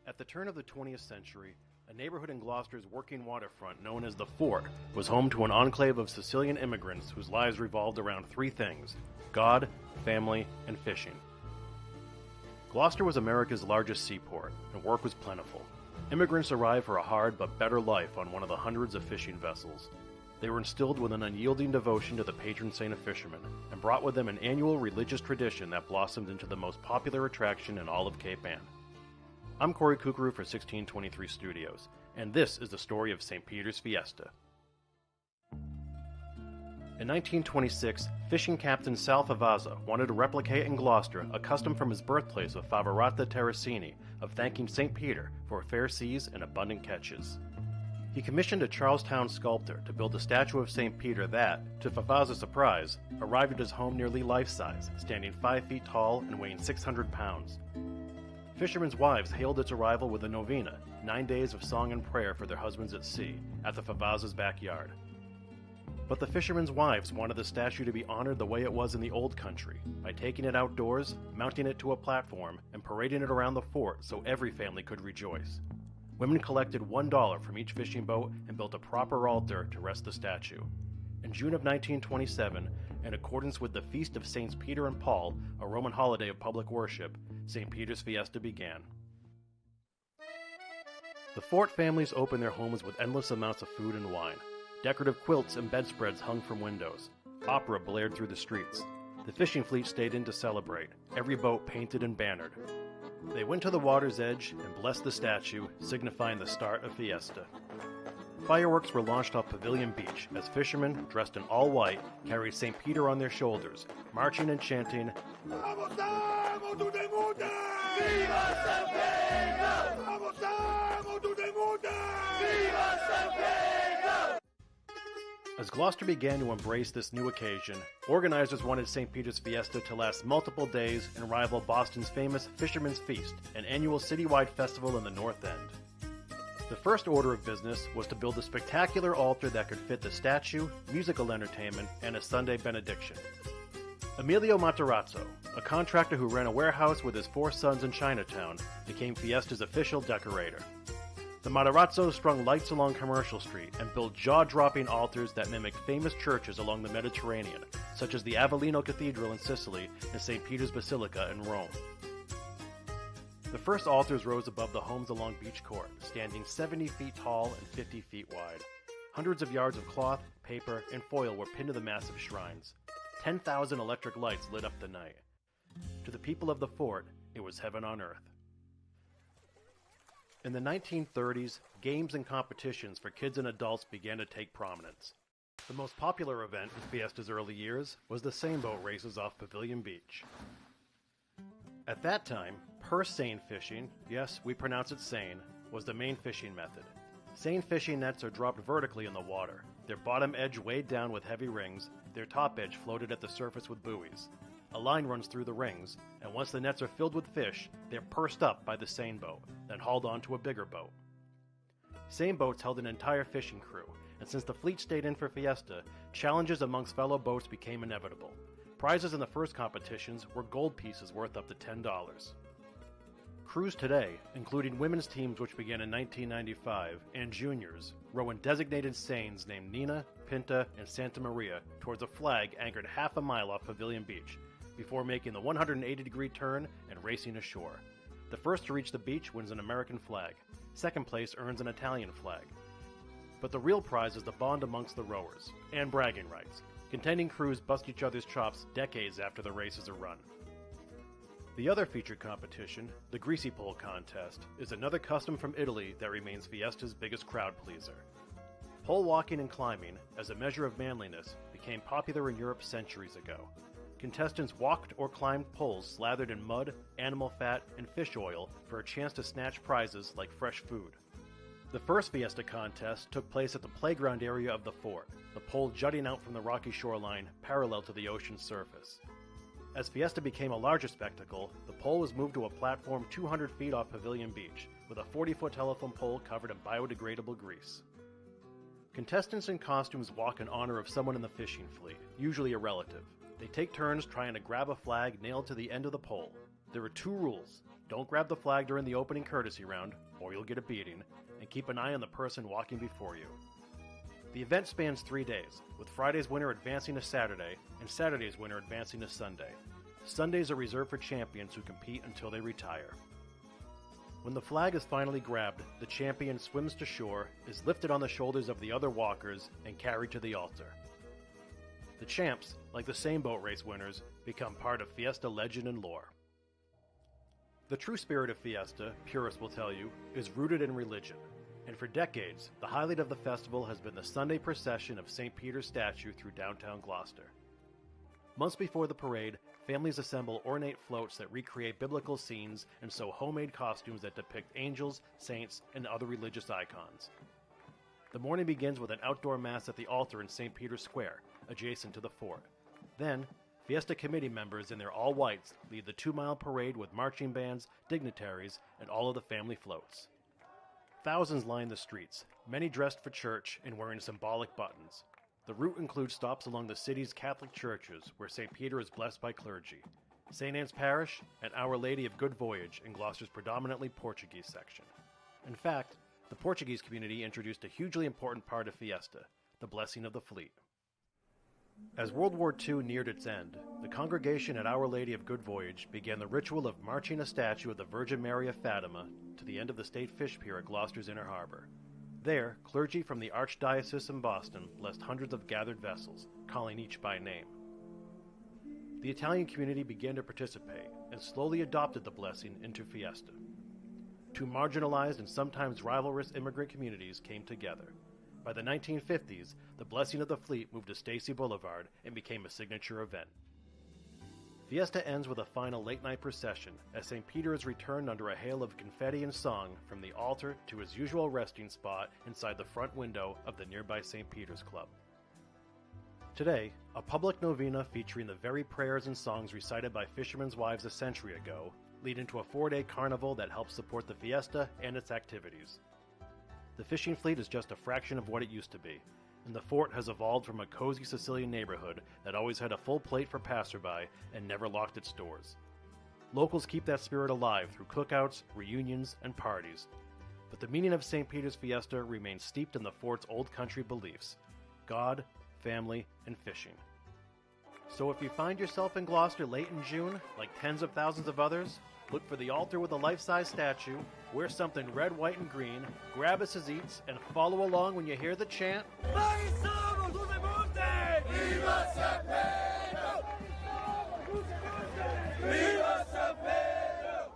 At the turn of the 20th century, a neighborhood in Gloucester's working waterfront known as the Fort was home to an enclave of Sicilian immigrants whose lives revolved around three things: God, family, and fishing. Gloucester was America's largest seaport, and work was plentiful. Immigrants arrived for a hard but better life on one of the hundreds of fishing vessels. They were instilled with an unyielding devotion to the patron saint of fishermen, and brought with them an annual religious tradition that blossomed into the most popular attraction in all of Cape Ann. I'm Corey Kukuru for 1623 Studios, and this is the story of St. Peter's Fiesta. In 1926, fishing captain Sal Favazza wanted to replicate in Gloucester a custom from his birthplace of Favorata Terracini of thanking St. Peter for fair seas and abundant catches. He commissioned a Charlestown sculptor to build a statue of St. Peter that, to Favazza's surprise, arrived at his home nearly life-size, standing 5 feet tall and weighing 600 pounds. Fishermen's wives hailed its arrival with a novena, 9 days of song and prayer for their husbands at sea, at the Favazza's backyard. But the fishermen's wives wanted the statue to be honored the way it was in the old country, by taking it outdoors, mounting it to a platform, and parading it around the fort so every family could rejoice. Women collected $1 from each fishing boat and built a proper altar to rest the statue. In June of 1927, in accordance with the Feast of Saints Peter and Paul, a Roman holiday of public worship, St. Peter's Fiesta began. The Fort families opened their homes with endless amounts of food and wine. Decorative quilts and bedspreads hung from windows. Opera blared through the streets. The fishing fleet stayed in to celebrate, every boat painted and bannered. They went to the water's edge and blessed the statue, signifying the start of Fiesta. Fireworks were launched off Pavilion Beach as fishermen, dressed in all white, carried St. Peter on their shoulders, marching and chanting, "Vamos, vamos, tu te muda! Viva San Pedro! Vamos, vamos, tu te muda! Viva San Pedro!" As Gloucester began to embrace this new occasion, organizers wanted St. Peter's Fiesta to last multiple days and rival Boston's famous Fisherman's Feast, an annual citywide festival in the North End. The first order of business was to build a spectacular altar that could fit the statue, musical entertainment, and a Sunday benediction. Emilio Matarazzo, a contractor who ran a warehouse with his 4 sons in Chinatown, became Fiesta's official decorator. The Matarazzos strung lights along Commercial Street and built jaw-dropping altars that mimicked famous churches along the Mediterranean, such as the Avellino Cathedral in Sicily and St. Peter's Basilica in Rome. The first altars rose above the homes along Beach Court, standing 70 feet tall and 50 feet wide. Hundreds of yards of cloth, paper, and foil were pinned to the massive shrines. 10,000 electric lights lit up the night. To the people of the fort, it was heaven on earth. In the 1930s, games and competitions for kids and adults began to take prominence. The most popular event in Fiesta's early years was the seine races off Pavilion Beach. At that time, purse seine fishing, yes, we pronounce it seine, was the main fishing method. Seine fishing nets are dropped vertically in the water, their bottom edge weighed down with heavy rings, their top edge floated at the surface with buoys. A line runs through the rings, and once the nets are filled with fish, they're pursed up by the seine boat, then hauled onto a bigger boat. Seine boats held an entire fishing crew, and since the fleet stayed in for Fiesta, challenges amongst fellow boats became inevitable. Prizes in the first competitions were gold pieces worth up to $10. Crews today, including women's teams which began in 1995, and juniors, row in designated seines named Nina, Pinta, and Santa Maria towards a flag anchored half a mile off Pavilion Beach, before making the 180-degree turn and racing ashore. The first to reach the beach wins an American flag. Second place earns an Italian flag. But the real prize is the bond amongst the rowers, and bragging rights. Contending crews bust each other's chops decades after the races are run. The other featured competition, the Greasy Pole Contest, is another custom from Italy that remains Fiesta's biggest crowd pleaser. Pole walking and climbing, as a measure of manliness, became popular in Europe centuries ago. Contestants walked or climbed poles slathered in mud, animal fat, and fish oil for a chance to snatch prizes like fresh food. The first Fiesta contest took place at the playground area of the fort, the pole jutting out from the rocky shoreline parallel to the ocean's surface. As Fiesta became a larger spectacle, the pole was moved to a platform 200 feet off Pavilion Beach, with a 40-foot telephone pole covered in biodegradable grease. Contestants in costumes walk in honor of someone in the fishing fleet, usually a relative. They take turns trying to grab a flag nailed to the end of the pole. There are 2 rules. Don't grab the flag during the opening courtesy round, or you'll get a beating, and keep an eye on the person walking before you. The event spans 3 days, with Friday's winner advancing to Saturday, and Saturday's winner advancing to Sunday. Sundays are reserved for champions who compete until they retire. When the flag is finally grabbed, the champion swims to shore, is lifted on the shoulders of the other walkers, and carried to the altar. The champs, like the same boat race winners, become part of Fiesta legend and lore. The true spirit of Fiesta, purists will tell you, is rooted in religion, and for decades, the highlight of the festival has been the Sunday procession of St. Peter's statue through downtown Gloucester. Months before the parade, families assemble ornate floats that recreate biblical scenes and sew homemade costumes that depict angels, saints, and other religious icons. The morning begins with an outdoor mass at the altar in St. Peter's Square, adjacent to the fort. Then, Fiesta committee members in their all-whites lead the 2-mile parade with marching bands, dignitaries, and all of the family floats. Thousands line the streets, many dressed for church and wearing symbolic buttons. The route includes stops along the city's Catholic churches, where St. Peter is blessed by clergy, St. Anne's Parish, and Our Lady of Good Voyage in Gloucester's predominantly Portuguese section. In fact, the Portuguese community introduced a hugely important part of Fiesta, the blessing of the fleet. As World War II neared its end, the congregation at Our Lady of Good Voyage began the ritual of marching a statue of the Virgin Mary of Fatima to the end of the state fish pier at Gloucester's Inner Harbor. There, clergy from the Archdiocese in Boston blessed hundreds of gathered vessels, calling each by name. The Italian community began to participate and slowly adopted the blessing into Fiesta. 2 marginalized and sometimes rivalrous immigrant communities came together. By the 1950s, the blessing of the fleet moved to Stacy Boulevard and became a signature event. Fiesta ends with a final late-night procession as St. Peter is returned under a hail of confetti and song from the altar to his usual resting spot inside the front window of the nearby St. Peter's Club. Today, a public novena featuring the very prayers and songs recited by fishermen's wives a century ago lead into a 4-day carnival that helps support the Fiesta and its activities. The fishing fleet is just a fraction of what it used to be, and the fort has evolved from a cozy Sicilian neighborhood that always had a full plate for passerby and never locked its doors. Locals keep that spirit alive through cookouts, reunions, and parties. But the meaning of St. Peter's Fiesta remains steeped in the fort's old country beliefs: God, family, and fishing. So if you find yourself in Gloucester late in June, like tens of thousands of others, look for the altar with a life-size statue, wear something red, white, and green, grab a Eats, and follow along when you hear the chant, Viva San Pedro! Viva San Pedro!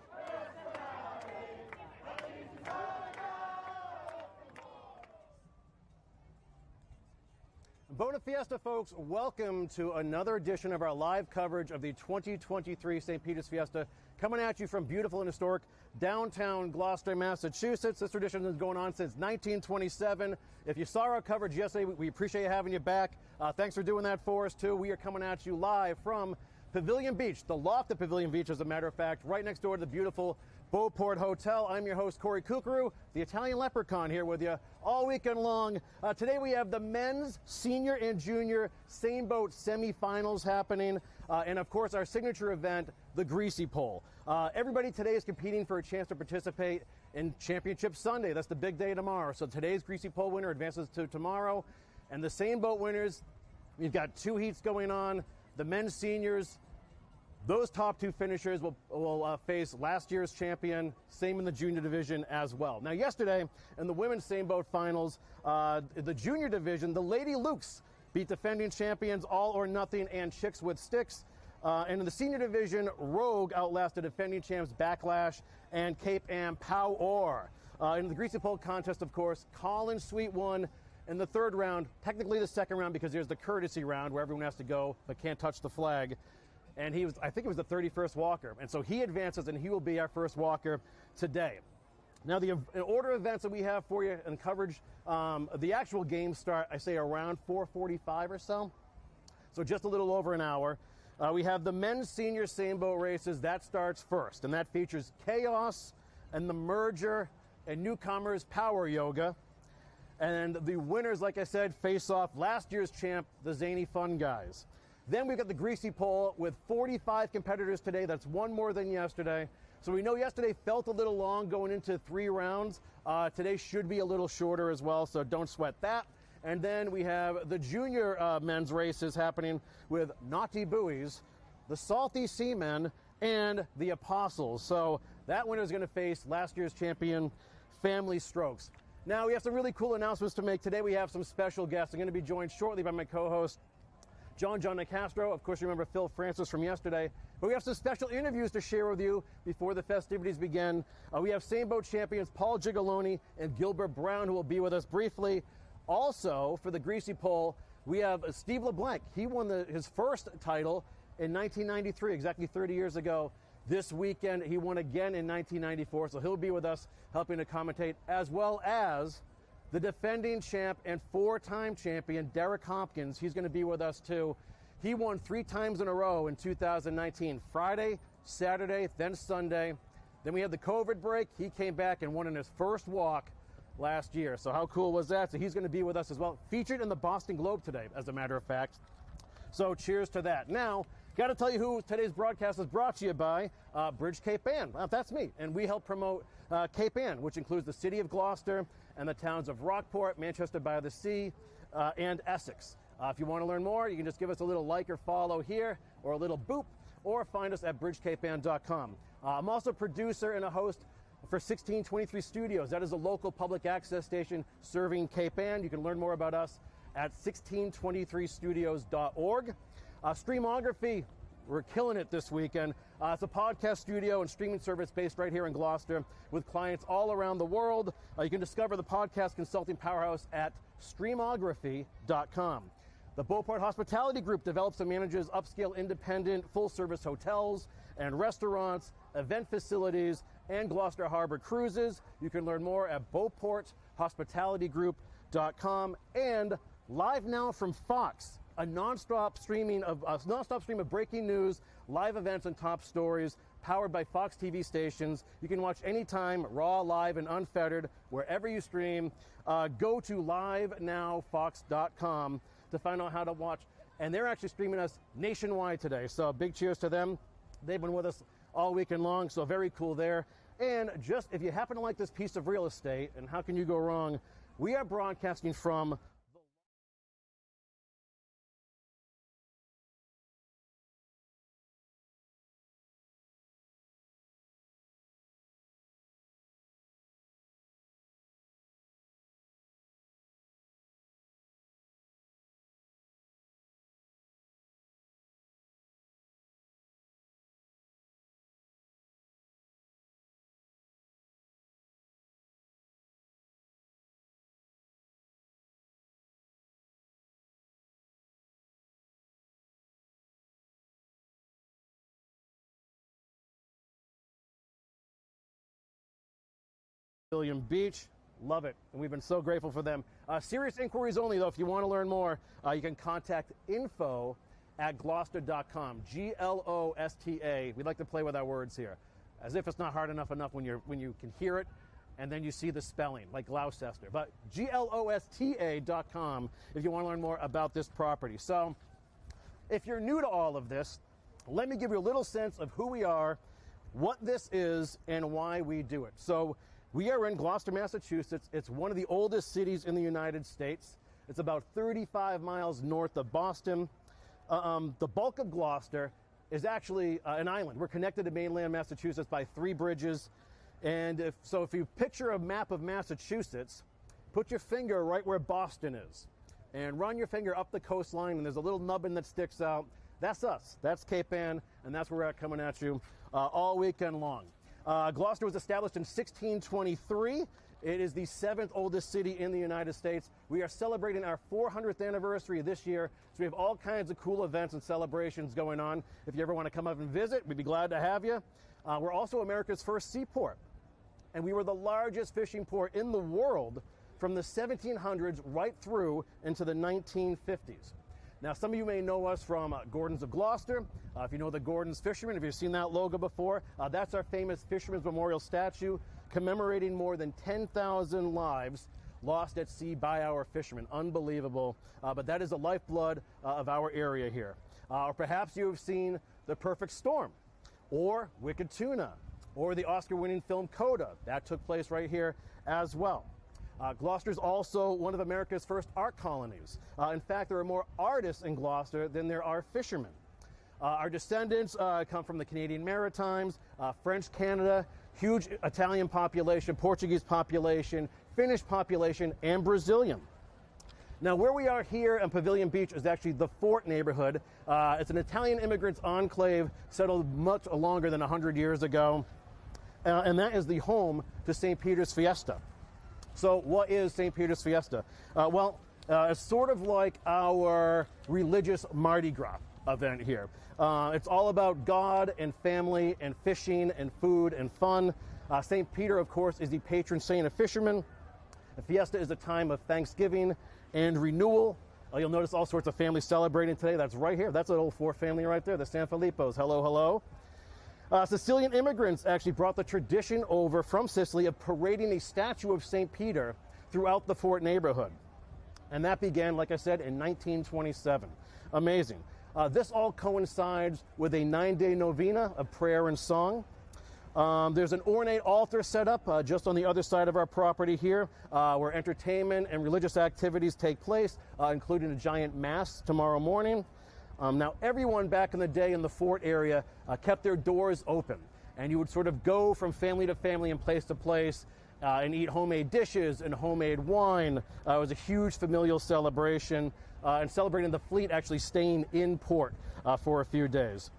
Bona Fiesta, folks. Welcome to another edition of our live coverage of the 2023 St. Peter's Fiesta coming at you from beautiful and historic downtown Gloucester, Massachusetts. This tradition has been going on since 1927. If you saw our coverage yesterday, we appreciate having you back. Thanks for doing that for us, too. We are coming at you live from Pavilion Beach, the loft at Pavilion Beach, as a matter of fact, right next door to the beautiful Beauport Hotel. I'm your host, Corey Kukuru, the Italian Leprechaun, here with you all weekend long. Today we have the men's, senior, and junior same boat semifinals happening, and of course our signature event, the Greasy Pole. Everybody today is competing for a chance to participate in Championship Sunday. That's the big day tomorrow. So today's Greasy Pole winner advances to tomorrow, and the same boat winners, we've got two heats going on. The men's seniors, those top two finishers will face last year's champion, same in the junior division as well. Now, yesterday in the women's same boat finals, the junior division, the Lady Lukes beat defending champions All or Nothing and Chicks with Sticks. And in the senior division, Rogue outlasted defending champs Backlash and Cape Am Power. In the Greasy Pole contest, of course, Colin Sweet won in the third round, technically the second round because there's the courtesy round where everyone has to go but can't touch the flag. And he was, I think it was the 31st walker. And so he advances and he will be our first walker today. Now, the order of events that we have for you and coverage, the actual games start, I say, around 4:45 or so. So just a little over an hour. We have the men's senior same boat races. That starts first. And that features Chaos and the Merger and newcomers Power Yoga. And the winners, like I said, face off last year's champ, the Zany Fun Guys. Then we've got the Greasy Pole with 45 competitors today. That's one more than yesterday. So we know yesterday felt a little long going into 3 rounds. Today should be a little shorter as well, so don't sweat that. And then we have the junior men's races happening with Naughty Buoys, the Salty Seamen, and the Apostles. So that winner is going to face last year's champion, Family Strokes. Now, we have some really cool announcements to make. Today we have some special guests. I'm going to be joined shortly by my co-host, John Nicastro. Of course, you remember Phil Francis from yesterday. But we have some special interviews to share with you before the festivities begin. We have same boat champions Paul Gigaloni and Gilbert Brown, who will be with us briefly. Also, for the Greasy Pole, we have Steve LeBlanc. He won his first title in 1993, exactly 30 years ago. This weekend, he won again in 1994, so he'll be with us helping to commentate, as well as the defending champ and 4-time champion, Derek Hopkins. He's going to be with us, too. He won 3 times in a row in 2019, Friday, Saturday, then Sunday. Then we had the COVID break. He came back and won in his first walk last year. So how cool was that? So he's going to be with us as well. Featured in the Boston Globe today, as a matter of fact. So cheers to that. Now, got to tell you who today's broadcast is brought to you by, Bridge Cape Ann. That's me. And we help promote Cape Ann, which includes the city of Gloucester and the towns of Rockport, Manchester by the Sea, and Essex. If you want to learn more, you can just give us a little like or follow here, or a little boop, or find us at bridgecapeann.com. I'm also producer and a host for 1623 Studios. That is a local public access station serving Cape Ann. You can learn more about us at 1623studios.org. Streamography, we're killing it this weekend. It's a podcast studio and streaming service based right here in Gloucester with clients all around the world. You can discover the podcast consulting powerhouse at streamography.com. The Beauport Hospitality Group develops and manages upscale independent full-service hotels and restaurants, event facilities, and Gloucester Harbor cruises. You can learn more at beauporthospitalitygroup.com. And live now from Fox, a nonstop stream of breaking news, live events, and top stories powered by Fox TV stations. You can watch anytime, raw, live, and unfettered, wherever you stream. Go to livenowfox.com to find out how to watch. And they're actually streaming us nationwide today. So big cheers to them. They've been with us all weekend long, so very cool there. And just if you happen to like this piece of real estate, and how can you go wrong, we are broadcasting from Pavilion Beach. Love it, and we've been so grateful for them. Serious inquiries only, though. If you want to learn more, you can contact info@gloster.com. Glosta. We like to play with our words here, as if it's not hard enough when you can hear it, and then you see the spelling, like Gloucester. But Glosta.com if you want to learn more about this property. So, if you're new to all of this, let me give you a little sense of who we are, what this is, and why we do it. So, we are in Gloucester, Massachusetts. It's one of the oldest cities in the United States. It's about 35 miles north of Boston. The bulk of Gloucester is actually an island. We're connected to mainland Massachusetts by 3 bridges. And if you picture a map of Massachusetts, put your finger right where Boston is and run your finger up the coastline, and there's a little nubbin that sticks out. That's us. That's Cape Ann, and that's where we're coming at you all weekend long. Gloucester was established in 1623. It is the 7th oldest city in the United States. We are celebrating our 400th anniversary this year, so we have all kinds of cool events and celebrations going on. If you ever want to come up and visit, we'd be glad to have you. We're also America's first seaport, and we were the largest fishing port in the world from the 1700s right through into the 1950s. Now, some of you may know us from Gordon's of Gloucester. If you know the Gordon's Fishermen, if you've seen that logo before, that's our famous Fisherman's Memorial statue commemorating more than 10,000 lives lost at sea by our fishermen. Unbelievable. But that is the lifeblood of our area here. Or perhaps you have seen The Perfect Storm, or Wicked Tuna, or the Oscar-winning film Coda. That took place right here as well. Gloucester is also one of America's first art colonies. In fact, there are more artists in Gloucester than there are fishermen. Our descendants come from the Canadian Maritimes, French Canada, huge Italian population, Portuguese population, Finnish population, and Brazilian. Now, where we are here in Pavilion Beach is actually the Fort neighborhood. It's an Italian immigrants enclave settled much longer than 100 years ago, and that is the home to St. Peter's Fiesta. So what is St. Peter's Fiesta? It's sort of like our religious Mardi Gras event here. It's all about God and family and fishing and food and fun. St. Peter, of course, is the patron saint of fishermen. The Fiesta is a time of thanksgiving and renewal. You'll notice all sorts of families celebrating today. That's right here. That's an old Fort family right there, the San Filipos. Hello, hello. Sicilian immigrants actually brought the tradition over from Sicily of parading a statue of St. Peter throughout the Fort neighborhood. And that began, like I said, in 1927. Amazing. This all coincides with a 9-day novena of prayer and song. There's an ornate altar set up just on the other side of our property here where entertainment and religious activities take place, including a giant mass tomorrow morning. Now, everyone back in the day in the Fort area kept their doors open, and you would sort of go from family to family and place to place and eat homemade dishes and homemade wine. It was a huge familial celebration, and celebrating the fleet actually staying in port for a few days.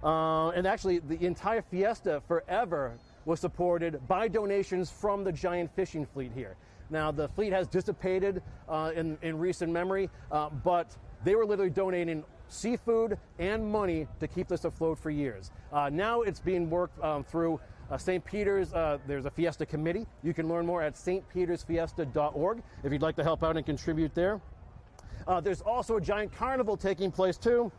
And actually, the entire Fiesta forever was supported by donations from the giant fishing fleet here. Now, the fleet has dissipated in recent memory, but they were literally donating seafood and money to keep this afloat for years. Now it's being worked through St. Peter's. There's a Fiesta committee. You can learn more at stpetersfiesta.org if you'd like to help out and contribute there. There's also a giant carnival taking place too.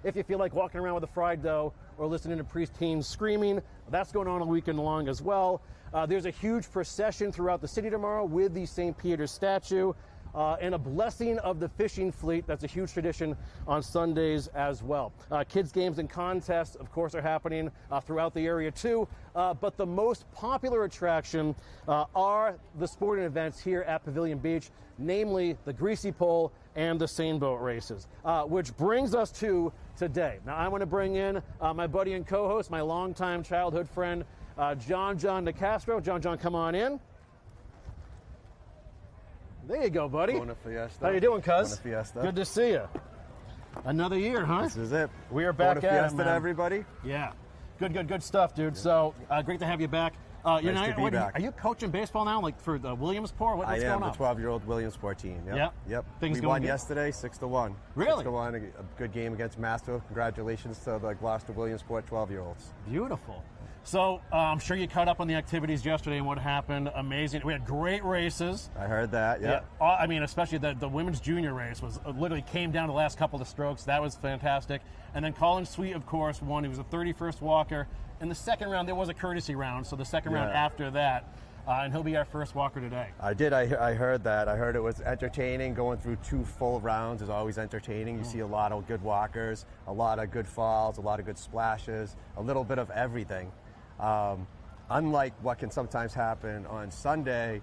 If you feel like walking around with a fried dough or listening to preteens screaming, that's going on a weekend long as well. There's a huge procession throughout the city tomorrow with the St. Peter's statue. And a blessing of the fishing fleet. That's a huge tradition on Sundays as well. Kids' games and contests, of course, are happening throughout the area too. But the most popular attraction are the sporting events here at Pavilion Beach, namely the Greasy Pole and the seine boat races, which brings us to today. Now, I want to bring in my buddy and co-host, my longtime childhood friend, John DeCastro. John, come on in. There you go, buddy. Bona Fiesta. How you doing, cuz? Bona Fiesta. Good to see you. Another year, huh? This is it. We are back Bona at Fiesta it, man. to everybody. Yeah. Good stuff, dude. So, great to have you back. Nice to be back. Are you coaching baseball now, like for the Williamsport? What's going on? I am the 12-year-old Williamsport team. Yep. Things we won good? yesterday, 6-1. Really? 6-1, a good game against Master. Congratulations to the Gloucester Williamsport 12-year-olds. Beautiful. So I'm sure you caught up on the activities yesterday and what happened. Amazing. We had great races. I heard that, yeah. I mean, especially the women's junior race was literally came down to the last couple of strokes. That was fantastic. And then Colin Sweet, of course, won. He was a 31st walker. In the second round, there was a courtesy round, so the second round after that. And he'll be our first walker today. I did. I heard that. I heard it was entertaining. Going through 2 full rounds is always entertaining. You see a lot of good walkers, a lot of good falls, a lot of good splashes, a little bit of everything. Unlike what can sometimes happen on Sunday,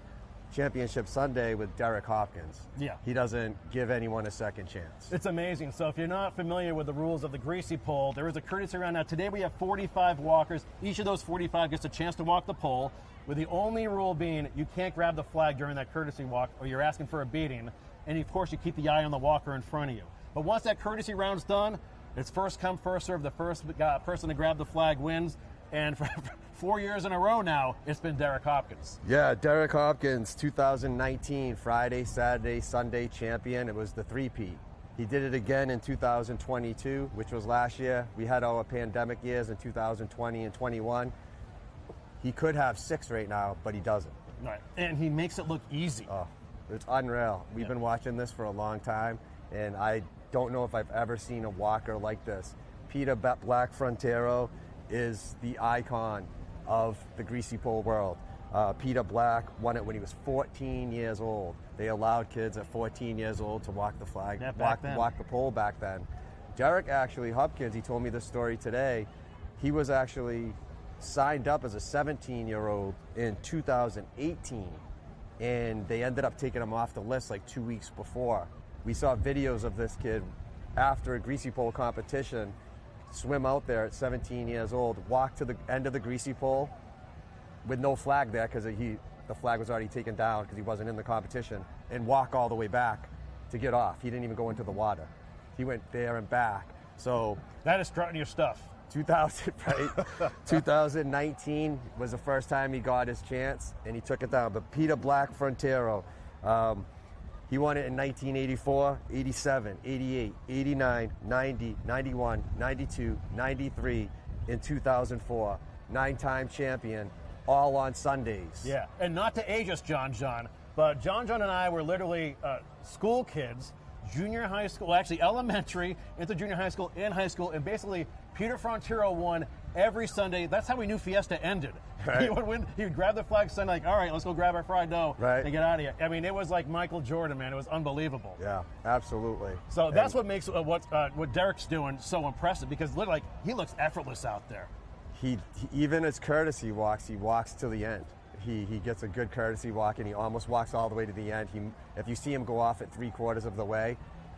Championship Sunday with Derek Hopkins. Yeah. He doesn't give anyone a second chance. It's amazing. So if you're not familiar with the rules of the greasy pole, there is a courtesy round. Now today we have 45 walkers. Each of those 45 gets a chance to walk the pole, with the only rule being you can't grab the flag during that courtesy walk or you're asking for a beating. And of course you keep the eye on the walker in front of you. But once that courtesy round's done, it's first come, first serve. The first person to grab the flag wins. And for 4 years in a row now, it's been Derek Hopkins. Yeah, Derek Hopkins, 2019 Friday, Saturday, Sunday champion. It was the three-peat. He did it again in 2022, which was last year. We had our pandemic years in 2020 and 21. He could have 6 right now, but he doesn't. Right, and he makes it look easy. Oh, it's unreal. We've been watching this for a long time, and I don't know if I've ever seen a walker like this. Peter Black Frontero is the icon of the greasy pole world. Peter Black won it when he was 14 years old. They allowed kids at 14 years old to walk the flag, walk the pole back then. Derek Hopkins, he told me this story today. He was actually signed up as a 17-year-old in 2018, and they ended up taking him off the list like 2 weeks before. We saw videos of this kid after a greasy pole competition swim out there at 17 years old, walk to the end of the greasy pole with no flag there because the flag was already taken down because he wasn't in the competition, and walk all the way back to get off. He didn't even go into the water. He went there and back. So that is strutting your stuff. 2019 was the first time he got his chance, and he took it down. But Peter Black Frontero, he won it in 1984, 87, 88, 89, 90, 91, 92, 93, in 2004. 9-time champion, all on Sundays. Yeah, and not to age us, John, but John and I were literally school kids, junior high school, actually elementary, into junior high school, and high school, and basically Peter Frontero won every Sunday. That's how we knew Fiesta ended. Right. He would win. He would grab the flag Sunday, like, all right, let's go grab our fried dough and get out of here. I mean, it was like Michael Jordan, man. It was unbelievable. Yeah, absolutely. So that's what makes what Derek's doing so impressive, because literally, he looks effortless out there. He even his courtesy walks, he walks to the end. He gets a good courtesy walk, and he almost walks all the way to the end. If you see him go off at 3/4 of the way,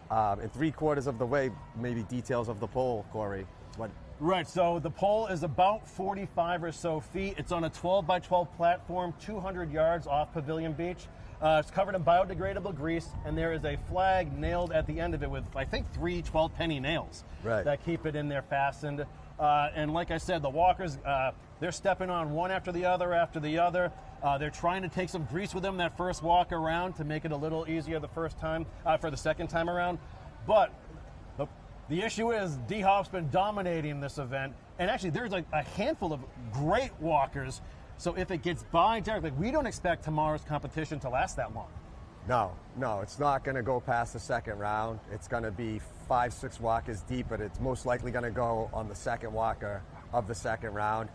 and 3/4 of the way, maybe details of the pole, Corey. Right, so the pole is about 45 or so feet. It's on a 12 by 12 platform, 200 yards off Pavilion Beach. It's covered in biodegradable grease, and there is a flag nailed at the end of it with, I think, 3 12-penny nails that keep it in there fastened. And like I said, the walkers, they're stepping on one after the other. They're trying to take some grease with them that first walk around to make it a little easier the first time, for the second time around. But the issue is D-Hop's been dominating this event, and actually there's like a handful of great walkers. So if it gets by Derek, we don't expect tomorrow's competition to last that long. No, it's not going to go past the second round. It's going to be 5-6 walkers deep, but it's most likely going to go on the second walker of the second round.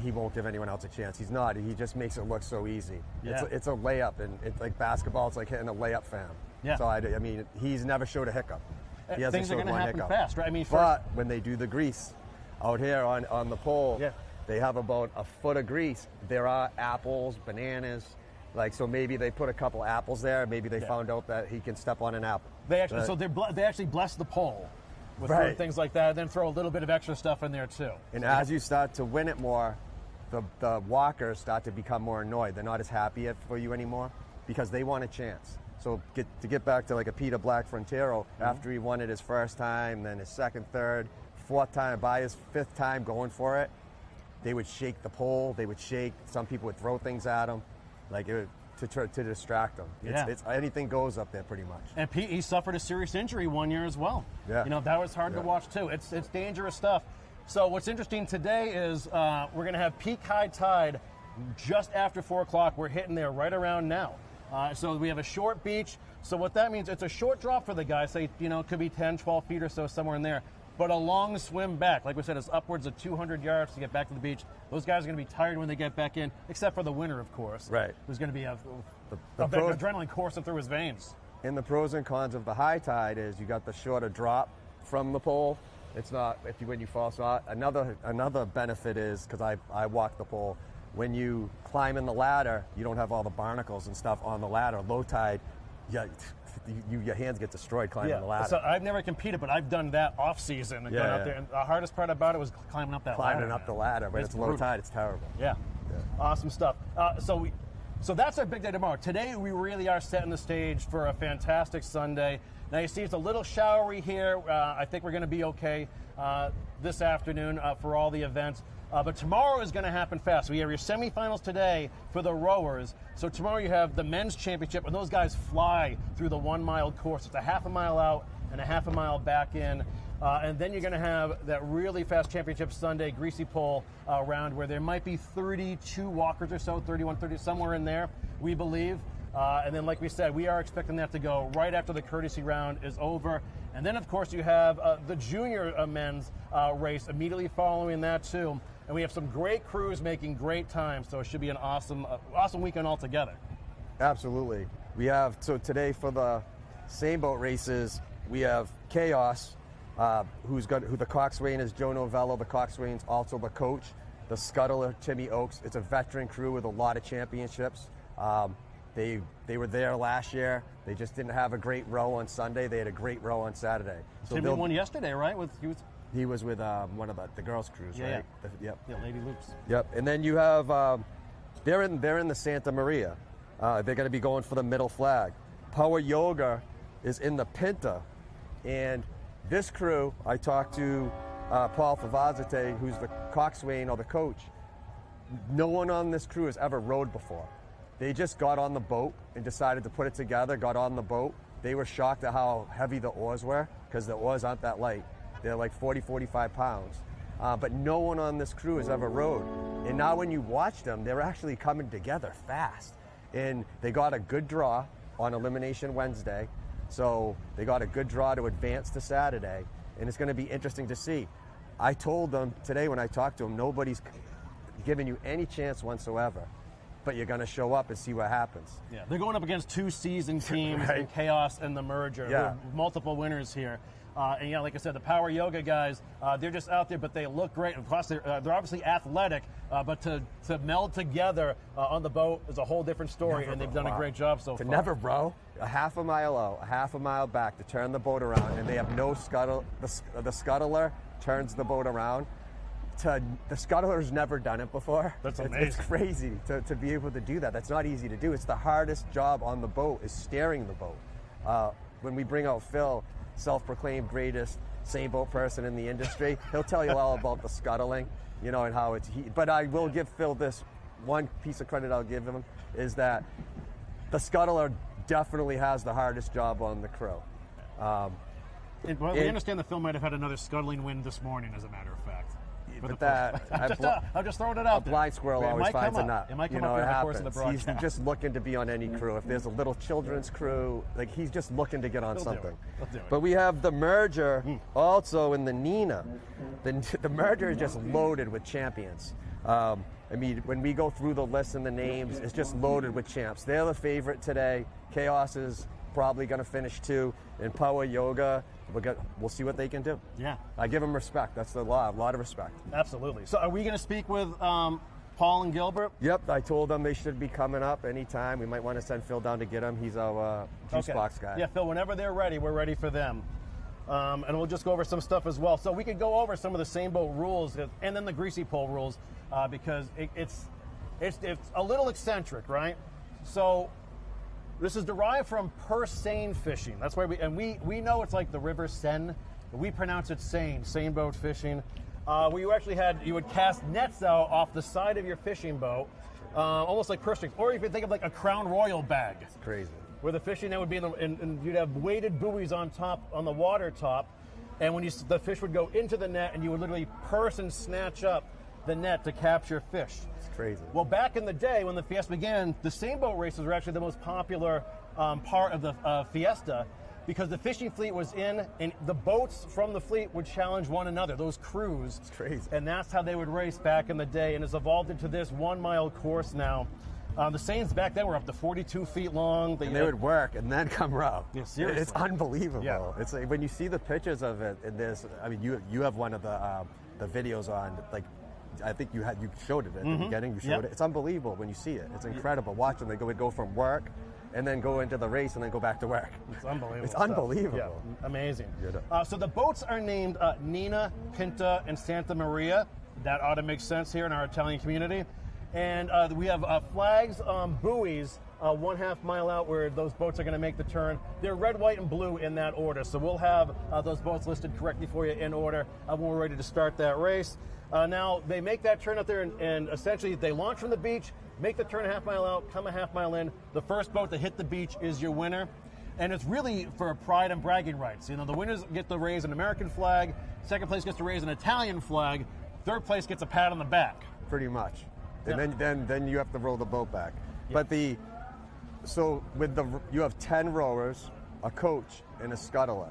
He won't give anyone else a chance. He's not. He just makes it look so easy. Yeah. It's a layup, and it's like basketball. It's like hitting a layup for him. Yeah. So I mean, he's never showed a hiccup. He hasn't Things are going to happen fast, right? I mean, but when they do the grease out here on the pole, they have about a foot of grease. There are apples, bananas. So maybe they put a couple apples there. Maybe they found out that he can step on an apple. They actually bless the pole with things like that, and then throw a little bit of extra stuff in there too. And as you start to win it more, the walkers start to become more annoyed. They're not as happy for you anymore because they want a chance. So to get back to like a Peter Black Frontero, after he won it his first time, then his second, third, fourth time, by his fifth time going for it, they would shake the pole. They would shake. Some people would throw things at him. To distract them. It's anything goes up there pretty much. And Pete, he suffered a serious injury one year as well. Yeah. That was hard to watch too. It's dangerous stuff. So what's interesting today is we're going to have peak high tide just after 4 o'clock. We're hitting there right around now. So we have a short beach. So what that means, it's a short drop for the guys. Say, it could be 10, 12 feet or so, somewhere in there. But a long swim back. Like we said, it's upwards of 200 yards to get back to the beach. Those guys are going to be tired when they get back in, except for the winner, of course. Right. There's going to be an adrenaline coursing through his veins. And the pros and cons of the high tide is you got the shorter drop from the pole. It's not when you fall short. Another benefit is, because I walk the pole, when you climb in the ladder, you don't have all the barnacles and stuff on the ladder. Low tide, your hands get destroyed climbing the ladder. So I've never competed, but I've done that off season and gone out there. And the hardest part about it was climbing up that ladder. Climbing up the ladder, but it's low tide. It's terrible. Yeah. Awesome stuff. So that's our big day tomorrow. Today we really are setting the stage for a fantastic Sunday. Now you see it's a little showery here. I think we're going to be okay this afternoon for all the events. But tomorrow is going to happen fast. We have your semifinals today for the rowers. So tomorrow you have the men's championship, and those guys fly through the 1 mile course. It's a half a mile out and a half a mile back in. And then you're going to have that really fast championship Sunday greasy pole round where there might be 32 walkers or so, 31, 30, somewhere in there, we believe. And then, like we said, we are expecting that to go right after the courtesy round is over. And then, of course, you have the junior men's race immediately following that, too. And we have some great crews making great time, so it should be an awesome weekend altogether. Absolutely. We have, so today for the same boat races, we have Chaos, who the coxswain is Joe Novello. The coxswain's also the coach. The scuttler, Timmy Oakes. It's a veteran crew with a lot of championships. They were there last year. They just didn't have a great row on Sunday. They had a great row on Saturday. So Timmy won yesterday, right? He was with one of the girls' crews, right? Yeah, Lady Luke's. Yep. And then you have they're in the Santa Maria. They're going to be going for the middle flag. Power Yoga is in the Pinta, and this crew, I talked to Paul Favazate, who's the coxswain or the coach. No one on this crew has ever rowed before. They just got on the boat and decided to put it together, got on the boat. They were shocked at how heavy the oars were, because the oars aren't that light. They're like 40, 45 pounds. But no one on this crew has ever rowed. And now when you watch them, they're actually coming together fast. And they got a good draw on Elimination Wednesday. So they got a good draw to advance to Saturday. And it's going to be interesting to see. I told them today when I talked to them, nobody's giving you any chance whatsoever. But you're going to show up and see what happens. Yeah, they're going up against two seasoned teams right. in Chaos and the Merger. Yeah. Multiple winners here. And yeah, like I said, the Power Yoga guys, they're just out there, but they look great. And plus, they're obviously athletic, but to meld together on the boat is a whole different story, and they've done a great job so far. To never row, a half a mile out, a half a mile back to turn the boat around, and they have no scuttle. The scuttler turns the boat around. The scuttler's never done it before. That's amazing. It's crazy to be able to do that. That's not easy to do. It's the hardest job on the boat is steering the boat. When we bring out Phil, self-proclaimed greatest same boat person in the industry, he'll tell you all about the scuttling, and how it's. But I will give Phil this one piece of credit. I'll give him is that the scuttler definitely has the hardest job on the crew. We understand that Phil might have had another scuttling win this morning, as a matter of fact. But I'm just throwing it out there. A blind squirrel always finds a nut. It might come up in the course of the broadcast. He's just looking to be on any crew. If there's a little children's crew, he's just looking to get on something. He'll do it. But we have the Merger also in the Nina. The Merger is just loaded with champions. When we go through the list and the names, it's just loaded with champs. They're the favorite today. Chaos is probably going to finish too. And Power Yoga, we'll see what they can do. Yeah. I give them respect. That's the law. A lot of respect. Absolutely. So are we going to speak with Paul and Gilbert? Yep. I told them they should be coming up anytime. We might want to send Phil down to get him. He's our juice box guy. Yeah, Phil, whenever they're ready, we're ready for them. And we'll just go over some stuff as well. So we could go over some of the same boat rules and then the greasy pole rules because it's a little eccentric, right? So this is derived from purse seine fishing. That's why we know it's like the River Seine, but we pronounce it seine boat fishing. Where you would cast nets out off the side of your fishing boat, almost like purse strings, or you could think of like a Crown Royal bag. It's crazy. Where the fishing net would be and you'd have weighted buoys on top, on the water top, and when the fish would go into the net, and you would literally purse and snatch up the net to capture fish. It's crazy. Well, back in the day when the Fiesta began, the same boat races were actually the most popular part of the Fiesta, because the fishing fleet was in, and the boats from the fleet would challenge one another, those crews. It's crazy. And that's how they would race back in the day, and it's evolved into this 1 mile course now. The seines back then were up to 42 feet long. And they would work and then come row. Yeah, seriously. It's unbelievable. Yeah. It's like when you see the pictures of it in this, I mean, you have one of the videos on, like, I think you showed it at the beginning. You showed it. It's unbelievable when you see it. It's incredible. Watch them. They go from work and then go into the race and then go back to work. It's unbelievable. It's unbelievable. Yeah, amazing. Yeah. So the boats are named Nina, Pinta, and Santa Maria. That ought to make sense here in our Italian community. And we have flags on buoys 1/2 mile out where those boats are going to make the turn. They're red, white, and blue in that order. So we'll have those boats listed correctly for you in order when we're ready to start that race. Now, they make that turn out there, and essentially they launch from the beach, make the turn 1/2 mile out, come 1/2 mile in. The first boat to hit the beach is your winner. And it's really for pride and bragging rights. You know, the winners get to raise an American flag, second place gets to raise an Italian flag, third place gets a pat on the back. Pretty much. And then you have to row the boat back. Yeah. But you have 10 rowers, a coach, and a scuttler.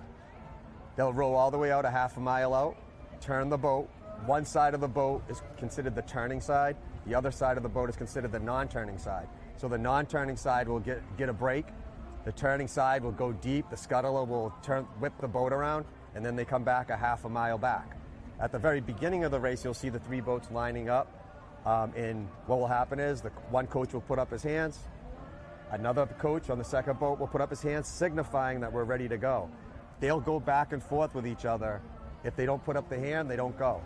They'll row all the way out 1/2 mile out, turn the boat. One side of the boat is considered the turning side. The other side of the boat is considered the non-turning side. So the non-turning side will get a break. The turning side will go deep. The scuttler will whip the boat around, and then they come back 1/2 mile back. At the very beginning of the race, you'll see the 3 boats lining up. And what will happen is one coach will put up his hands. Another coach on the second boat will put up his hands, signifying that we're ready to go. They'll go back and forth with each other. If they don't put up the hand, they don't go.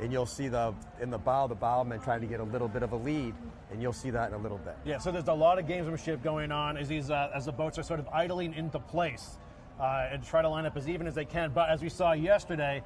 And you'll see in the bow, the bowman trying to get a little bit of a lead, and you'll see that in a little bit. Yeah, so there's a lot of gamesmanship going on as as the boats are sort of idling into place and try to line up as even as they can. But as we saw yesterday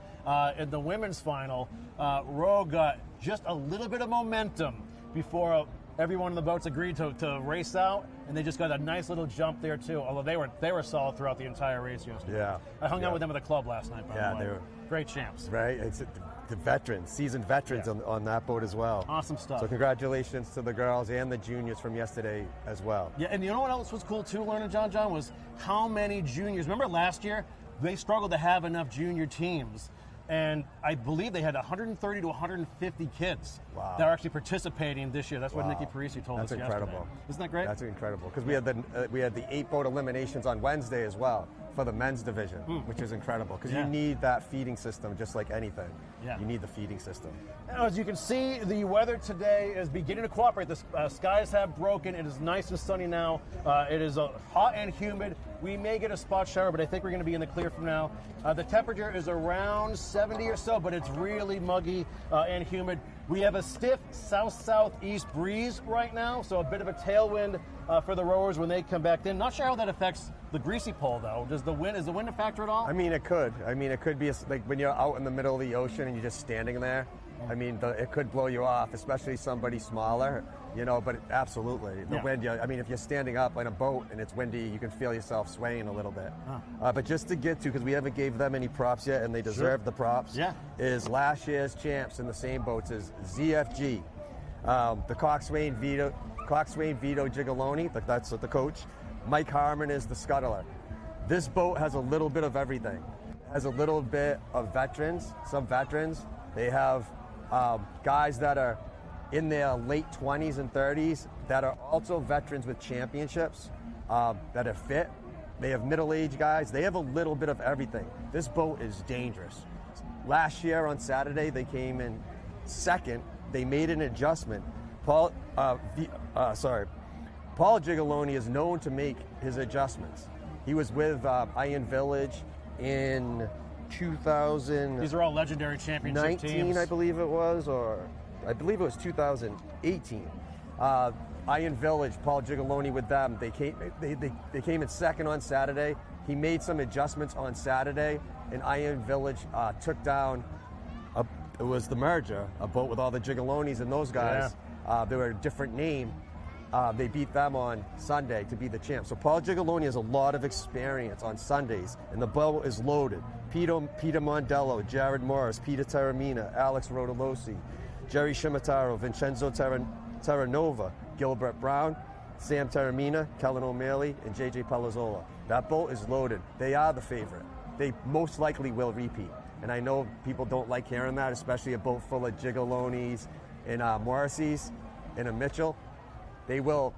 in the women's final, Rowe got just a little bit of momentum before everyone in the boats agreed to race out, and they just got a nice little jump there too. Although they were solid throughout the entire race yesterday. Yeah, I hung out with them at the club last night. By the way. They were great champs. Right, it's the veterans, seasoned veterans on that boat as well. Awesome stuff. So congratulations to the girls and the juniors from yesterday as well. Yeah, and you know what else was cool too, learning John, was how many juniors. Remember last year they struggled to have enough junior teams. And I believe they had 130 to 150 kids that are actually participating this year. That's what Nikki Parisi told us yesterday. That's incredible. Isn't that great? That's incredible. Because we had the 8-boat eliminations on Wednesday as well for the men's division, which is incredible. Because you need that feeding system just like anything. Yeah. You need the feeding system. Now, as you can see, the weather today is beginning to cooperate. The skies have broken. It is nice and sunny now. It is hot and humid. We may get a spot shower, but I think we're going to be in the clear from now. The temperature is around 70 or so, but it's really muggy and humid. We have a stiff south-southeast breeze right now, so a bit of a tailwind for the rowers when they come back in. Not sure how that affects the greasy pole, though. Is the wind a factor at all? I mean, it could. I mean, it could be like when you're out in the middle of the ocean and you're just standing there. I mean, it could blow you off, especially somebody smaller, but absolutely. The wind, I mean, if you're standing up in a boat and it's windy, you can feel yourself swaying a little bit. But just to get to, because we haven't gave them any props yet and they deserve the props, is last year's champs in the same boats is ZFG. The Coxswain Vito Gigoloni, that's the coach. Mike Harmon is the scuttler. This boat has a little bit of everything. It has a little bit of veterans, some veterans. They have guys that are in their late 20s and 30s that are also veterans with championships that are fit. They have middle-aged guys. They have a little bit of everything. This boat is dangerous. Last year on Saturday, they came in second. They made an adjustment. Paul Gigoloni is known to make his adjustments. He was with Iron Village in 2000. These are all legendary championship teams. I believe it was, or I believe it was 2018. Iron Village, Paul Gigoloni with them. They came in second on Saturday. He made some adjustments on Saturday, and Iron Village took down. It was the merger, a boat with all the Gigolonis and those guys. They were a different name. They beat them on Sunday to be the champ. So Paul Gigaloni has a lot of experience on Sundays, and the boat is loaded. Peter Mondello, Jared Morris, Peter Terramina, Alex Rodolosi, Jerry Shimataro, Vincenzo Terranova, Gilbert Brown, Sam Terramina, Kellen O'Malley, and JJ Palazzola. That boat is loaded. They are the favorite. They most likely will repeat. And I know people don't like hearing that, especially a boat full of Gigalonis and Morriseys and a Mitchell. They will.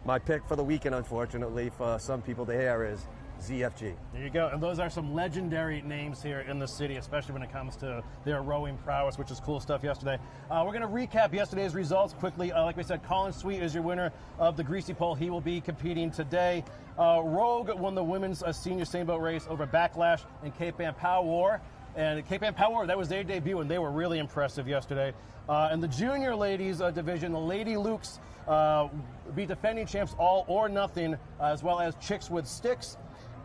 My pick for the weekend, unfortunately, for some people to hear is ZFG. There you go. And those are some legendary names here in the city, especially when it comes to their rowing prowess, which is cool stuff yesterday. We're going to recap yesterday's results quickly. Like we said, Colin Sweet is your winner of the Greasy Pole. He will be competing today. Rogue won the women's senior sailboat race over Backlash and Cape Ann Power. And Cape Ann Power, that was their debut, and they were really impressive yesterday. In the junior ladies division, the Lady Lukes beat defending champs All or Nothing, as well as Chicks with Sticks,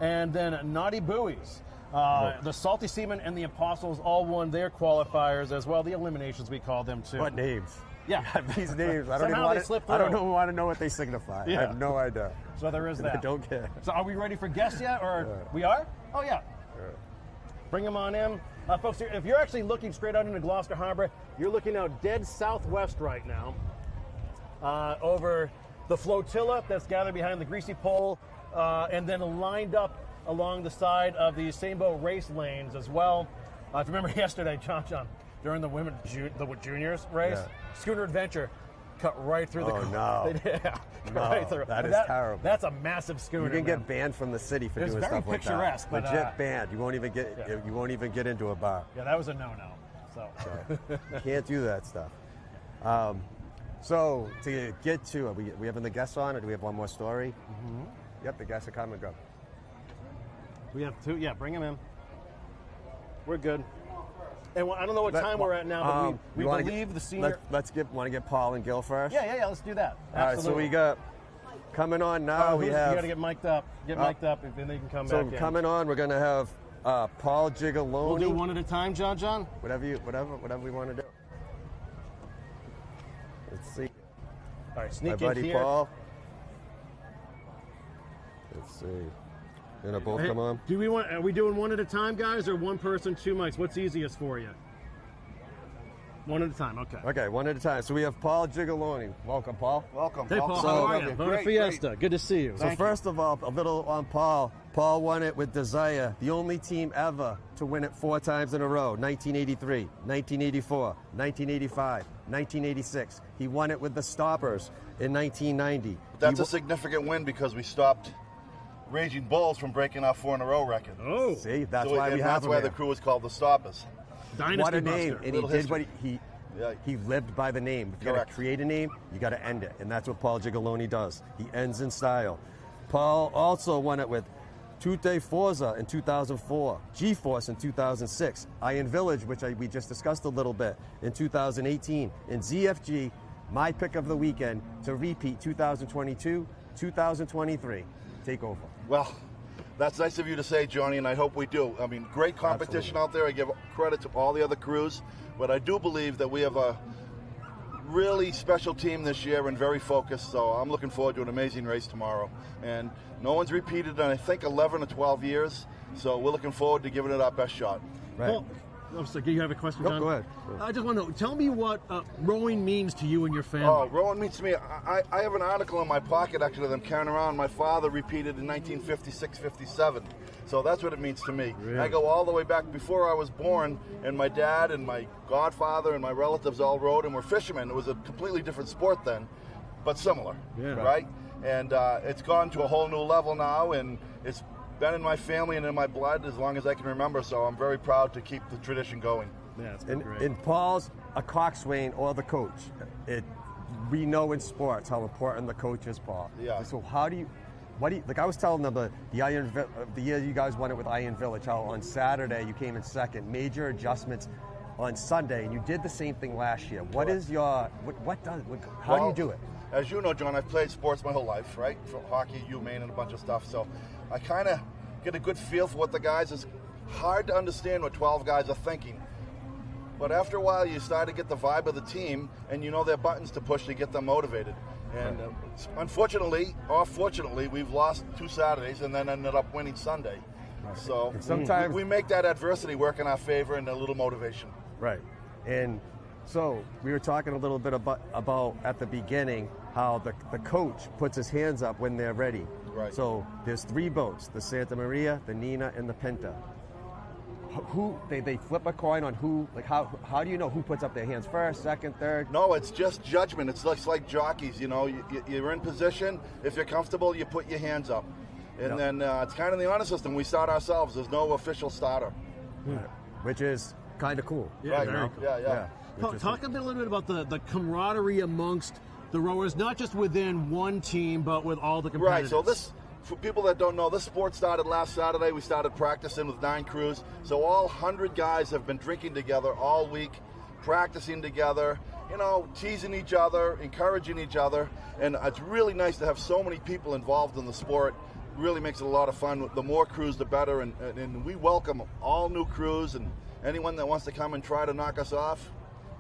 and then Naughty Buoys. The Salty Seamen and the Apostles all won their qualifiers as well. The eliminations, we call them, too. What names? Yeah. These names. I don't Somehow even want to know what they signify. Yeah. I have no idea. So there is that. I don't care. So are we ready for guests yet? Or we are? Oh, yeah. Bring them on in. Folks, if you're actually looking straight out into Gloucester Harbor, you're looking out dead southwest right now over the flotilla that's gathered behind the Greasy Pole and then lined up along the side of the sailboat race lanes as well. If you remember yesterday, John, during the the juniors race, Schooner Adventure cut right through the no. Yeah, No, right through. that is terrible. That's a massive schooner. You can get banned from the city for doing stuff like that. It's very picturesque, but legit banned. You won't even get into a bar. Yeah, that was a no-no. So you can't do that stuff. So to get to it, we having the guests on, or do we have one more story? Mm-hmm. Yep, the guests are coming. Go. We have two. Yeah, bring them in. We're good. And I don't know what time we're at now, but we believe the senior. Want to get Paul and Gil first? Yeah. Let's do that. All right, so we got coming on now. We have. You got to get mic'd up. Get mic'd up, and then they can come back in. So coming on, we're going to have Paul Gigaloni. We'll do one at a time, John. Whatever we want to do. Let's see. All right, sneak My in buddy here. Paul. Let's see. Gonna both come on? Are we doing one at a time, guys, or one person, two mics? What's easiest for you? One at a time, okay. Okay, one at a time. So we have Paul Gigaloni. Welcome, Paul. Welcome. Hey, Paul, how are you? Vote Fiesta. Good to see you. So first of all, a little on Paul. Paul won it with Desire, the only team ever to win it 4 times in a row, 1983, 1984, 1985, 1986. He won it with the Stoppers in 1990. That's a significant win because we stopped Raging Bulls from breaking our 4 in a row record. Oh, see, that's why we have That's why the crew was called the Stoppers. Dynasty what a Buster. name! And he did what he lived by the name. If you got to create a name, you got to end it, and that's what Paul Gigaloni does. He ends in style. Paul also won it with Tutte Forza in 2004, G-Force in 2006, Iron Village, which we just discussed a little bit, in 2018, and ZFG, my pick of the weekend to repeat 2022, 2023. Take over. Well, that's nice of you to say, Johnny, and I hope we do. I mean, great competition out there. I give credit to all the other crews, but I do believe that we have a really special team this year and very focused, so I'm looking forward to an amazing race tomorrow. And no one's repeated in, I think, 11 or 12 years, so we're looking forward to giving it our best shot. Right. Well, I'm sorry, do you have a question, John? Go ahead. I just want to know, tell me what rowing means to you and your family. Oh, rowing means to me, I have an article in my pocket, actually, that I'm carrying around. My father repeated in 1956-57, so that's what it means to me. Really? I go all the way back before I was born, and my dad and my godfather and my relatives all rowed and were fishermen. It was a completely different sport then, but similar, right? And it's gone to a whole new level now, and it's been in my family and in my blood as long as I can remember, so I'm very proud to keep the tradition going. Yeah, it's been great. And Paul's a coxswain or the coach. We know in sports how important the coach is, Paul. Yeah. So like I was telling them the year you guys won it with Iron Village, how on Saturday you came in second, major adjustments on Sunday, and you did the same thing last year. How do you do it? As you know, John, I've played sports my whole life, right? From hockey, UMaine, and a bunch of stuff. So I kind of get a good feel for what the guys. It's hard to understand what 12 guys are thinking. But after a while, you start to get the vibe of the team, and you know their buttons to push to get them motivated. And unfortunately, or fortunately, we've lost 2 Saturdays and then ended up winning Sunday. Right. So And sometimes we make that adversity work in our favor and a little motivation. Right. And so we were talking a little bit about at the beginning how the coach puts his hands up when they're ready. Right. So there's 3 boats, the Santa Maria, the Nina, and the Pinta. Who they flip a coin on who, like how do you know who puts up their hands first, second, third? No, it's just judgment. It's like jockeys, you know. You're in position. If you're comfortable, you put your hands up. And then it's kind of the honor system. We start ourselves. There's no official starter. Which is kind of cool. Yeah, Right. very cool. Yeah. Talk a little bit about the camaraderie amongst the rowers, not just within one team, but with all the competitors. Right, so for people that don't know, this sport started last Saturday. We started practicing with 9 crews. So all 100 guys have been drinking together all week, practicing together, you know, teasing each other, encouraging each other. And it's really nice to have so many people involved in the sport. Really makes it a lot of fun. The more crews, the better. And we welcome all new crews, and anyone that wants to come and try to knock us off,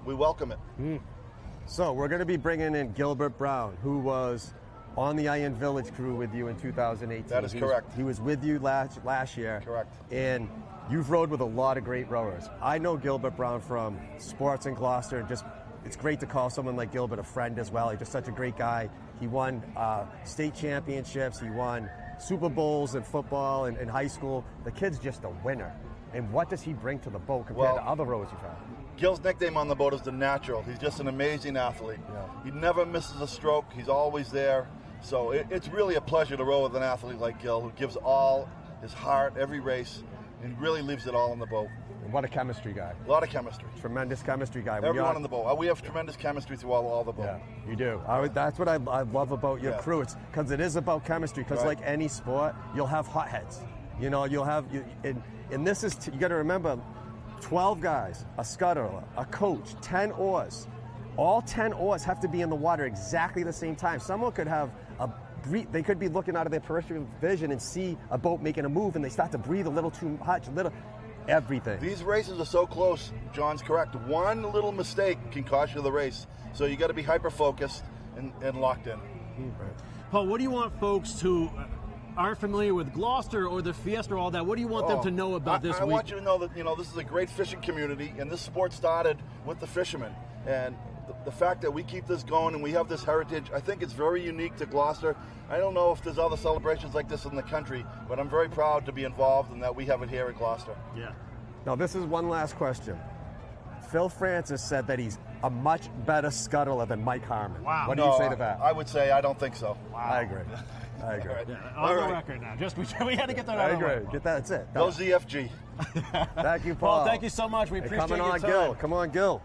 we welcome it. So we're going to be bringing in Gilbert Brown, who was on the Iron Village crew with you in 2018. That is correct. He was with you last year. Correct. And you've rowed with a lot of great rowers. I know Gilbert Brown from sports in Gloucester, and just it's great to call someone like Gilbert a friend as well. He's just such a great guy. He won state championships. He won Super Bowls in football and in high school. The kid's just a winner. And what does he bring to the boat compared to other rowers you've had? Gil's nickname on the boat is the Natural. He's just an amazing athlete. Yeah. He never misses a stroke. He's always there. So it's really a pleasure to row with an athlete like Gil, who gives all his heart every race and really leaves it all on the boat. And what a chemistry guy. A lot of chemistry. Tremendous chemistry guy. Everyone on the boat. We have tremendous chemistry through all the boat. Yeah, you do. That's what I love about your crew. It's because it is about chemistry. Because like any sport, you'll have hotheads. You know, and this is you got to remember, 12 guys, a scuttler, a coach, 10 oars. All 10 oars have to be in the water exactly the same time. Someone could have they could be looking out of their peripheral vision and see a boat making a move, and they start to breathe a little too much, everything. These races are so close. John's correct. One little mistake can cost you the race. So you got to be hyper focused and locked in. Paul, what do you want folks who aren't familiar with Gloucester or the Fiesta or all that? What do you want them to know about this week? I want you to know that this is a great fishing community, and this sport started with the fishermen. And the fact that we keep this going and we have this heritage, I think it's very unique to Gloucester. I don't know if there's other celebrations like this in the country, but I'm very proud to be involved and that we have it here in Gloucester. Yeah. Now, this is one last question. Phil Francis said that he's a much better scuttler than Mike Harmon. Wow. What do you say to that? I would say I don't think so. Wow. I agree. Yeah, on the record now. We had to get that out of the way. Get that. That's it. Go ZFG. Thank you, Paul. Paul, thank you so much. We appreciate coming your on, time. Gil. Come on, Gil.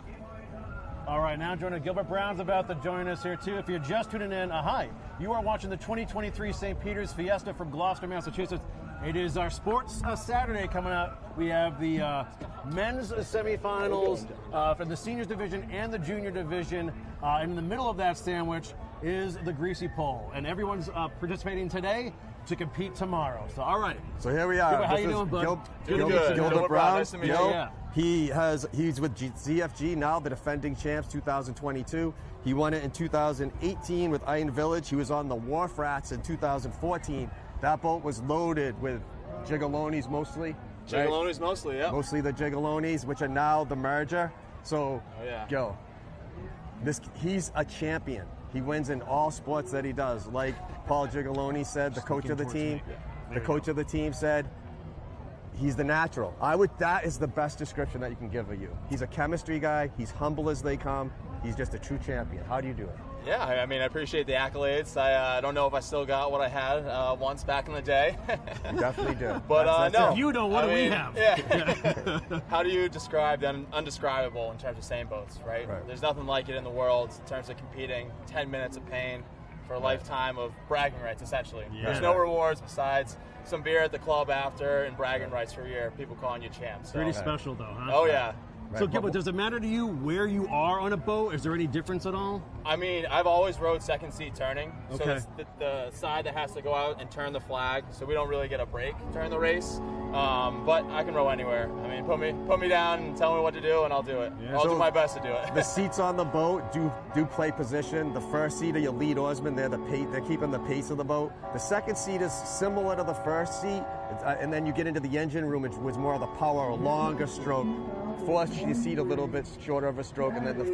All right, now joining Gilbert Brown's about to join us here too. If you're just tuning in, hi. You are watching the 2023 St. Peter's Fiesta from Gloucester, Massachusetts. It is our Sports Saturday coming up. We have the men's semifinals for the seniors division and the junior division. And in the middle of that sandwich is the greasy pole. And everyone's participating today to compete tomorrow. So, all right. So here we are. Gilbert, how you doing, bud? Gilbert Brown. Nice to meet you. Yeah. He's with ZFG now, the defending champs 2022. He won it in 2018 with Iron Village. He was on the Wharf Rats in 2014. That boat was loaded with gigalonis mostly. Gigalonis mostly, yeah. Mostly the gigalonis, which are now the merger. So, Gil, he's a champion. He wins in all sports that he does. Like Paul Gigaloni said, the coach of the team. The coach of the team said, he's the natural. That is the best description that you can give of you. He's a chemistry guy. He's humble as they come. He's just a true champion. How do you do it? Yeah, I mean, I appreciate the accolades. I don't know if I still got what I had once back in the day. You definitely do. But that's no. If you don't, what do we have? Yeah. How do you describe the undescribable in terms of same boats, right? There's nothing like it in the world in terms of competing. 10 minutes of pain for a lifetime of bragging rights, essentially. Yeah. There's no rewards besides some beer at the club after and bragging rights for a year, people calling you champ. So. Pretty special, though, huh? Oh, yeah. So, Gilbert, does it matter to you where you are on a boat? Is there any difference at all? I mean, I've always rowed second seat turning. Okay. So it's the side that has to go out and turn the flag, so we don't really get a break during the race. But I can row anywhere. I mean, put me down and tell me what to do, and I'll do it. Yeah. I'll do my best to do it. The seats on the boat do play position. The first seat are your lead oarsmen. They're keeping the pace of the boat. The second seat is similar to the first seat, and then you get into the engine room, which was more of the power, a longer stroke. Fourth seat a little bit shorter of a stroke, and then the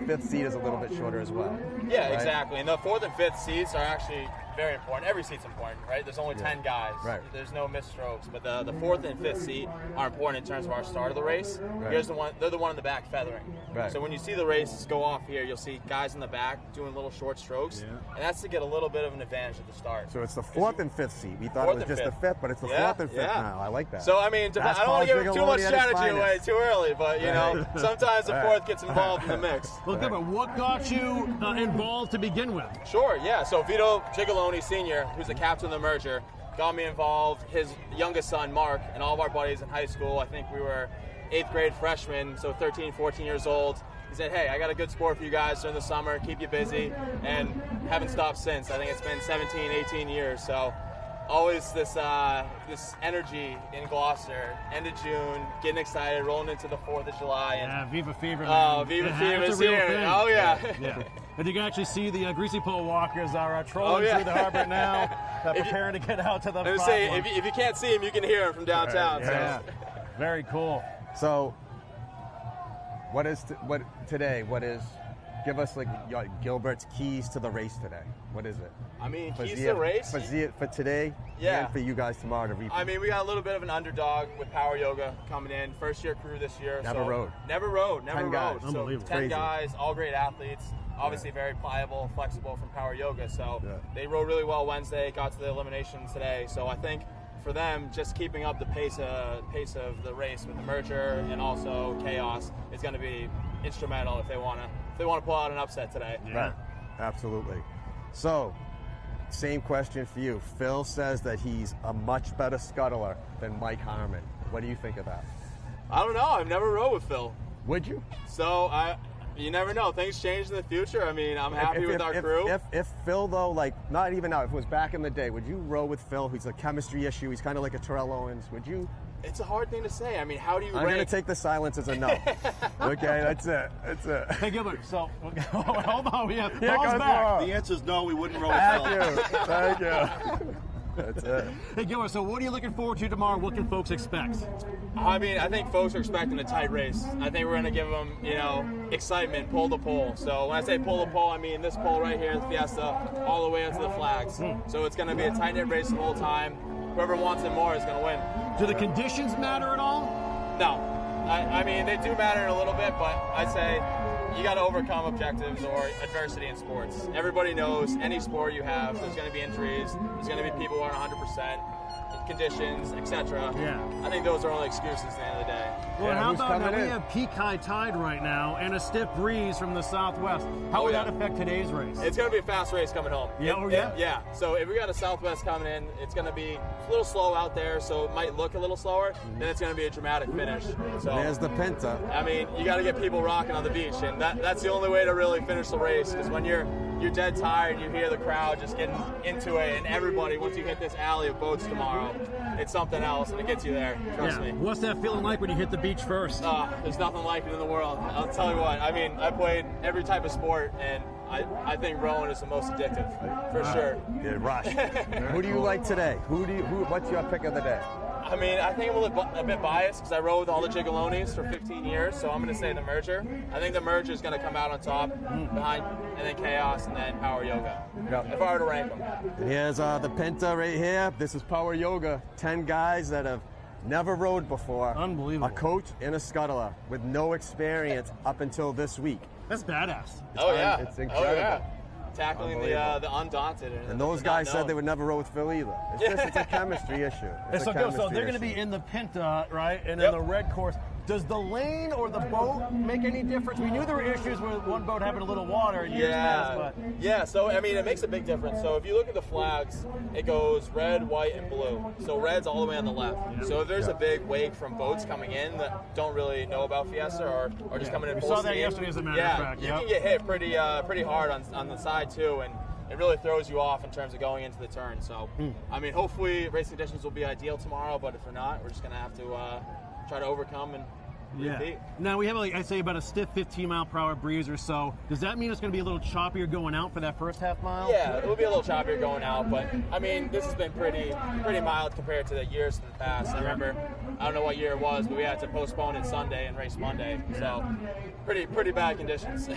fifth seat is a little bit shorter as well. Yeah, right? exactly. And the fourth and fifth seats are actually very important. Every seat's important, right? There's only 10 guys. Right. There's no missed strokes. But the fourth and fifth seat are important in terms of our start of the race. Right. They're the one in the back feathering. Right. So when you see the race go off here, you'll see guys in the back doing little short strokes. Yeah. And that's to get a little bit of an advantage at the start. So it's the fourth and fifth seat. We thought it Fourth was and just the fifth. fifth, but it's the fourth and fifth now. I like that. So, I mean, That's I don't want to give too much College Gigaloni at its strategy away finest. too early, but, you know, sometimes the Right. fourth gets involved in the mix. Well, Gilbert, what got you involved to begin with? Sure, yeah. So Vito Gigaloni Sr., who's the captain of the merger, got me involved. His youngest son, Mark, and all of our buddies in high school, I think we were 8th grade freshmen, so 13, 14 years old. He said, hey, I got a good sport for you guys during the summer, keep you busy, and haven't stopped since. I think it's been 17, 18 years, so always this energy in Gloucester. End of June, getting excited, rolling into the 4th of July. And Yeah, Viva Fever. Oh, Man. Viva Yeah, Fever it's is a real here. thing. Oh, yeah. Yeah. And you can actually see the greasy pole walkers are trolling Oh, yeah. through the harbor now, If you- preparing to get out to the I was saying, platform. if you can't see him, you can hear him from downtown. Right, so. Yeah, very cool. So, give us like Gilbert's keys to the race today. What is it? I mean, For keys to Zia- the race. for today, Yeah. and for you guys tomorrow to repeat. I mean, we got a little bit of an underdog with Power Yoga coming in. First year crew this year. Never rode. Never rode. 10 guys. So Unbelievable. 10 Crazy. guys, all great athletes. Obviously very pliable, flexible from Power Yoga. So Yeah. they rode really well Wednesday, got to the eliminations today. So I think for them, just keeping up the pace of the race with the merger and also chaos is going to be instrumental if they want to pull out an upset today. Yeah. Right. Absolutely. So, same question for you. Phil says that he's a much better scuttler than Mike Harmon. What do you think of that? I don't know. I've never rode with Phil. Would you? So you never know. Things change in the future. I mean, I'm happy with our crew. If Phil, though, like, not even now, if it was back in the day, would you row with Phil? He's a chemistry issue. He's kind of like a Terrell Owens. Would you? It's a hard thing to say. I mean, how do you I'm going to rank? take the silence as a no. Okay, that's it. That's it. Hey, Gilbert, so, hold on. Here Ball's comes back. Paul. The answer is no, we wouldn't row with Thank Phil. you. Thank you. That's it. Hey, Gilbert, so what are you looking forward to tomorrow? What can folks expect? I mean, I think folks are expecting a tight race. I think we're going to give them, excitement, pole to pole. So when I say pole to pole, I mean this pole right here, the Fiesta, all the way up to the flags. So it's going to be a tight-knit race the whole time. Whoever wants it more is going to win. Do the conditions matter at all? No. I mean, they do matter a little bit, but I'd say you got to overcome objectives or adversity in sports. Everybody knows any sport you have, there's going to be injuries, there's going to be people who aren't 100%, conditions, etc. Yeah. I think those are only excuses at the end of the day. Well, Yeah, how who's about now coming we in? have peak high tide right now and a stiff breeze from the southwest. How would yeah. that affect today's race? It's going to be a fast race coming home. Yeah, Yeah. So if we got a southwest coming in, it's going to be a little slow out there, so it might look a little slower. Then it's going to be a dramatic finish. So There's the Pinta. I mean, you got to get people rocking on the beach, and that's the only way to really finish the race. Because when you're dead tired, you hear the crowd just getting into it, and everybody, once you hit this alley of boats tomorrow, it's something else, and it gets you there. Trust me. What's that feeling like when you hit the beach first? There's nothing like it in the world. I'll tell you what. I mean, I played every type of sport, and I think rowing is the most addictive, for sure. Yeah, rush. Who do you like today? What's your pick of the day? I mean, I think I'm a bit biased because I rode with all the Gigalonis for 15 years, so I'm going to say the merger. I think the merger is going to come out on top, behind, and then Chaos, and then Power Yoga. Yep. If I were to rank them. Here's the Pinta right here. This is Power Yoga. 10 guys that have never rowed before. Unbelievable. A coach and a scuttler with no experience up until this week. That's badass. It's incredible. Oh, yeah. Tackling the Unbelievable. undaunted. And those guys said they would never row with Phil either. It's a chemistry issue. It's So a chemistry they're going to issue. be in the Pinta, right? And Yep. in the red course. Does the lane or the boat make any difference? We knew there were issues with one boat having a little water in years past, but Yeah, so I mean, it makes a big difference. So if you look at the flags, it goes red, white, and blue. So red's all the way on the left. So if there's a big wake from boats coming in that don't really know about Fiesta or just coming in we full saw that steam, yesterday, as a matter of fact. you can get hit pretty hard on the side too, and it really throws you off in terms of going into the turn. So I mean, hopefully race conditions will be ideal tomorrow, but if they're not, we're just gonna have to try to overcome and repeat. Now we have, like I say, about a stiff 15-mile-per-hour breeze or so. Does that mean it's going to be a little choppier going out for that first half mile? Yeah, it will be a little choppier going out, but I mean, this has been pretty mild compared to the years in the past. I remember, I don't know what year it was, but we had to postpone it Sunday and race Monday, so pretty bad conditions.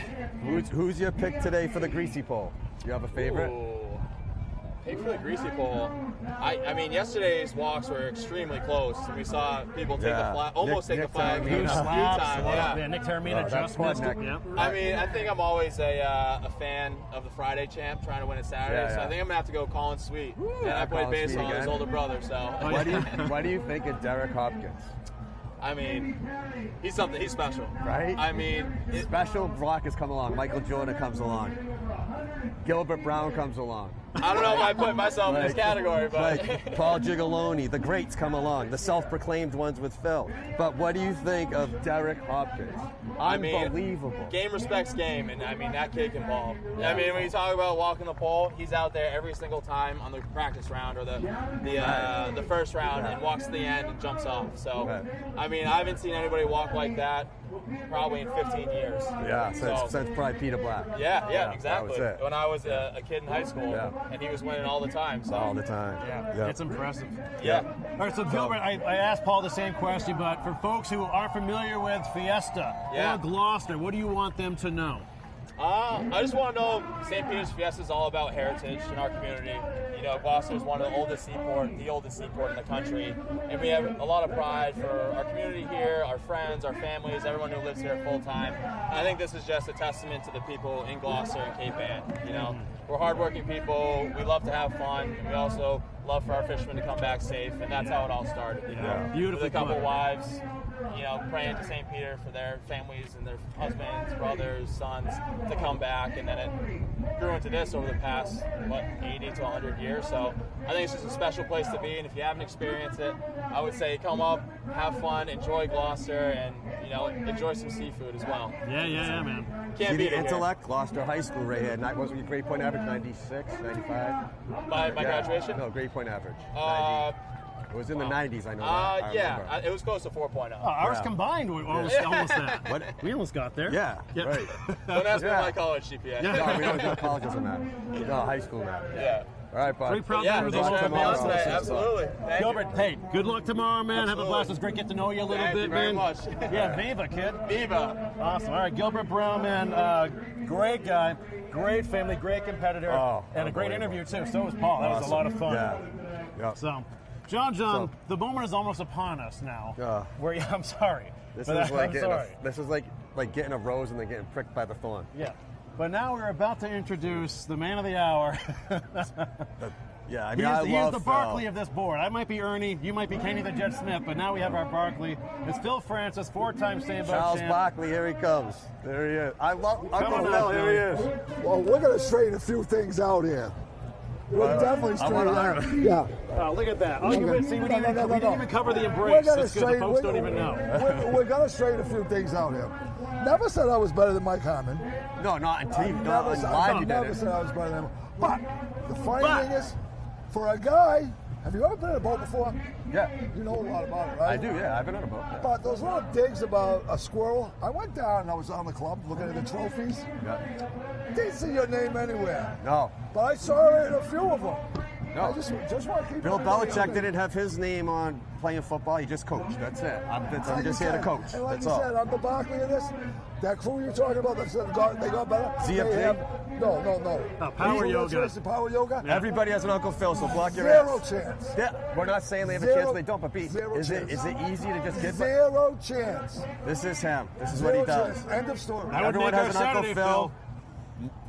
Who's your pick today for the greasy pole? Do you have a favorite? Ooh. Pick for the greasy pole. I mean, yesterday's walks were extremely close. We saw people take the flag, almost take the flag. Nick a few times. Yeah. Nick Taramina just missed it. Yeah. I mean, I think I'm always a fan of the Friday champ trying to win it Saturday, so I think I'm going to have to go Colin Sweet. And I played baseball with his older brother, so. What do you think of Derek Hopkins? I mean, he's something. He's special. Right? I mean, special rockets come along. Michael Jordan comes along. Gilbert Brown comes along. I don't know if I put myself in this category, but like Paul Gigaloni, the greats come along, the self-proclaimed ones with Phil. But what do you think of Derek Hopkins? Unbelievable. I mean, game respects game, and I mean that kid can ball. I mean, when you talk about walking the pole, he's out there every single time on the practice round or the first round and walks to the end and jumps off. So, I mean, I haven't seen anybody walk like that probably in 15 years. Yeah, since probably Peter Black. Yeah, exactly. That was it. When I was a kid in high school, and he was winning all the time. So. All the time. Yeah, it's impressive. Yeah. All right, so Gilbert, I asked Paul the same question, but for folks who aren't familiar with Fiesta or Gloucester, what do you want them to know? I just want to know St. Peter's Fiesta is all about heritage in our community. You know, Gloucester is one of the oldest seaport in the country, and we have a lot of pride for our community here, our friends, our families, everyone who lives here full time. I think this is just a testament to the people in Gloucester and Cape Ann. You know, we're hardworking people. We love to have fun. We also love for our fishermen to come back safe, and that's how it all started. You know, beautiful. With a couple wives. You know, praying to St. Peter for their families and their husbands, brothers, sons to come back, and then it grew into this over the past 80 to 100 years. So I think it's just a special place to be, and if you haven't experienced it, I would say come up, have fun, enjoy Gloucester, and you know, enjoy some seafood as well. Yeah, man. Can't beat it. Intellect, Gloucester High School right here. What was your grade point average? 96, 95? My graduation? No, grade point average. It was in the 90s, I know that. It was close to 4.0. Ours combined were almost that. What? We almost got there. Yeah, right. Don't ask me my college GPA. No, we don't do college doesn't matter. No, high school matters. Yeah. All right, bud. Very proud Thanks for having me on today. Absolutely. Thank Gilbert, you. hey, good luck tomorrow, man. Have a blast. It's great getting to know you a little bit, Thank you very man. much. Yeah, Viva, kid. Viva. Awesome. All right, Gilbert Brown, man, great guy, great family, great competitor, and a great interview, too. So was Paul. That was a lot of fun. Yeah. So, John, the moment is almost upon us now. I'm sorry. This is like getting a rose and then getting pricked by the thorn. Yeah. But now we're about to introduce the man of the hour. Yeah, I mean, he's the Barkley of this board. I might be Ernie, you might be Kenny the Jet Smith, but now we have our Barkley. It's Phil Francis, 4-time Sainboat Charles champ. Barkley, here he comes. There he is. I love Uncle Phil, here he is. Well, we're going to straighten a few things out here. We're definitely straighten out. Yeah. Oh, look at that. Oh, you didn't even cover the embrace. We're gonna That's good. The folks don't even know. We're going to straighten a few things out here. Never said I was better than Mike Harmon. No, not in TV. Never said I was better than him. But the funny thing is, for a guy, have you ever been in a boat before? Yeah. You know a lot about it, right? I do, yeah. I've been on a boat. Yeah. But those little digs about a squirrel, I went down and I was on the club looking at the trophies. Yeah. Didn't see your name anywhere. No. But I saw it in a few of them. No. I just want to keep Bill Belichick didn't have his name on playing football. He just coached. That's it. I'm just here to coach. And like That's you all. said, I'm the Barkley of this. That crew you're talking about that said they got better. ZFP? No. Power yoga. Power yoga. Everybody has an Uncle Phil, so block your Zero ass. chance. Yeah, we're not saying they have a chance. They don't, but is it easy to just get? Zero chance. This is him. This is Zero what he does. chance. End of story. That would Everyone make has our an Uncle Saturday, Phil.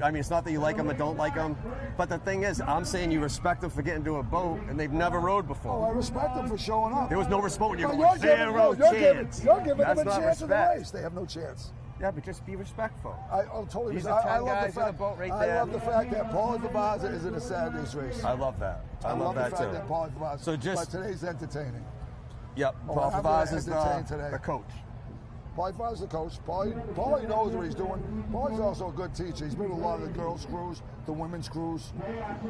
I mean, it's not that you like them or don't like them, but the thing is, I'm saying you respect them for getting to a boat, and they've never rowed before. Oh, I respect them for showing up. There was no respect when you But go, you're chance. giving them That's a not chance in the respect. race. They have no chance. Yeah, but just be respectful. I'm totally. These I are 10 love guys the in fact. a boat right I there. love the fact that Paulie Vavaza is in a Saturday's race. I love that. I love the that fact too. that Paulie Vavaza. So just- but today's entertaining. Yep, Oh, Paul I'm Favaz gonna is entertain today. the coach. Paulie Vavaza's the coach. Paulie knows what he's doing. Paulie's also a good teacher. He's been with a lot of the girls' crews, the women's crews,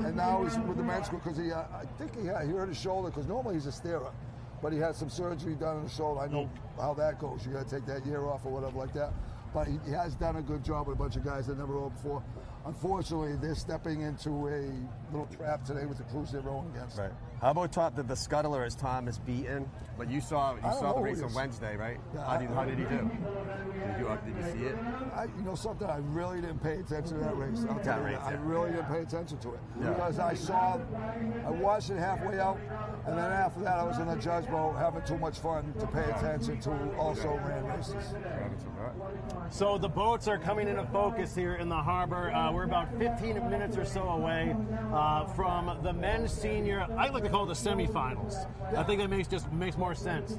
and now he's with the men's crew because I think he hurt his shoulder because normally he's a steerer, but he had some surgery done on the shoulder. I know how that goes. You got to take that year off or whatever like that. But he has done a good job with a bunch of guys that never rowed before. Unfortunately, they're stepping into a little trap today with the crews they're rowing against. Right. How about the scuttler as Tom is beaten? But you saw don't the know who race he on is. Wednesday, right? Yeah, How did he do? Did you see it? You know something? I really didn't pay attention to that race. I'll tell you race, that. I yeah. really didn't pay attention to it Yeah. because I watched it halfway out, and then after that I was in the judge boat having too much fun to pay attention to also ran races. So the boats are coming into focus here in the harbor. We're about 15 minutes or so away from the men's senior. I like to call it the semifinals. I think that makes more sense.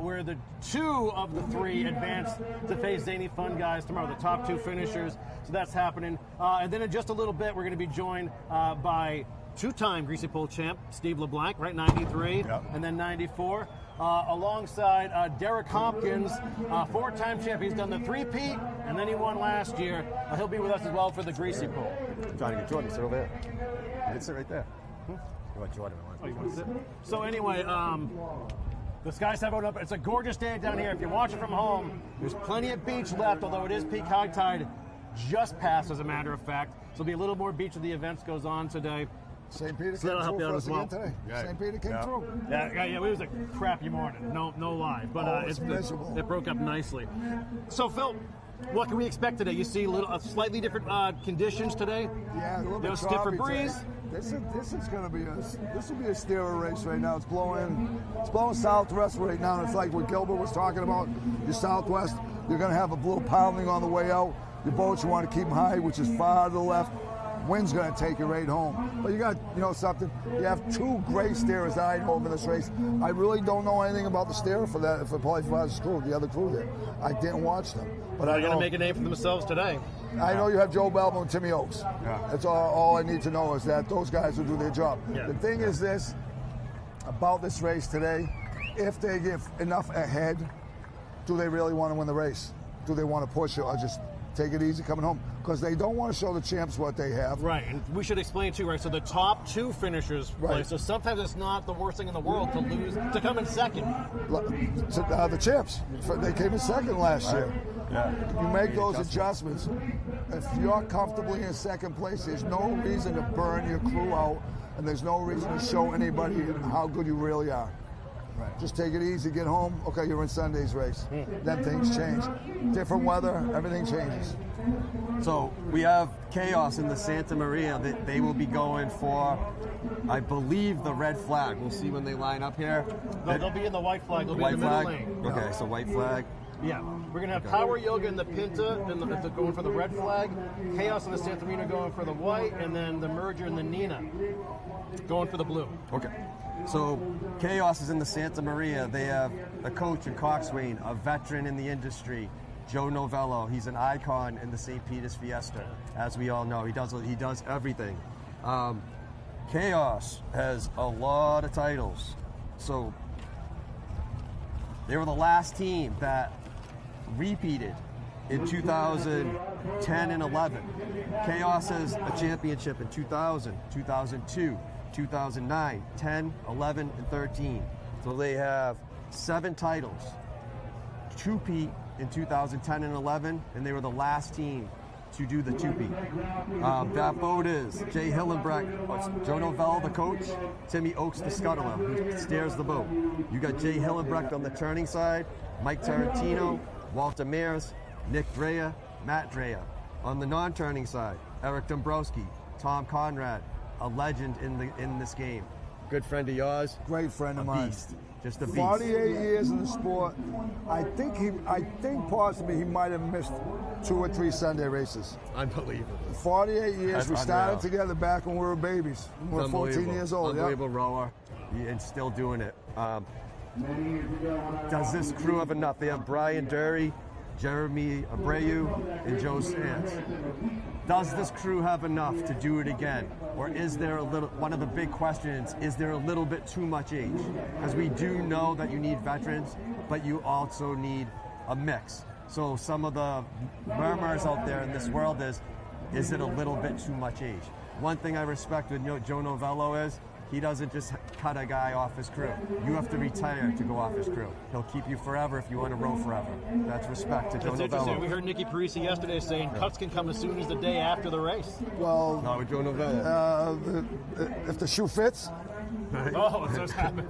Where the two of the three advance to face Zany Fun Guys tomorrow, the top two finishers. So that's happening. And then in just a little bit, we're going to be joined by two-time Greasy Pole champ Steve LeBlanc, right, 93, and then 94. Alongside Derek Hopkins, four-time champ. He's done the three-peat, and then he won last year. He'll be with us as well for the Greasy Pole. Jordan, sit over there. You can sit right there. You want Jordan? Oh, you want to sit? So anyway, the skies have opened up. It's a gorgeous day down here. If you're watching from home, there's plenty of beach left, although it is peak high tide just passed, as a matter of fact. So there'll be a little more beach as the events goes on today. St. Peter So that'll came help through you out for as us well. again today. Yeah. St. Peter came through. Yeah, it was a crappy morning. No lie. But It's miserable. it broke up nicely. So, Phil, what can we expect today? You see slightly different conditions today? Yeah, a little bit stiffer choppy breeze. today. This is going to be this will be a steerer race right now. It's blowing southwest right now. And it's like what Gilbert was talking about. Your southwest, you're going to have a little pounding on the way out. Your boats, you want to keep them high, which is far to the left. Wind's going to take you right home. But you got, something. You have two great steerers that I know of in this race. I really don't know anything about the steerer for Paulie Vavaza's crew, the other crew there. I didn't watch them. But They're I going to know, make a name for themselves today. I know you have Joe Belmo and Timmy Oakes. Yeah. That's all I need to know is that those guys will do their job. Yeah. The thing is this, about this race today, if they get enough ahead, do they really want to win the race? Do they want to push it or just take it easy coming home? Because they don't want to show the champs what they have. Right, and we should explain too, right? So the top two finishers play. Right. So sometimes it's not the worst thing in the world to come in second. The champs, they came in second last year. Yeah. You make those adjustments. If you're comfortably in second place, there's no reason to burn your crew out, and there's no reason to show anybody how good you really are. Right. Just take it easy, get home. Okay, you're in Sunday's race. Then things change. Different weather, everything changes. So we have Chaos in the Santa Maria. They will be going for, I believe, the red flag. We'll see when they line up here. No, they'll be in the white flag. They'll be White in the middle flag. lane. Okay, so white flag. Yeah, we're gonna have Power Yoga in the Pinta, and the going for the red flag. Chaos in the Santa Marina going for the white, and then the Merger and the Nina going for the blue. Okay. So Chaos is in the Santa Maria. They have a coach in Coxswain, a veteran in the industry, Joe Novello. He's an icon in the St. Peter's Fiesta, as we all know. He does everything. Chaos has a lot of titles. So they were the last team that repeated in 2010 and 11. Chaos has a championship in 2000, 2002, 2009, 10, 11, and 13. So they have 7 titles. Two-peat in 2010 and 11, and they were the last team to do the two-peat. That boat is Jay Hillenbrecht, Joe Novell, the coach, Timmy Oakes, the scuttler, who steers the boat. You got Jay Hillenbrecht on the turning side, Mike Tarantino, Walter Mears, Nick Drea, Matt Drea. On the non-turning side, Eric Dombrowski, Tom Conrad, a legend in this game. good friend of yours. Great friend of mine. Beast. Just a beast. 48 years in the sport. I think possibly he might have missed 2 or 3 Sunday races. Unbelievable. 48 years. That's we started unreal. together back when we were babies. We were 14 years old. Unbelievable rower. And still doing it. Does this crew have enough? They have Brian Dury, Jeremy Abreu, and Joe Sands. Does this crew have enough to do it again? Or is there a little, one of the big questions, is there a little bit too much age? Because we do know that you need veterans, but you also need a mix. So some of the murmurs out there in this world is it a little bit too much age? One thing I respect with Joe Novello is, he doesn't just cut a guy off his crew. You have to retire to go off his crew. He'll keep you forever if you want to row forever. That's respect to Joe Novello. It's interesting. We heard Nicky Parisi yesterday saying cuts can come as soon as the day after the race. Well, not with Joe Novello. If the shoe fits. Right. Oh, it's just happened.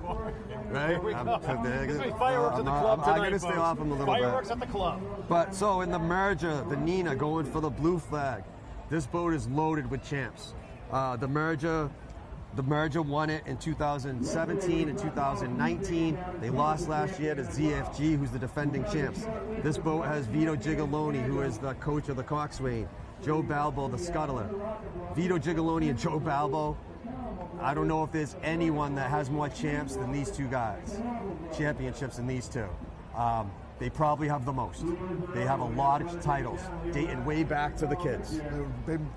Right? Here we go. Fireworks at the club tonight, I'm going to stay off him a little bit. Fireworks at the club. But so in the merger, the Nina going for the blue flag. This boat is loaded with champs. The merger won it in 2017 and 2019. They lost last year to ZFG, who's the defending champs. This boat has Vito Gigoloni, who is the coach of the Coxswain, Joe Balbo, the scuttler. Vito Gigoloni and Joe Balbo, I don't know if there's anyone that has more champs than these two guys, championships than these two. They probably have the most. They have a lot of titles, dating way back to the kids.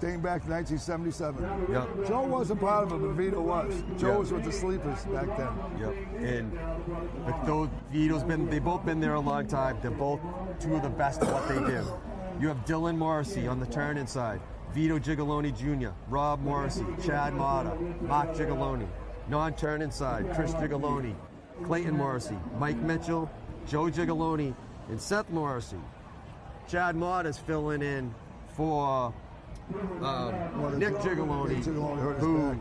Dating back to 1977. Yep. Joe wasn't part of it, but Vito was. Joe was with the Sleepers back then. Yep. And those they've both been there a long time. They're both two of the best at what they do. You have Dylan Morrissey on the turn inside, Vito Gigoloni Jr., Rob Morrissey, Chad Mata, Mark Gigoloni. Non-turn inside, Chris Gigoloni, Clayton Morrissey, Mike Mitchell, Joe Gigoloni, and Seth Morrissey. Chad Mott is filling in for Nick Gigoloni, who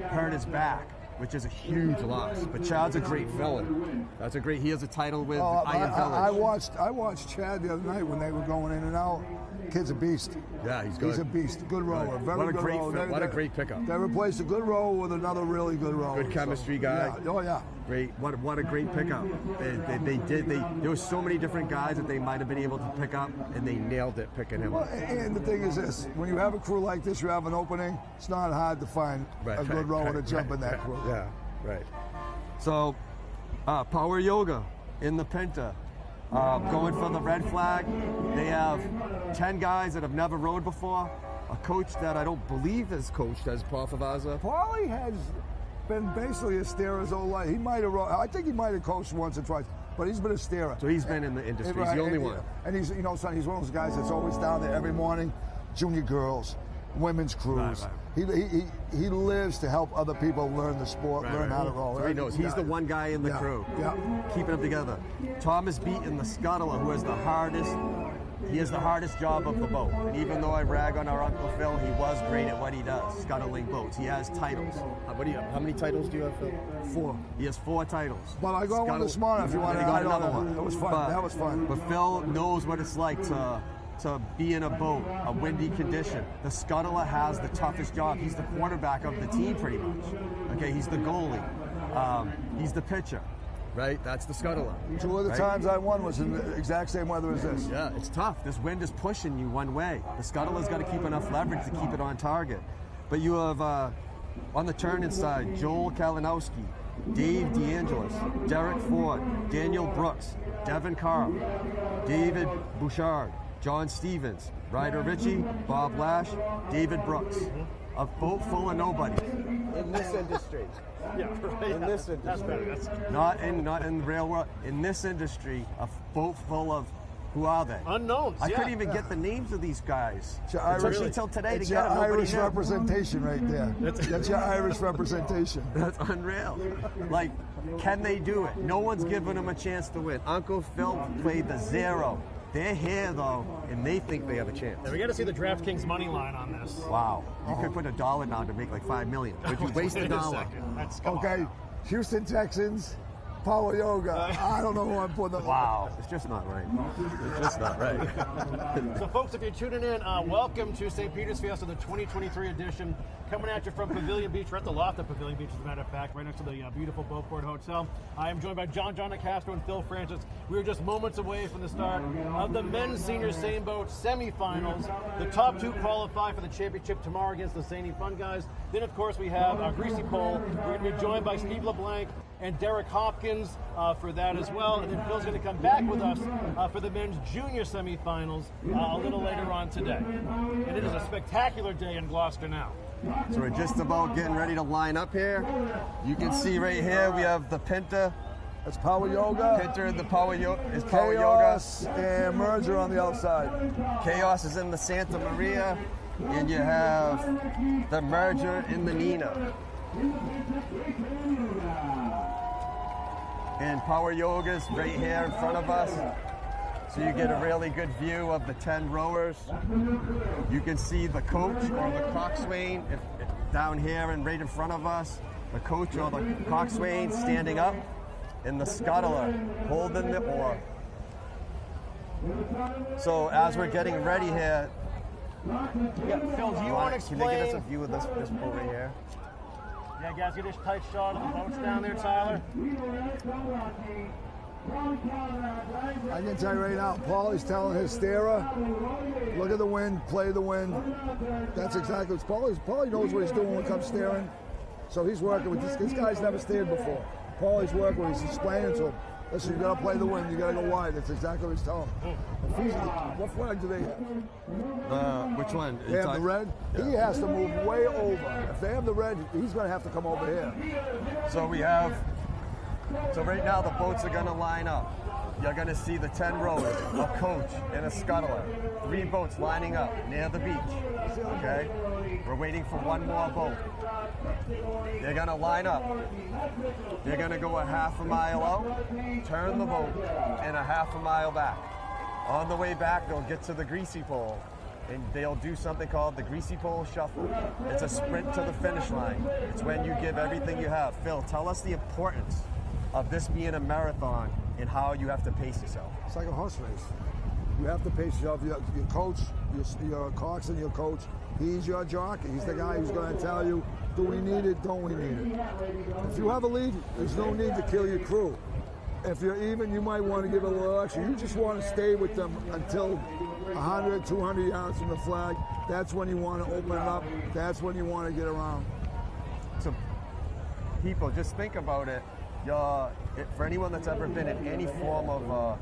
hurt his back, which is a huge loss. But Chad's a great villain. That's a great. He has a title with Iron Village. I watched Chad the other night when they were going in and out. Kid's a beast. Yeah, he's good. He's a beast. Good rower. Very what a good great rower. What a great pickup. They replaced a good rower with another really good rower. Good chemistry guy. Yeah. Oh yeah. Great. What a great pickup. There were so many different guys that they might have been able to pick up, and they nailed it picking him up. And the thing is this: when you have a crew like this, you have an opening. It's not hard to find a good rower to jump in that crew. Yeah. Right. So, Power Yoga in the Pinta. Going for the red flag. They have 10 guys that have never rowed before. A coach that I don't believe has coached as Paul Favazza. Paulie has been basically a steerer his whole life. He might have rowed. I think he might have coached once or twice, but he's been a steerer. So he's been in the industry. He's the only one. And he's, son, he's one of those guys that's always down there every morning. Junior girls, women's crews. Right. He lives to help other people learn the sport, learn how to row. So he knows. He's the one guy in the crew, keeping them together. Thomas Beaton, the scuttler, who has the hardest. He has the hardest job of the boat. And even though I rag on our Uncle Phil, he was great at what he does, scuttling boats. He has titles. How many titles do you have, Phil? 4. He has 4 titles. Well, I got one this morning if you want to. He got another one. That was fun. That was fun. But Phil knows what it's like to be in a boat, a windy condition. The scuttler has the toughest job. He's the quarterback of the team pretty much. Okay, he's the goalie. He's the pitcher. Right? That's the scuttler. 2 of the times I won was in the exact same weather as this. Yeah, it's tough. This wind is pushing you one way. The scuttler's got to keep enough leverage to keep it on target. But you have, on the turn inside, Joel Kalinowski, Dave DeAngelis, Derek Ford, Daniel Brooks, Devin Carl, David Bouchard, John Stevens, Ryder Ritchie, Bob Lash, David Brooks. A boat full of nobodies in this industry. Yeah, right. In this industry. That's better. Not in the rail world. In this industry, a boat full of, who are they? Unknowns. I couldn't even get the names of these guys. It took me till today to it's get your them. Irish representation right there. That's your Irish representation. That's unreal. Like, can they do it? No one's giving them a chance to win. Uncle Phil played the 0. They're here, though, and they think they have a chance. Yeah, we got to see the DraftKings money line on this. Wow. You could put $1 down to make like $5 million. Would you waste $1? Okay, Houston Texans, Power yoga. I don't know who I'm putting up. Wow. It's just not right. It's just not right. So, folks, if you're tuning in, welcome to St. Peter's Fiesta, the 2023 edition. Coming at you from Pavilion Beach. We're at the loft at Pavilion Beach, as a matter of fact, right next to the beautiful Beauport Hotel. I am joined by John Castro and Phil Francis. We are just moments away from the start of the men's senior same boat semifinals. The top 2 qualify for the championship tomorrow against the Sandy Fun guys. Then, of course, we have our Greasy Pole. We're going to be joined by Steve LeBlanc and Derek Hopkins for that as well. And then Phil's going to come back with us for the men's junior semifinals a little later on today. And it is a spectacular day in Gloucester now. So we're just about getting ready to line up here. You can see right here we have the Pinta. That's Power Yoga. Pinta and the Power Yoga. Chaos and Merger on the outside. Chaos is in the Santa Maria. And you have the Merger in the Nina. And Power Yoga's right here in front of us. So you get a really good view of the 10 rowers. You can see the coach or the coxswain if down here and right in front of us. The coach or the coxswain standing up, and the scuttler holding the oar. So as we're getting ready here, Yeah, Phil, do you want to explain? Can they get us a view of this boat right here? Yeah, guys, get this tight shot of the boats down there, Tyler. I can tell you right now, Paulie's telling his steerer, look at the wind, play the wind. That's exactly what Paulie knows what he's doing when it comes steering. So he's working with this. This guy's never steered before. Paulie's working with him. He's explaining to him, listen, you got to play the wind. You got to go wide. That's exactly what he's telling him. What flag do they have? Which one? They have the red. Yeah. He has to move way over. If they have the red, he's going to have to come over here. So So right now the boats are going to line up. You're going to see the 10 rowers, a coach, and a scuttler. 3 boats lining up near the beach. Okay? We're waiting for one more boat. They're going to line up. They're going to go a half a mile out, turn the boat, and a half a mile back. On the way back, they'll get to the greasy pole, and they'll do something called the greasy pole shuffle. It's a sprint to the finish line. It's when you give everything you have. Phil, tell us the importance of this being a marathon and how you have to pace yourself. It's like a horse race. You have to pace yourself. Your coach, your coxswain, your coach, he's your jockey. He's the guy who's going to tell you, do we need it, don't we need it? If you have a lead, there's no need to kill your crew. If you're even, you might want to give a little extra. You just want to stay with them until 100, 200 yards from the flag. That's when you want to open it up. That's when you want to get around. So people, just think about it. For anyone that's ever been in any form of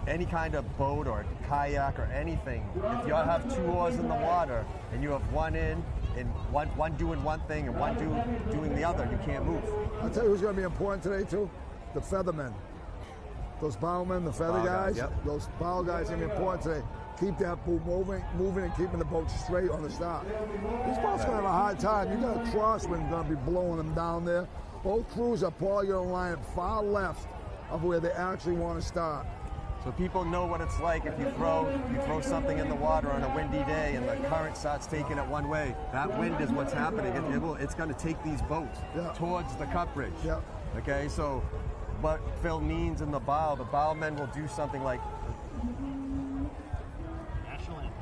any kind of boat or kayak or anything, if you have 2 oars in the water and you have one in and one doing one thing and one doing the other, you can't move. I'll tell you who's going to be important today too, the feathermen. Those bowmen, the feather guys, yep. Those bow guys are going to be important today. Keep that boat moving and keeping the boat straight on the start. These boats going to have a hard time. You got a crosswind going to be blowing them down there. Both crews are probably going to line up far left of where they actually want to start. So people know what it's like if you throw something in the water on a windy day and the current starts taking it one way. That wind is what's happening. It's going to take these boats towards the cut bridge. Yeah. Okay, so what Phil means in the bowmen will do something like National anthem.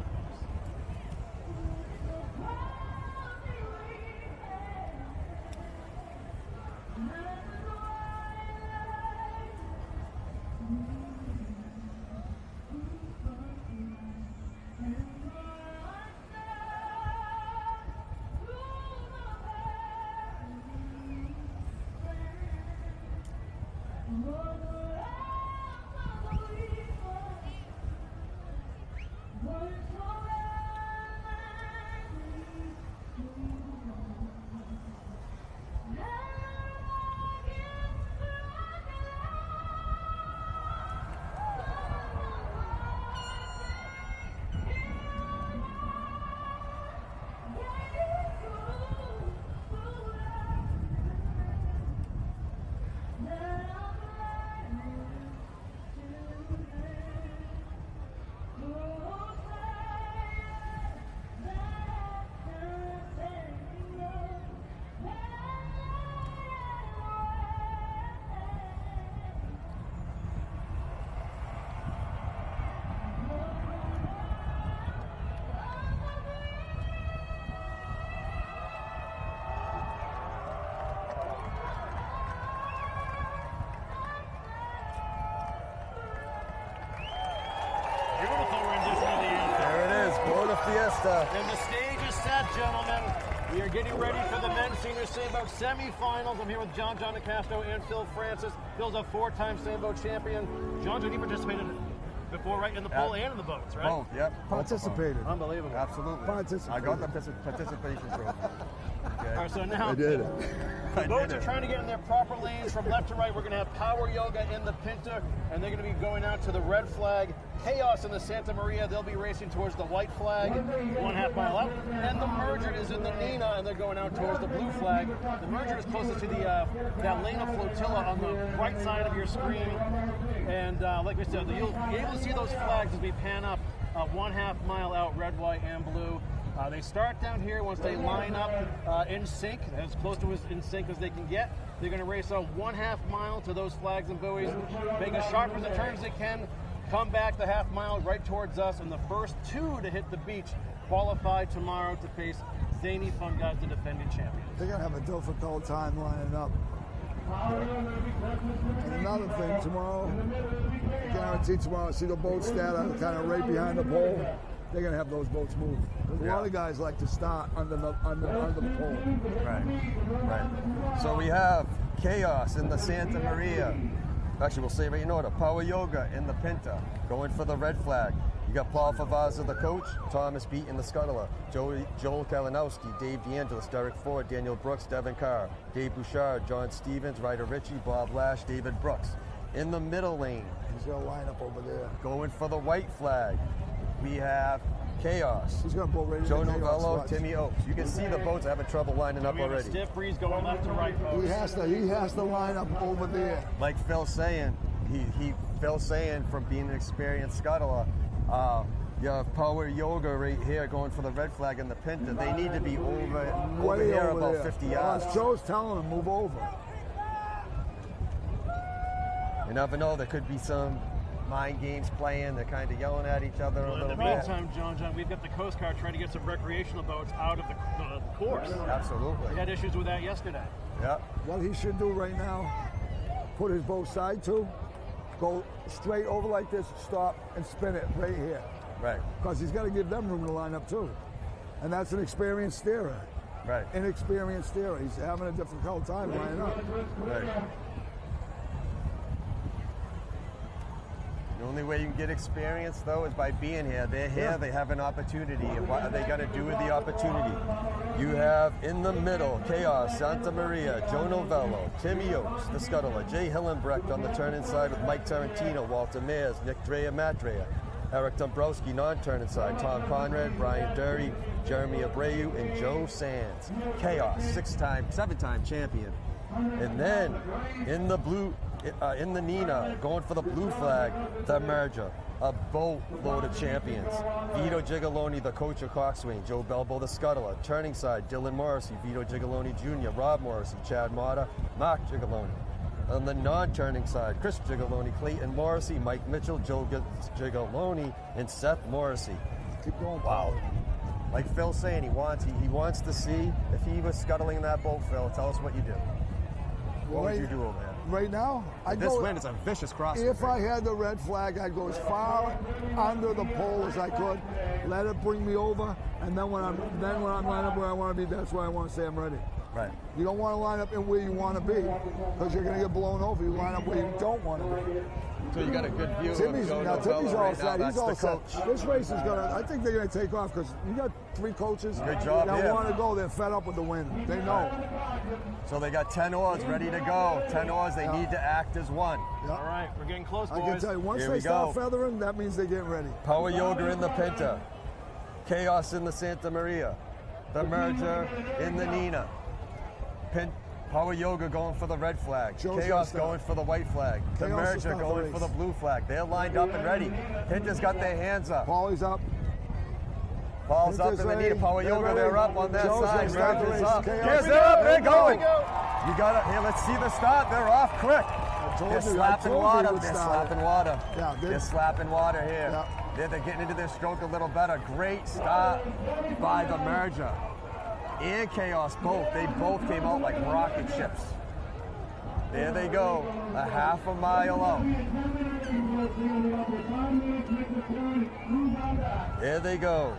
Fiesta. And the stage is set, gentlemen. We are getting ready for the men's senior sailboat semifinals. I'm here with John Castro and Phil Francis. Phil's a 4-time sailboat champion. John, you participated before, right, in the pool and in the boats, right? Both, yep. Participated. Unbelievable. Absolutely. Participated. I got the participation trophy. Okay. All right, so now I did it. the boats are trying to get in their proper lanes from left to right. We're going to have power yoga in the Pinta, and they're going to be going out to the red flag. Chaos in the Santa Maria. They'll be racing towards the white flag, 1/2 mile out. And the Merger is in the Nina, and they're going out towards the blue flag. The Merger is closest to the Galena Flotilla on the right side of your screen. And like we said, you'll be able to see those flags as we pan up 1/2 mile out, red, white, and blue. They start down here. Once they line up in sync, as close to in sync as they can get, they're going to race a 1/2 mile to those flags and buoys, make as sharp as a turn as they can, come back the 1/2 mile right towards us, and the first 2 to hit the beach qualify tomorrow to face Zany Fun Guys, the defending champions. They're going to have a difficult time lining up. And another thing, tomorrow, I guarantee tomorrow, see the boats that are kind of right behind the pole? They're going to have those boats move. Because a lot of guys like to start under the pole. Right. So we have Chaos in the Santa Maria. Actually, we'll say right in order. Power Yoga in the Pinta, going for the red flag. You got Paul Favazza, the coach, Thomas Beat in the Scuttler, Joel Kalinowski, Dave DeAngelis, Derek Ford, Daniel Brooks, Devin Carr, Dave Bouchard, John Stevens, Ryder Ritchie, Bob Lash, David Brooks. In the middle lane, He's going to line up over there. going for the white flag, we have Chaos. He's going to boat right Joe into Chaos. Novello, Watch. Timmy Oaks. You can see the boats are having trouble lining up We have a already. stiff breeze going left to right, folks. He has to line up over there. Like Phil saying, Phil saying from being an experienced scuttler, you have Power Yoga right here going for the red flag in the Pinta. They need to be over Way here over about there. 50 yards. Joe's telling him, move over. You never know, there could be some mind games playing. They're kind of yelling at each other a In little the bit. meantime, John, we've got the Coast Guard trying to get some recreational boats out of the course. We Absolutely. had issues with that yesterday. Yeah. What he should do right now, put his boat side to, go straight over like this, stop, and spin it right here. Right. Because he's got to give them room to line up too. And that's an experienced steerer. Right. Inexperienced steerer. He's having a difficult time lining up. Right. The only way you can get experience, though, is by being here. They're here, Yeah. they have an opportunity. And what are they going to do with the opportunity? You have in the middle, Chaos, Santa Maria, Joe Novello, Timmy Oaks, the Scuttler, Jay Hillenbrecht on the turn inside with Mike Tarantino, Walter Mayers, Nick Drea, Matt Drea, Eric Dombrowski, non-turn inside, Tom Conrad, Brian Dury, Jeremy Abreu, and Joe Sands. Chaos, 7-time champion. And then in the blue, in the Nina, going for the blue flag, the Merger, a boatload of champions. Vito Gigoloni, the coach of Coxswain, Joe Belbo, the Scuttler, turning side, Dylan Morrissey, Vito Gigoloni Jr., Rob Morrissey, Chad Mata, Mark Gigoloni. On the non-turning side, Chris Gigoloni, Clayton Morrissey, Mike Mitchell, Joe Gigoloni, and Seth Morrissey. Keep going. Wow. Like Phil's saying, he wants to see if he was scuttling that boat, Phil. Tell us what you do. What would you do over there? Right now, This wind is a vicious crossing. If I had the red flag, I'd go as far under the pole as I could, let it bring me over, and then when I'm lined up where I want to be, that's where I want to say I'm ready. Right. You don't want to line up in where you want to be, because you're going to get blown over. You line up where you don't want to be. So you got a good view Timmy's of Joe all Novello right set. now. He's That's all the set. coach. This race is going to, I think they're going to take off, because you got 3 coaches Good job, that yeah. want to go. They're fed up with the wind. They know. So they got 10 oars ready to go. 10 oars, they need to act as one. Yeah. All right, we're getting close, boys. I can tell you, once Here they we start go. feathering, that means they're getting ready. Power Yoga in the Pinta. Chaos in the Santa Maria. The Merger in the Nina. Power Yoga going for the red flag. Joe's Chaos gonna going for the white flag. The Chaos will Merger start the going race. for the blue flag. They're lined up and ready. Pinta's got their hands up. Paulie's up. Paul's up in Pinta's the ready. Nina. Power They're Yoga, ready. they're up on that Joe's side. gonna start the Merger's race. up. Chaos. Yes, Here they're up. we They're go. going. Here we You got it. Here, let's see the start. They're off quick. told They're you, I slapping told you water. it would They're start. slapping water. Yeah, They're slapping water here. Yeah. They're getting into their stroke a little better. Great start by the Merger. And Chaos both. They both came out like rocket ships. There they go, a half a mile out. There they go.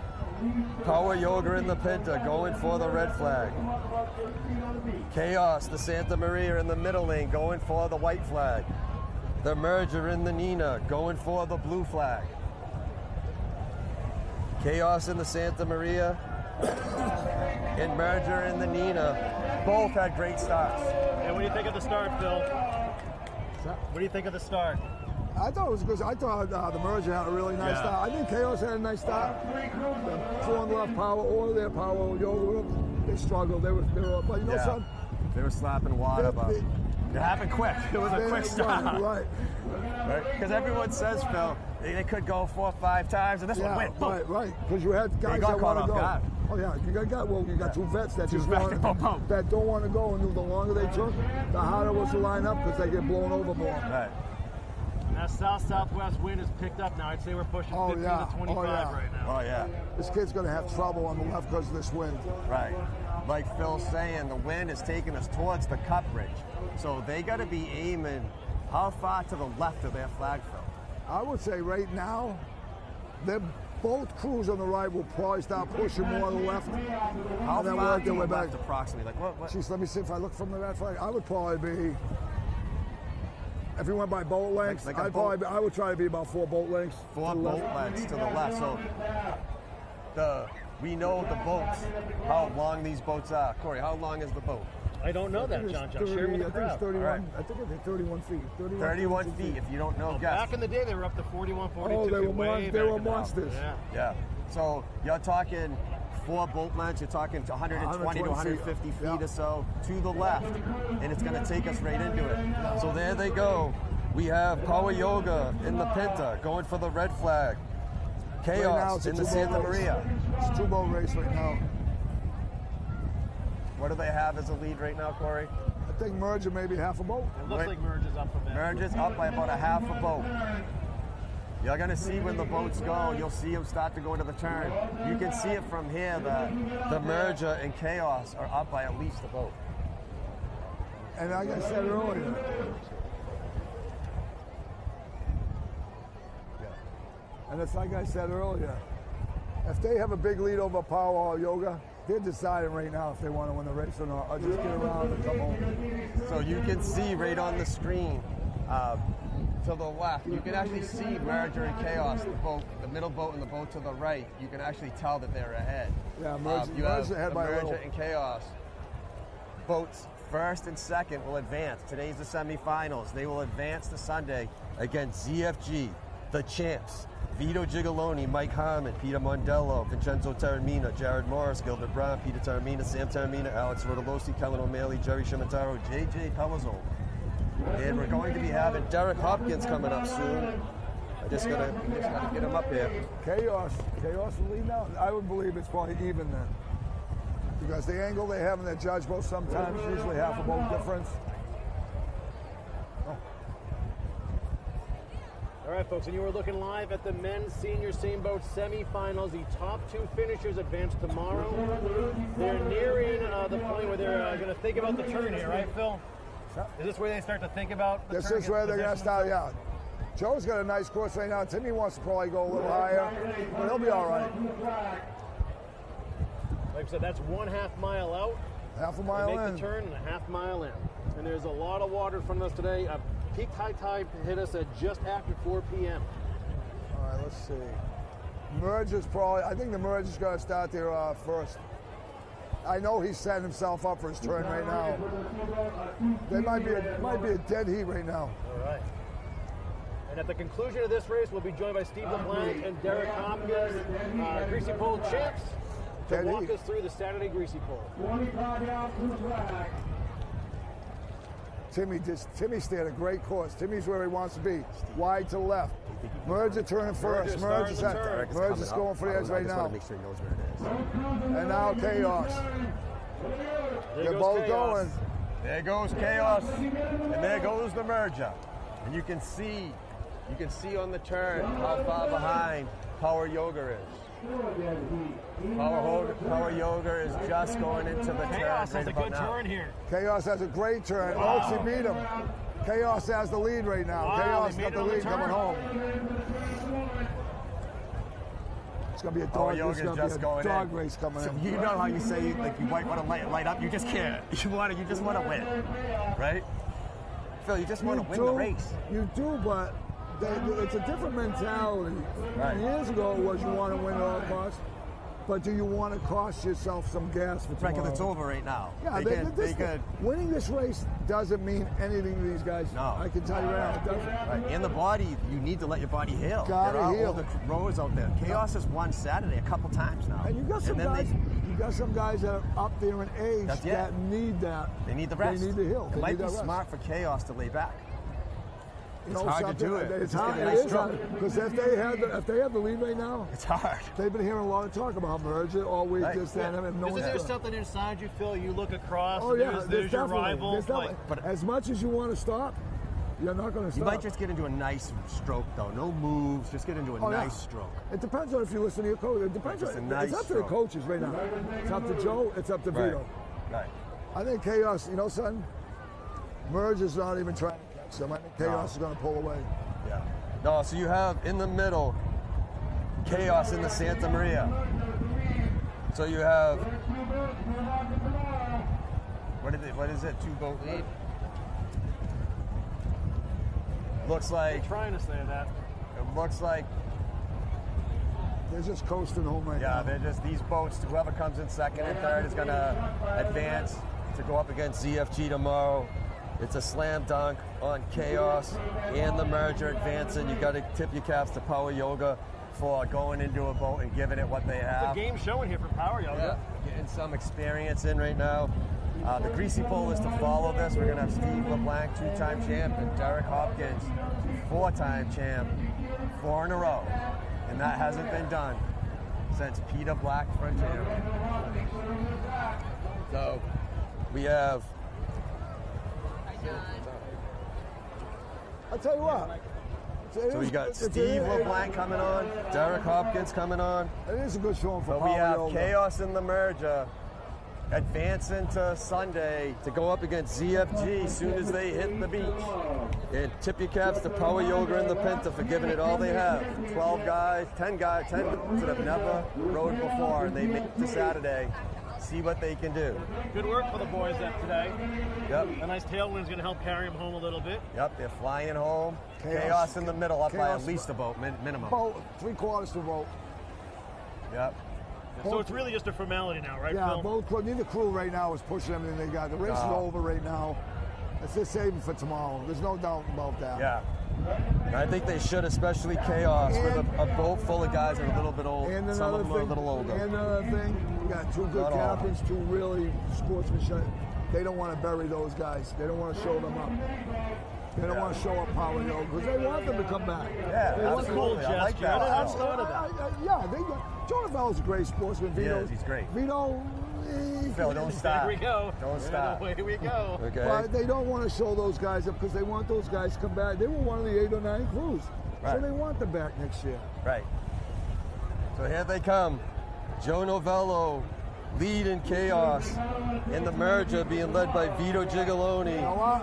Power Yoga in the Pinta going for the red flag. Chaos, the Santa Maria in the middle lane going for the white flag. The Merger in the Nina going for the blue flag. Chaos in the Santa Maria and Merger in the Nina both had great starts. And what do you think of the start, Phil? What do you think of the start? I thought it was good. I thought the Merger had a really nice start. I think Chaos had a nice start. The four on the left power or their power yoga, they struggled. They were but you know something? They were slapping water, but it happened quick. It was a quick start. Right. Because everyone says, Phil, they could go 4 or 5 times, and this one went. Boom. Right. Because you had guys that want to go. Guard. Oh yeah, you got 2 vets that just want that don't want to go, and the longer they took, the harder it was to line up because they get blown over more. Right. That south-southwest wind has picked up now. I'd say we're pushing 15 to 25 right now. Oh yeah. This kid's going to have trouble on the left because of this wind. Right. Like Phil's saying, the wind is taking us towards the cut bridge. So they got to be aiming how far to the left of their flag, Phil? I would say right now, both crews on the right will probably start pushing more to the left. How far to the left approximately? Like what? Jeez, let me see if I look from the red flag. I would probably be, if we went by boat lengths, I would try to be about 4 boat lengths. 4 boat lengths to the left. So we know the boats, how long these boats are. Corey, how long is the boat? I don't know that, John. Share with the crowd. I think it's 31. Right. I think it's 31 feet. 31 feet. If you don't know, guess. Back in the day, they were up to 41, 42 feet. They were now. monsters. Yeah. So you're talking 4 boat lengths. You're talking 120 to 150 feet or so to the left, and it's going to take us right into it. So there they go. We have Power Yoga in the Pinta going for the red flag. Chaos in the Santa Maria. It's a 2-boat race right now. What do they have as a lead right now, Corey? I think Merger maybe half a boat. It looks like Merger's up from that. Merger's up by about a half a boat. You're going to see when the boats go, you'll see them start to go into the turn. You can see it from here that the Merger and Chaos are up by at least a boat. And like I said earlier, and it's like I said earlier, if they have a big lead over Power Yoga, they're deciding right now if they want to win the race or not, or just get around and come home. So you can see right on the screen to the left, you can actually see Merger and Chaos, the boat, the middle boat and the boat to the right. You can actually tell that they're ahead. Yeah, Merger's ahead by a little. Merger and Chaos. Boats first and second will advance. Today's the semifinals. They will advance to Sunday against ZFG, the champs. Vito Gigoloni, Mike Harmon, Peter Mondello, Vincenzo Taramina, Jared Morris, Gilbert Brown, Peter Taramina, Sam Taramina, Alex Rotolosi, Kellen O'Malley, Jerry Shimataro, JJ Pelazzo. And we're going to be having Derek Hopkins coming up soon. I just gotta get him up here. Chaos will lead now. I would believe it's probably even then. Because the angle they have in their judge boat sometimes usually half a boat difference. All right, folks, and you are looking live at the men's senior same boat semifinals. The top 2 finishers advance tomorrow. They're nearing the point where they're going to think about the turn here, right, Phil? Is this where they start to think about the turn? This is where they're going to start, yeah. Joe's got a nice course right now. Timmy wants to probably go a little higher, but he'll be all right. Like I said, that's 1/2 mile out. Half a mile in. Make the turn and a 1/2 mile in. And there's a lot of water in front of us today. Peak high tide hit us at just after 4 p.m. All right, let's see. I think the Merger's going to start there first. I know he's setting himself up for his turn right now. There might be a dead heat right now. All right. And at the conclusion of this race, we'll be joined by Steve LeBlanc and Derek Hopkins, Greasy Pole champs, to walk us through the Saturday Greasy Pole. Timmy stayed a great course. Timmy's where he wants to be. Wide to the left. Merger turning first. Merger's going for the edge right now. Make sure he knows where it is. And now Chaos. They're both going. There goes Chaos, and there goes the Merger. And you can see on the turn how far behind Power Yoga is. Power Yoga is just going into the turn. Chaos has a good turn here. Chaos has a great turn. Wow. Oaksy beat him. Chaos has the lead right now. Wow, Chaos got the lead coming home. It's gonna be a Power dog. yoga's It's gonna just be a going dog in. race coming So in. you know how you say like you might want to light up, you just can't. You just want to win, right? Phil, you just want to win the race. You do, but it's a different mentality. Right. Years ago, it was you want to win at all costs, but do you want to cost yourself some gas for tomorrow? Reckon it's over right now. Yeah, they could. Winning this race doesn't mean anything to these guys. No. I can tell you right now, it doesn't. Right. In the body, you need to let your body heal. Gotta there are heal. all the rows out there. Chaos has won Saturday a couple times now. And you got some then guys. You got some guys that are up there in age That's it. that need that. They need the rest. They need the heal. It They might need be that rest. smart for Chaos to lay back. You It's know hard to something? do it. It's It's hard. a It nice is stroke. hard because if they have the lead right now, It's hard. they've been hearing a lot of talk about merger all week. Right. This, that, and no Isn't one's there done. something inside you, Phil? You look across. Oh yeah, there's your rival. There's definitely. But- as much as you want to stop, you're not going to You stop. might just get into a nice stroke though. No moves. Just get into a Oh, yeah. nice stroke. It depends on if you listen to your coach. It depends Just on. a nice It's up to stroke. the coaches right now. It's up to Joe. It's up to Vito. Right. I think Chaos. You know, son. Merger's not even trying to catch them. I think Chaos is going to pull away. Yeah. No, so you have in the middle Chaos in the Santa Maria. So you have what is it? 2-boat lead? Looks like Trying to say that. it looks like They're just coasting home right now. they're just these boats, whoever comes in second and third is gonna advance to go up against ZFG tomorrow. It's a slam dunk on Chaos and the merger advancing. You got to tip your caps to Power Yoga for going into a boat and giving it what they It's have. a game showing here for Power Yoga. Yeah, getting some experience in right now. The greasy pole is to follow this. We're going to have Steve LeBlanc, 2-time champ, and Derek Hopkins, 4-time champ, 4 in a row. And that hasn't been done since Peter Black Frontier. So we have... I'll tell you what. So we got Steve LeBlanc coming on, Derek Hopkins coming on. It is a good showing for But Power we have Yoga. Chaos in the merger advancing to Sunday to go up against ZFG as soon as they hit the beach. And tip your caps to Power Yoga and the Pinta for giving it all they have. 12 guys, 10 guys, 10 that have never rode before, and they make it to Saturday. See what they can do. Good work for the boys today. Yep. A nice tailwind's going to help carry them home a little bit. Yep, they're flying home. Chaos. Chaos in the middle, up by Chaos. at least a boat, minimum. Boat, 3/4 to vote. Yep. So it's really just a formality now, right, Yeah, Phil? both. Neither crew right now is pushing everything they got. The race is over right now. It's just saving for tomorrow. There's no doubt about that. Yeah. And I think they should, especially Chaos, with a boat full of guys that are a little bit old. And Some another of them are a thing, little older. and another thing, we got 2 good Not all. captains, 2 really sportsmanship. They don't want to bury those guys. They don't want to show them up. They don't want to show up Power Yoga because they want them to come back. Yeah, they want absolutely. I like that. I Also. thought of that. Yeah, Jonah Fella's a great sportsman. He Vito, is, he's great. Vito, Phil, don't stop. Here we go. Don't stop. Here we go. Okay. but they don't want to show those guys up because they want those guys to come back. They were one of the 8 or 9 crews, so Right. they want them back next year. Right. So here they come. Joe Novello leading Chaos in the merger being led by Vito Gigaloni. You know what?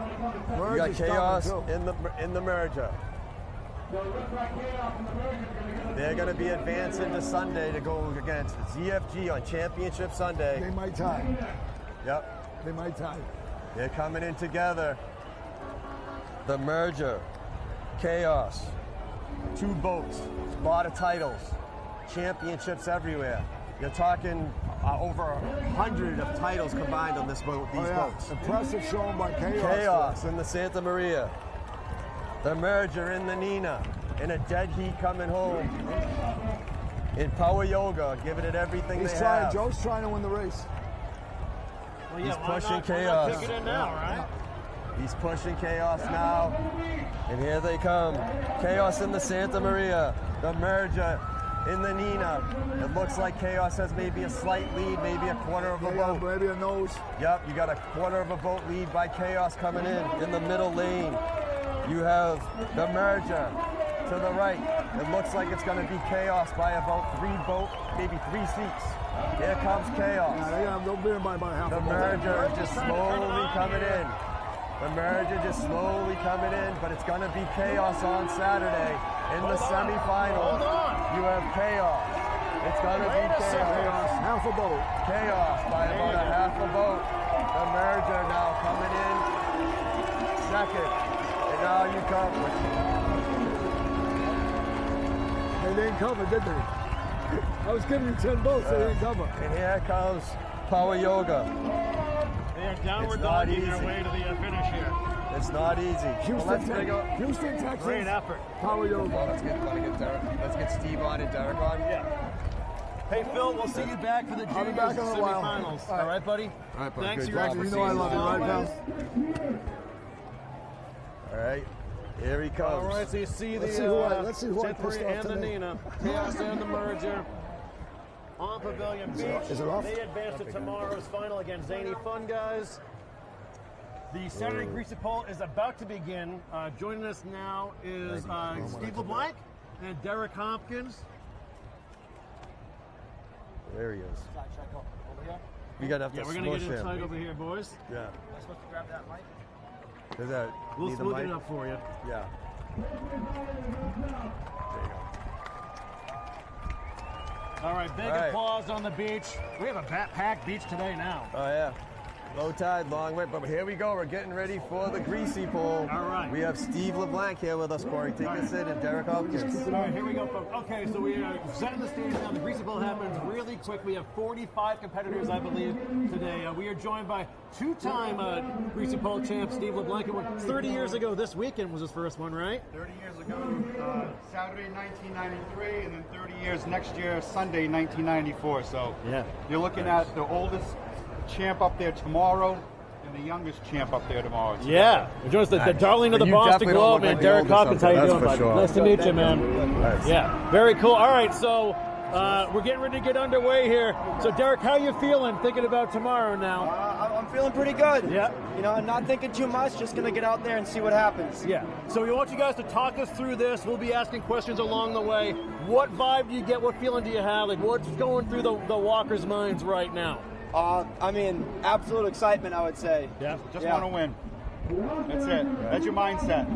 You got Merger's Chaos coming, too. in the merger. They're going to be advancing to Sunday to go against ZFG on Championship Sunday. They might tie. Yep. They might tie. They're coming in together. The merger. Chaos. 2 boats. A lot of titles. Championships everywhere. You're talking over 100 of titles combined on this boat, these boats. Impressive showing by Chaos. Chaos in the Santa Maria. The merger in the Nina. In a dead heat coming home. In Power Yoga, giving it everything He's they trying. have. Joe's trying to win the race. Well, yeah, He's why pushing not Chaos. pick it in now, right? He's pushing Chaos now. And here they come. Chaos in the Santa Maria. The merger in the Nina. It looks like Chaos has maybe a slight lead, maybe a quarter of a boat. Maybe a nose. Yep, you got a quarter of a boat lead by Chaos coming in the middle lane. You have the merger to the right. It looks like it's going to be Chaos by about 3 boat, maybe 3 seats. Here comes Chaos. They'll be in by about half The a boat. merger is just slowly coming in. The merger just slowly coming in, but it's going to be Chaos on Saturday in the semifinal. Hold on. You have Chaos It's gonna be chaos. Half a boat. Chaos by about a half a boat. The merger now coming in second. And now you come. They didn't cover, did they? I was giving you 10 boats, they didn't cover. And here comes Power Yoga. They are downward It's not dogging their easy. way to the finish here. It's not easy. Houston, Texas. Great effort. Power Yoga. Let's get Steve on and Derek on. Yeah. Hey, Phil, we'll see you back for the I'll be juniors back in a while. semifinals. All right, buddy? All right, buddy. Thanks Good for your job. You expertise. know I love you, right, always. pal? All right. Here he comes. All right, so you see the Let's see who I pissed Century off and the today. Nina. Chaos and the merger. On Pavilion Beach. Is it off? They advance to tomorrow's final against Zany Fun Guys. The Saturday Greasy Pole is about to begin. Joining us now is Steve LeBlanc and Derek Hopkins. There he is. We gotta have to We're going to smush get in tight him. over here, boys. Yeah. Am I supposed to grab that mic? Is that We'll need the get mic? it up for you. Yeah. There you go. All right, big All right. applause on the beach. We have a packed beach today now. Oh yeah. Low tide, long way, but here we go. We're getting ready for the greasy pole. All right. We have Steve LeBlanc here with us, Corey. Take us in, and Derek Hopkins. All right, here we go, folks. Okay, so we are setting the stage now. The Greasy Pole happens really quick. We have 45 competitors, I believe, today. We are joined by two-time Greasy Pole champ Steve LeBlanc. 30 years ago this weekend was his first one, right? 30 years ago, Saturday 1993, and then 30 years next year, Sunday 1994. So Yeah. you're looking at the oldest champ up there tomorrow and the youngest champ up there tomorrow. So Yeah. Join us, the darling of the You Boston definitely don't Globe, look man. like the Derek oldest Hopkins, up how there, you that's doing, for buddy? sure. Nice to meet you, man. Nice. Yeah, very cool. All right, so we're getting ready to get underway here. So, Derek, how you feeling thinking about tomorrow now? I'm feeling pretty good. Yeah. You know, I'm not thinking too much, just going to get out there and see what happens. Yeah. So we want you guys to talk us through this. We'll be asking questions along the way. What vibe do you get? What feeling do you have? Like, what's going through the walkers' minds right now? I mean, absolute excitement, I would say. Yeah. just Yeah. want to win. That's it. That's your mindset.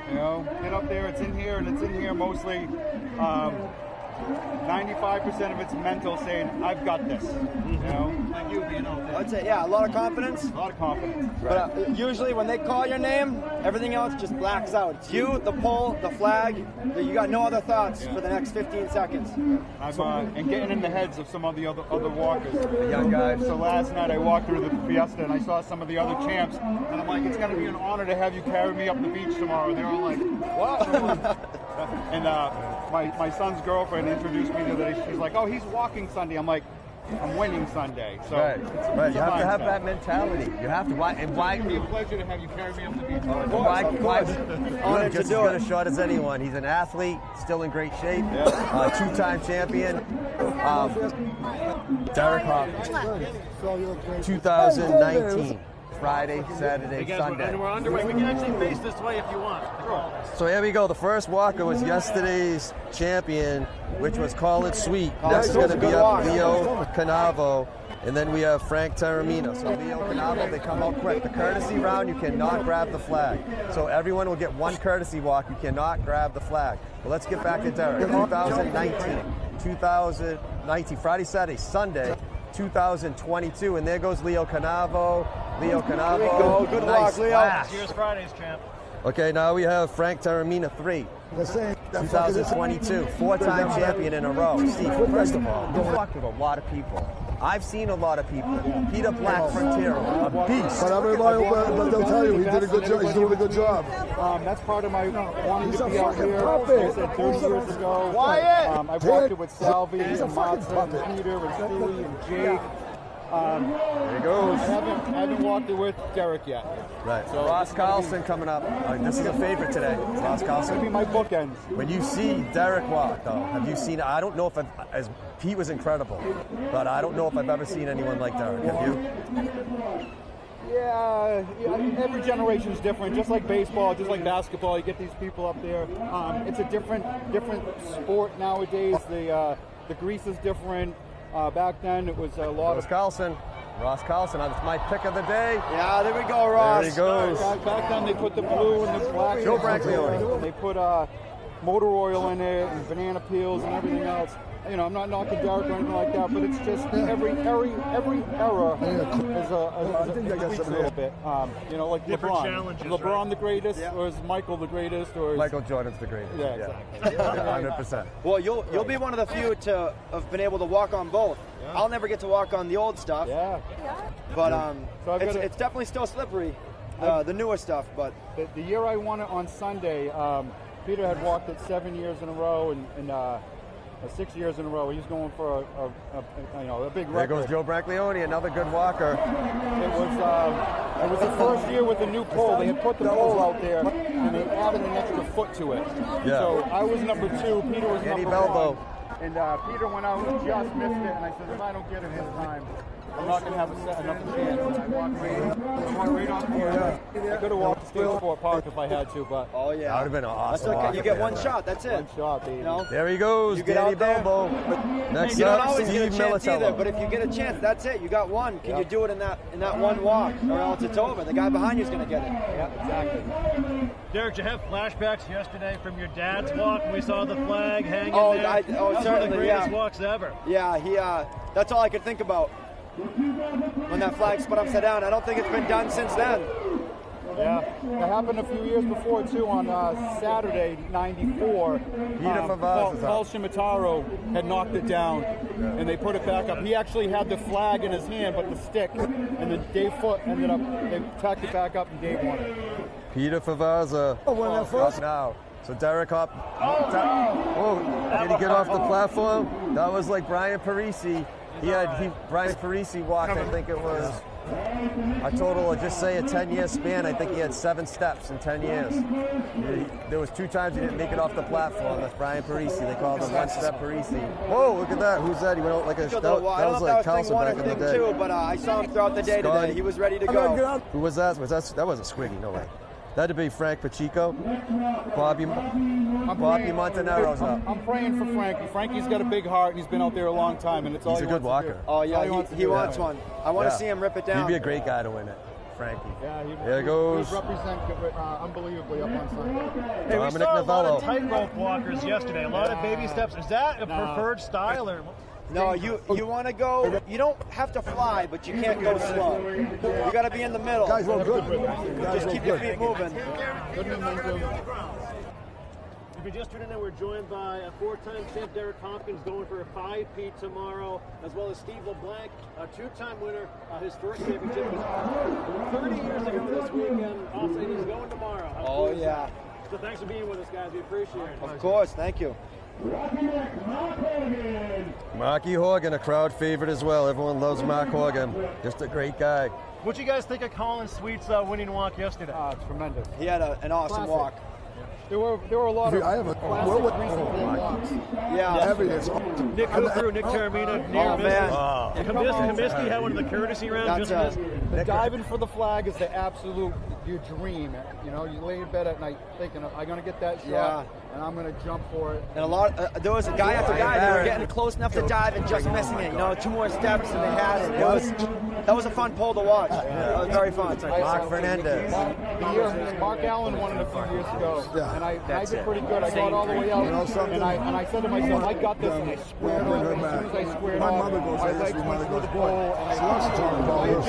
You know, get up there. It's in here, and it's in here mostly. 95% of it's mental, saying, "I've got this." You know, Like you being out there. I'd say, yeah, a lot of confidence. a lot of confidence. But usually when they call your name, everything else just blacks out. It's you, the pole, the flag. You got no other thoughts for the next 15 seconds. And getting in the heads of some of the other walkers. The young guys. So last night I walked through the Fiesta and I saw some of the other champs, and I'm like, it's going to be an honor to have you carry me up the beach tomorrow. And they were all like, what? And my son's girlfriend introduced me the other day. She's like, oh, he's walking Sunday. I'm like, I'm winning Sunday. So Right. it's Right. a You have to have mindset. that mentality. You have to. Why? And why? It'd be a pleasure to have you carry me up the beach. Why? Honored You're to just as do good it. a shot as anyone. He's an athlete, still in great shape. Yeah. Two-time champion. Derek Hopkins, 2019. Friday, Saturday, Hey guys, Sunday. we're underway. We can actually face this way if you want. So here we go. The first walker was yesterday's champion, which was Call It Sweet. Next is going to be up Leo Canavo. And then we have Frank Taramina. So Leo Canavo, they come out quick. The courtesy round, you cannot grab the flag. So everyone will get one courtesy walk. You cannot grab the flag. Well, let's get back to Derek. 2019, Friday, Saturday, Sunday, 2022. And there goes Leo Canavo. Leo Canavo. Here we go. Good Nice luck, Leo. flash. Cheers Fridays, champ. Okay, now we have Frank Taramina 3. 2022, four-time champion in a row. Steve, first of all, you've walked with a lot of people. I've seen a lot of people. Peter Black Frontiero, a beast. But everybody, but they'll tell you he did a good job. He's doing a good job. That's part of my wanting He's to a be out fucking here. puppet. I said 30 years ago. Quiet. I've walked it with Salvi He's a and fucking Matza puppet. and Peter and Stewie and Jake. There he goes. I haven't walked it with Derek yet. Right. So Ross Carlson coming up. This is a favorite today. Ross It's gonna be Carlson. my bookends. When you see Derek walk, though, have you seen? I don't know if as Pete was incredible, but I don't know if I've ever seen anyone like Derek. Have you? Yeah, every generation is different. Just like baseball, just like basketball, you get these people up there. It's a different sport nowadays. The grease is different. Back then, it was a lot Ross of. Carlson. Ross Carlson. That's my pick of the day. Yeah, there we go, Ross. There he goes. Back then, they put the blue and the black. Joe Braglione. They put motor oil in it and banana peels and everything else. You know, I'm not knocking Derek or anything like that, but it's just every era is a little bit. You know, like Different LeBron. challenges, LeBron right? the greatest, or is Michael the greatest, or is Michael Jordan's the greatest. Yeah, exactly. 100%. Well, you'll be one of the few to have been able to walk on both. Yeah. I'll never get to walk on the old stuff. Yeah. But So I've gotta- it's definitely still slippery, the newer stuff. But The year I won it on Sunday, Peter had walked it 7 years in a row and 6 years in a row. He's going for a big There record. goes Joe Brancleone, another good walker. It was the first year with the new pole. They had put the pole out there and they added an extra foot to it. Yeah. So I was number 2, Peter was Andy number Belbo. 1. And Peter went out and just missed it. And I said, if I don't get it this time, I'm not going to have enough chance. And I walked right off the air. I could have walked to State Sport Park if I had to, but oh yeah, That would have been an awesome that's okay. walk You get if one had shot. That's it. one shot, baby. You know? There he goes, You get Danny out there, Belbo. Next You don't up, always Steve get a chance either, Militello. but if you get a chance, that's it. You got one. Can you do it in that one walk, or else it's over? The guy behind you is going to get it. Yeah, exactly. Derek, did you have flashbacks yesterday from your dad's walk? We saw the flag hanging Oh, there. I- oh, That was one of the certainly, greatest yeah. walks ever. Yeah, he. That's all I could think about when that flag spun upside down. I don't think it's been done since then. Yeah, it happened a few years before too. On Saturday '94, Paul Shimataro had knocked it down, and they put it back up. He actually had the flag in his hand, but the stick, and then Dave Foote ended up. They tacked it back up, and Dave won it. Peter Favazza. Up now. So Derek Hop. Did he get off the platform? That was like Brian Parisi. Brian Parisi walked, I think it was a total of, just say, a 10-year span. I think he had 7 steps in 10 years. There was 2 times he didn't make it off the platform. That's Brian Parisi. They called him one-step Parisi. Whoa, look at that. Who's that? He went out like a... That was like Kelso back in the day. Too, but I saw him throughout the day today. He was ready to go. Who was that? That wasn't Squiggy, no way. That'd be Frank Pacheco. Bobby Montanero's up. I'm praying for Frankie. Frankie's got a big heart, and he's been out there a long time, and it's all He's a good wants to walker. do. Oh That's all yeah, he wants one. I want to see him rip it down. He'd be a great guy to win it, Frankie. Yeah, There goes He represent unbelievably up on Sunday. Hey, we Dominic saw a lot of Novello. tightrope walkers yesterday. A lot of baby steps. Is that a preferred style or? No, you want to go. You don't have to fly, but you can't go slow. You got to be in the middle. Guys were good. Just keep your feet moving. Good momentum. If you're just tuning in, we're joined by a 4-time champ Derek Hopkins going for a 5P tomorrow, as well as Steve LeBlanc, a 2-time winner. His first championship was 30 years ago this weekend. Also, he's going tomorrow. How cool is that? So thanks for being with us, guys. We appreciate it. Of course, thank you. Marky Horgan, a crowd favorite as well. Everyone loves Mark Horgan. Just a great guy. What you guys think of Colin Sweet's winning walk yesterday? Tremendous. He had an awesome walk. There were a lot of I have a classic recent pull walks. Yeah. evidence. Nick Cooper, Nick Taramina, near Oh, man. Comiskey had one of the courtesy rounds. That's Just missed. The diving for the flag is the absolute your dream. You know, you lay in bed at night thinking, I'm going to get that shot, Yeah. and I'm going to jump for it. And a lot. There was a guy after guy. They were getting close enough to dive and just missing it. You know, 2 more steps and they had it. That was a fun pull to watch. That was very fun. Mark Fernandez. The year Mark Allen won it a few years ago, Yeah. and I did pretty good. I got all the way out, You know something? and I said to myself, I got this, and I squared off. And as soon as I squared My off, mother goes, my hey, legs your went mother through goes, the boy. pole, and She loves to talk about I this.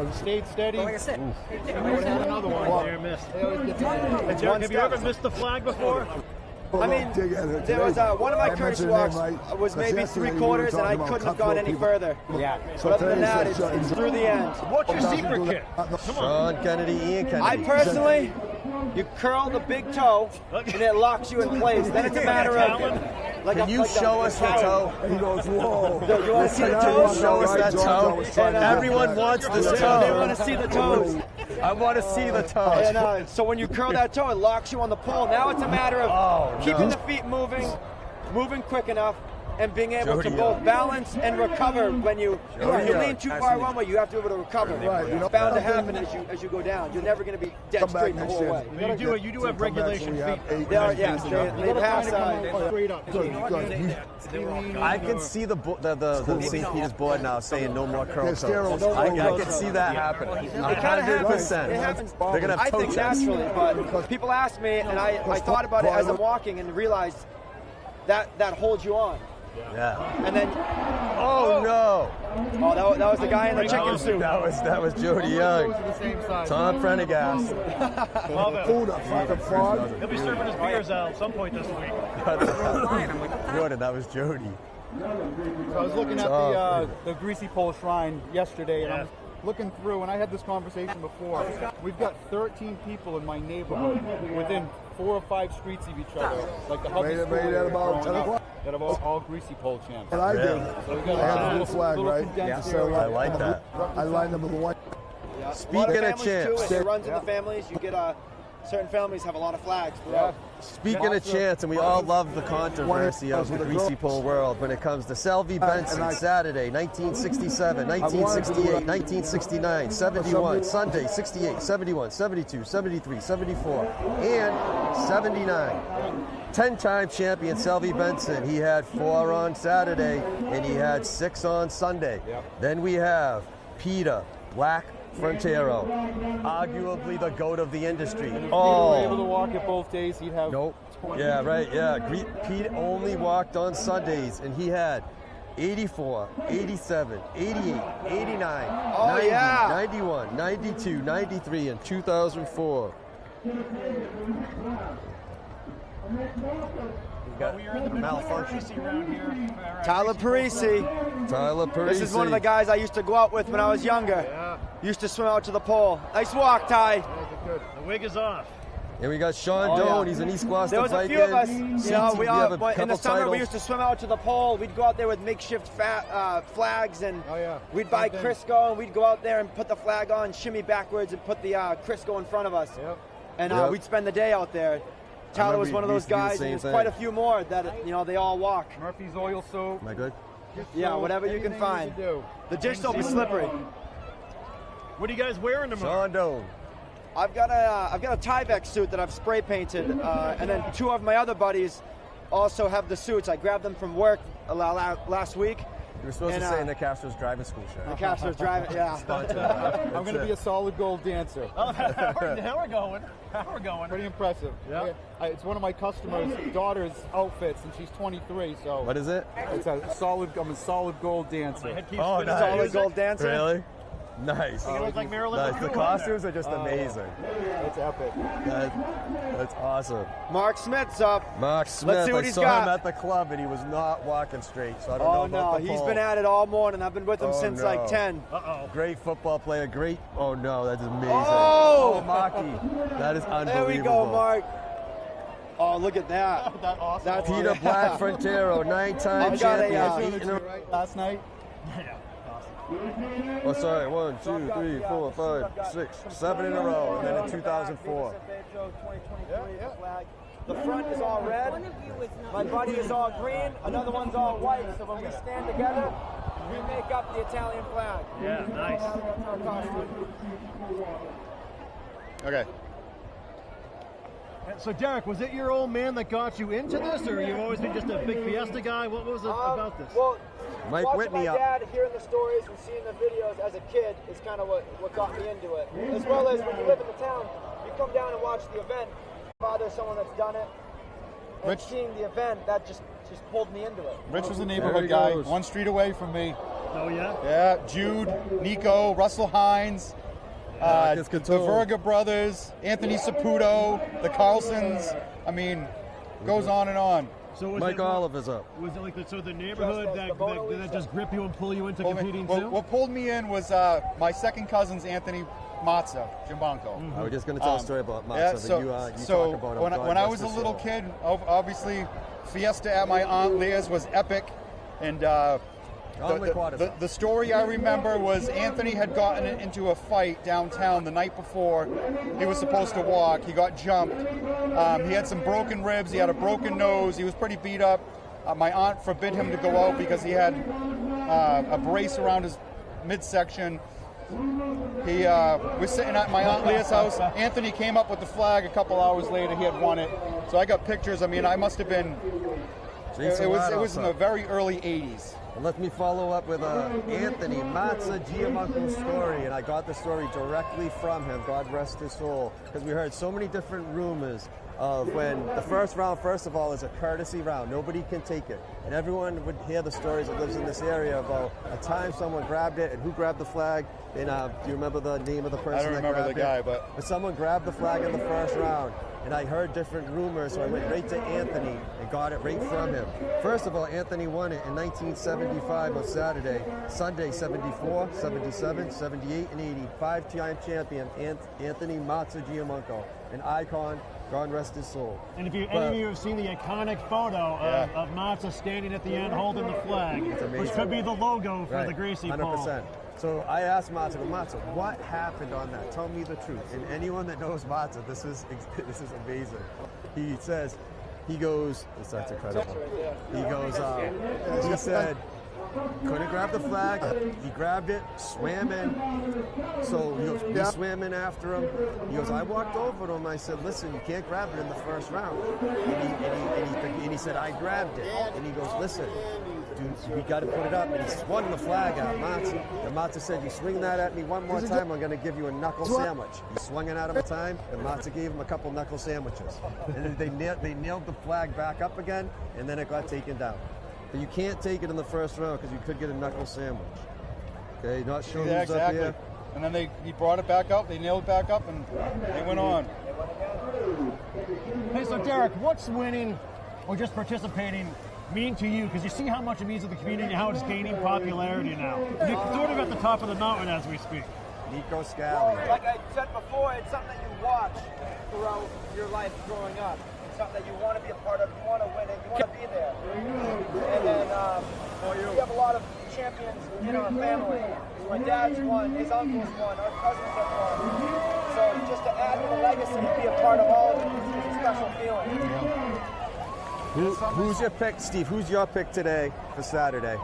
just stayed steady. And I would have had another one. There missed. They always get to me. Hey, Derek, have you ever missed the flag before? I mean, there was one of my courtesy walks was maybe 3/4, and I couldn't have gone any further. Yeah. But other than that, it's through the end. What's your secret, kid? Sean Kennedy, Ian Kennedy. I personally, you curl the big toe, and it locks you in place. Then it's a matter of. Can you show us the toe? He goes, whoa. You want to see the toes? Show us that toe. Everyone wants the They toe. want to see the toes. I want to see the toe. And so when you curl that toe, it locks you on the pole. Now it's a matter of keeping the feet moving quick enough, and being able Jody to both balance and recover when you lean too far one way. You have to be able to recover. Right. It's bound to happen as you go down. You're never going to be dead Come back straight the next whole year. way. You do have regulation feet. Yes, they pass. Straight up. Good. I can see the St. Peter's board now saying no more curl There's steroids. toes. I can see that happening. It kind of happens. 100%. It happens. They're gonna have I toe think checks. naturally, but people ask me, and I thought about it as I'm walking and realized that holds you on. Yeah. And then, Oh no! oh, that was the guy in the chicken suit. That was Jody Young. Those are the same size. Tom Prendergast. Love it. Food, a fucking fraud. He'll be serving his beers out at some point this week. Jordan, that was Jody. So I was looking at the Greasy Pole Shrine yesterday, and I was looking through, and I had this conversation before. We've got 13 people in my neighborhood within 4 or 5 streets of each other, like the hubby Made it school at area about growing 10 up, o'clock. that are all Greasy Pole champs. And I did. So we got I had a the blue flag, little right? condensed So area. I like that. I lined them with the white. Speaking of champs, It runs in the families. You get certain families have a lot of flags throughout. speaking of champs, and we all love the controversy of the greasy pole world when it comes to Selvey Benson, Saturday, 1967, 1968, 1969, 71, Sunday, 68, 71, 72, 73, 74, and 79. 10-time champion Selvey Benson. He had 4 on Saturday, and he had 6 on Sunday. Then we have Peter Black Frontero, arguably the GOAT of the industry. If Peter were able to walk it both days, he'd have. Nope. 20. Yeah, right. Yeah. Pete only walked on Sundays, and he had 84, 87, 88, 89, 90, 91, 92, 93, and 2004. We are in the middle of Parisi around here. Tyler Parisi. Tyler Parisi. This is one of the guys I used to go out with when I was younger. Used to swim out to the pole. Nice walk, Ty. The wig is off. And we got Sean Doan. He's an East Gloucester There was a Viking. few of us. You know, we all in the couple summer titles. we used to swim out to the pole. We'd go out there with makeshift flags, and we'd buy Crisco, and we'd go out there and put the flag on, shimmy backwards, and put the Crisco in front of us. And we'd spend the day out there. Tyler was one of those guys, and there's quite a few more that they all walk. Murphy's oil soap. Am I good? Yeah, whatever you can find. The dish soap is slippery. What are you guys wearing tomorrow? Sean Doan. I've got a Tyvek suit that I've spray painted, and then 2 of my other buddies also have the suits. I grabbed them from work last week. You were supposed to say Nick Castro's driving school shirt. The Castro's driving, yeah. I'm going to be a solid gold dancer. Oh, now we're going. Now we're going. Pretty impressive. Yeah. It's one of my customers' daughter's outfits, and she's 23. So What is it? it's I'm a solid gold dancer. Oh, nice. Solid gold dancer. Really? Nice. You look like Marilyn Nice. The Monroe out costumes are just amazing. It's epic. That's awesome. Mark Smith's up. Mark Smith, Let's see what I he's saw got. him at the club, and he was not walking straight, so I don't know Oh about no, the he's pole. been at it all morning. I've been with him Oh, since no. like 10. Uh-oh. Great football player, great. Oh no, that's amazing. Oh! Marky, that is unbelievable. There we go, Mark. Oh, look at that. That's awesome. That's Peter Black Frontero, 9-time I've got a, champion. 8 in a- Last night. Oh, sorry, 1, 2, 3, 4, 5, 6, 7 in a row, and then in 2004. The front is all red. My buddy is all green. Another one's all white. So when we stand together, we make up the Italian flag. Yeah, nice. That's our costume. Okay. So, Derek, was it your old man that got you into this, or you've always been just a big Fiesta guy? What was it about this? Well, Mike watching Whitney my up. dad, hearing the stories and seeing the videos as a kid is kind of what got me into it. As well as when you live in the town, you come down and watch the event. Father's someone that's done it. And Rich- seeing the event, that just pulled me into it. Rich was a There neighborhood he guy, goes. 1 street away from me. Oh, yeah? Yeah, Jude, Nico, Russell Hines, Marcus the Couture. Verga brothers, Anthony Saputo, the Carlsons. I mean, goes on and on. So was Mike it, Oliver's up. Was it like the neighborhood Just that, like the Mona that Lisa. just grip you and pull you into Well, competing well, too? what pulled me in was my second cousin's Anthony Mazza, Jimbanko. I was just going to tell a story about Matza, Yeah, but so, you so talk about him. when, God when I rest was a his little soul. kid, obviously Fiesta at my Aunt Leah's was epic, and the story I remember was Anthony had gotten into a fight downtown the night before he was supposed to walk. He got jumped. He had some broken ribs. He had a broken nose. He was pretty beat up. My aunt forbid him to go out because he had a brace around his midsection. He was sitting at my Aunt Leah's house. Anthony came up with the flag a couple hours later. He had won it. So I got pictures. I mean, I must have been, it was in the very early 80s. And let me follow up with Anthony Matza Giamunco's story, and I got the story directly from him, God rest his soul, because we heard so many different rumors of when the first round, first of all, is a courtesy round. Nobody can take it. And everyone would hear the stories that lives in this area about a time someone grabbed it and who grabbed the flag. And do you remember the name of the person I don't that remember grabbed the guy, it? but someone grabbed the flag in the first round. And I heard different rumors, so I went right to Anthony and got it right from him. First of all, Anthony won it in 1975 on Saturday, Sunday 74, 77, 78, and 80. Five-time champion Anthony Matza Giamunco, an icon, God rest his soul. And if any of you have seen the iconic photo of Matza standing at the end holding the flag, which could be the logo for the Gracie 100%. Pole. So I asked Matza, what happened on that? Tell me the truth. And anyone that knows Matza, this is amazing. He says, that's incredible. He said, couldn't grab the flag. He grabbed it, swam in. So he swam in after him. He goes, I walked over to him. I said, listen, you can't grab it in the first round. And he said, I grabbed it. And he goes, listen, dude, we got to put it up. And he swung the flag at Matza. And Matza said, you swing that at me one more time, I'm going to give you a knuckle sandwich. He swung it at him a time, and Matza gave him a couple knuckle sandwiches. And then they nailed the flag back up again, and then it got taken down. But you can't take it in the first round because you could get a knuckle sandwich. Okay, not sure who's exactly. up here. And then he brought it back up, they nailed it back up, and they went on. Hey, so Derek, what's winning or just participating mean to you? Because you see how much it means to the community, how it's gaining popularity now. You're sort of at the top of the mountain as we speak. Nico Scali. Like I said before, it's something that you watch throughout your life growing up. Something that you want to be a part of, you want to win it, you want to be there. And then we have a lot of champions in our family. My dad's won, his uncles won, our cousins have won. So just to add to the legacy and be a part of all of it is a special feeling. Who's your pick, Steve? Who's your pick today for Saturday?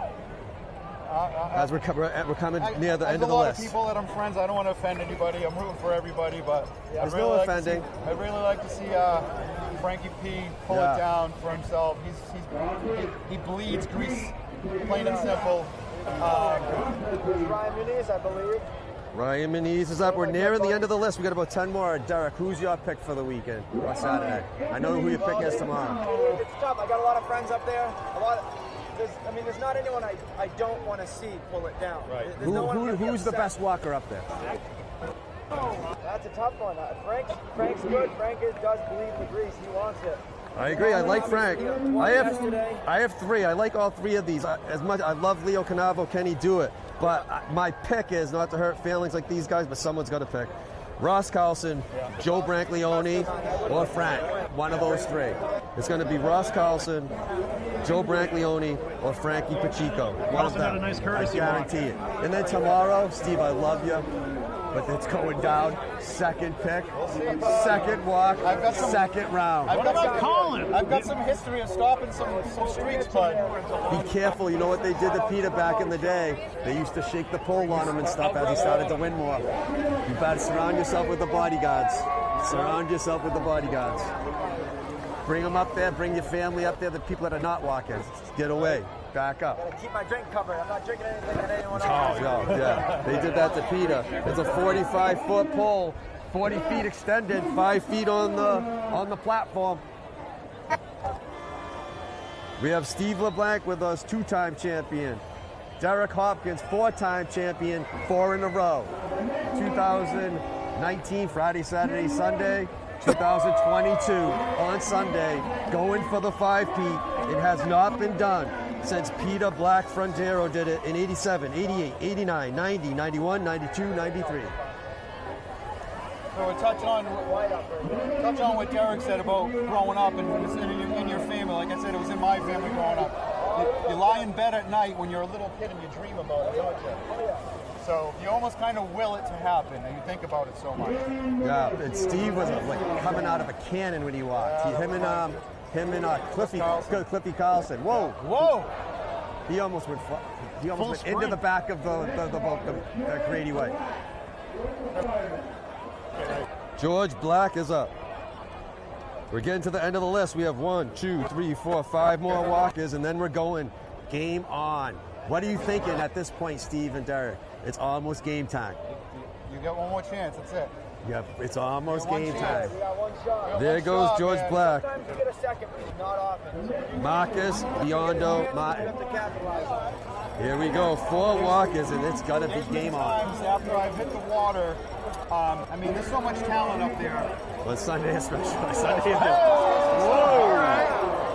As we're coming near the end of the list. There's a lot of people that I'm friends. I don't want to offend anybody. I'm rooting for everybody, but there's no offending. I'd really like to see Frankie P pull it down for himself. He bleeds grease, plain and simple. Ryan Muniz, I believe. Ryan Muniz is up. We're nearing the end of the list. We got about 10 more. Derek, who's your pick for the weekend or Saturday? I know who your pick is tomorrow. It's tough. I got a lot of friends up there. There's not anyone I don't want to see pull it down. Right. Who's the best walker up there? That's a tough one. Frank's good. Frank does bleed the grease. He wants it. I agree. I like Frank. I have three. I like all three of these. As much I love Leo Canavo. Can he do it? But my pick is, not to hurt feelings like these guys, but someone's got to pick. Ross Carlson, Joe Branglione, or Frank. One of those three. It's going to be Ross Carlson, Joe Branglione, or Frankie Pacheco. One of them. A nice courtesy I guarantee it. And then tomorrow, Steve, I love you, but it's going down. Second pick, second walk, second round. What about Colin? I've got some history of stopping some streaks, but be careful. You know what they did to Peter back in the day? They used to shake the pole on him and stuff as he started to win more. You better surround yourself with the bodyguards. Surround yourself with the bodyguards. Bring them up there. Bring your family up there. The people that are not walking, get away. Back up. Gotta keep my drink covered. I'm not drinking anything that anyone else. Yeah. They did that to Peter. It's a 45-foot pole, 40 feet extended, 5 feet on the platform. We have Steve LeBlanc with us, 2-time champion. Derek Hopkins, 4-time champion, 4 in a row. 2019, Friday, Saturday, Sunday. 2022 on Sunday, going for the 5-peat. It has not been done since Peter Black Frontero did it in 87, 88, 89, 90, 91, 92, 93. So we're touching on what Derek said about growing up and in your family. Like I said, it was in my family growing up. You lie in bed at night when you're a little kid and you dream about it, don't you? So you almost kind of will it to happen, and you think about it so much. Yeah, and Steve was like coming out of a cannon when he walked. Him and Cliffy Carlson. Whoa! Whoa! He almost went. He almost went into the back of the Grady White. George Black is up. We're getting to the end of the list. We have 1, 2, 3, 4, 5 more walkers, and then we're going game on. What are you thinking at this point, Steve and Derek? It's almost game time. You get one more chance. That's it. Yeah, it's almost game time. We got one shot. There goes George Black. Sometimes you get a second, but not often. Marcus, Biondo, Martin. You have to capitalize on it. Here we go. 4 walkers, and it's got to be game on. Times after I've hit the water, I mean, there's so much talent up there. Well, Sunday especially. Sunday. Whoa!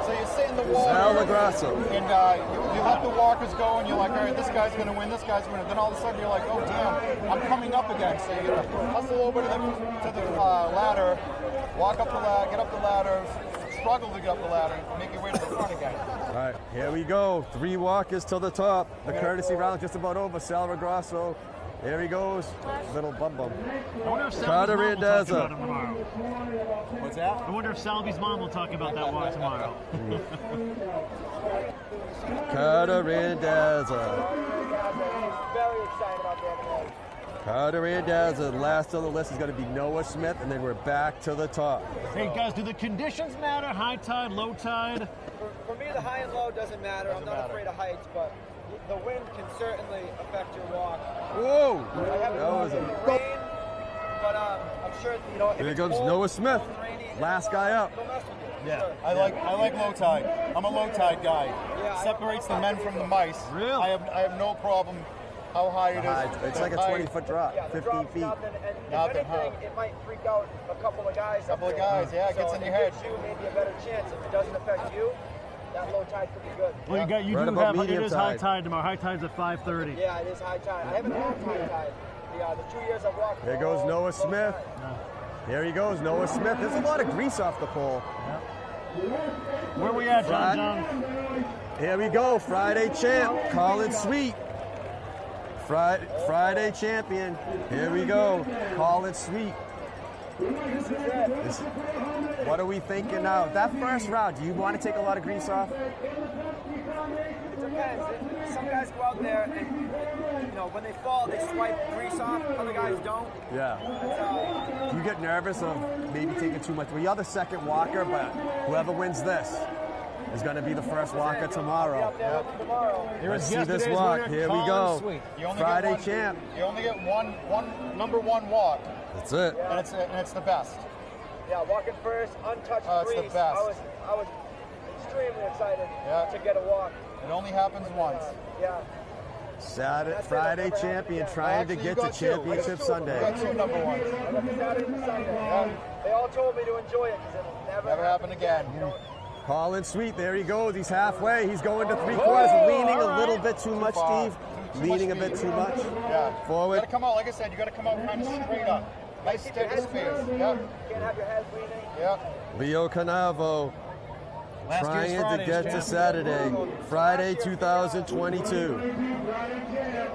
So you sit in the water. Sal LaGrasso. And you let the walkers go, and you're like, all right, this guy's going to win, this guy's going to win. Then all of a sudden you're like, oh, damn, I'm coming up again. So you hustle over to the ladder, walk up the ladder, get up the ladder, struggle to get up the ladder, and make your way to the front again. All right, here we go. 3 walkers till the top. The courtesy round just about over. Sal LaGrasso. There he goes. Little bum. I wonder if Carter Salvy's mom will talk Randazza. about him tomorrow. What's that? I wonder if Salvy's mom will talk about that walk tomorrow. Carter Randazza. Very excited about the other day. Carter Randazza. Last on the list is going to be Noah Smith, and then we're back to the top. Hey guys, do the conditions matter? High tide, low tide? For me, the high and low doesn't matter. I'm not afraid of heights, but the wind can certainly affect your walk. Whoa! I haven't That was walked in a... the rain, but I'm sure, you know, if Here it's comes cold, Noah Smith. cold and rainy, Last guy up. don't mess with you. Yeah, Sure. I like low tide. I'm a low tide guy. Yeah, Separates the men from the mice. Really? I have no problem how high it is. It's like a 20-foot drop, Yeah, the 15 drop's feet. nothing, and if Nothing, anything, huh? it might freak out a couple of guys. Couple up of there. guys, yeah, it gets in your head. Gives you maybe a better chance. If it doesn't affect you, that low tide could be good. Well, you Right do about have, it medium is high tide. tide tomorrow. High tide's at 5:30. Yeah, it is high tide. I haven't had high tide. The 2 years I've walked. There goes all Noah low Smith. tide. Here he goes, Noah Smith. There's a lot of grease off the pole. Where we at, John? Here we go, Friday champ, Colin Sweet. Friday champion. Here we go, Colin Sweet. What are we thinking now? That first round, do you want to take a lot of grease off? It depends. Some guys go out there and, you know, when they fall, they swipe grease off. Other guys don't. Yeah. That's Do you get nervous of maybe taking too much? Well, you're the second walker, but whoever wins this is going to be the first walker tomorrow. up there with you tomorrow. Let's see this walk. Here we go. You only Friday get one, champ. You only get one number one walk, That's it. and it's the best. Yeah, walking first, untouched It's the grease. best. I was extremely excited Yeah. to get a walk. It only happens once. Yeah. Saturday, That's it. Friday That's never champion happened trying to Actually, get you to got two. championship You got Sunday. 2 number ones. I got the Saturday and the Sunday. They all told me to enjoy it because it'll never happen again. You know, Colin Sweet, there he goes. He's halfway. He's going to 3/4, leaning a little bit too much, far. Steve. Too Leaning a much bit speed. too much. Yeah. Forward. You got to come out, like I said, you got to come out kind of straight up. Nice keep your steady head space. leaning. Yep. Can't have your head leaning. Yep. Leo Canavo Last trying year's to Fridays get to champ. Saturday, Friday 2022. Me,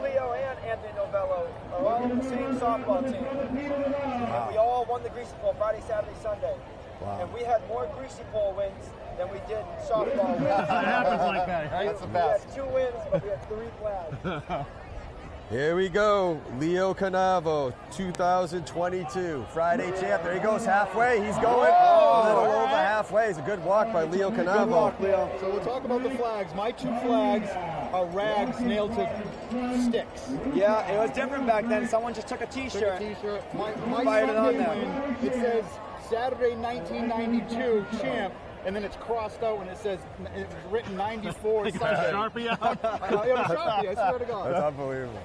Leo, and Anthony Novello are all on the same softball team. And we all won the greasy pole Friday, Saturday, Sunday. Wow. And we had more greasy pole wins than we did softball wins. It happens like that, right? That's the We best. had 2 wins, but we had 3 flags. Here we go, Leo Canavo, 2022, Friday champ. There he goes, halfway. He's going a little over halfway. It's a good walk by Leo Canavo. So we'll talk about the flags. My 2 flags are rags nailed to sticks. Yeah, it was different back then. Someone just took a Took a T-shirt. t-shirt. My Fired it on Sunday there. win, it says Saturday 1992 champ, and then it's crossed out and it says, it's written 94 You got a Sunday. Sharpie out? I have a Sharpie, I swear to God. That's unbelievable.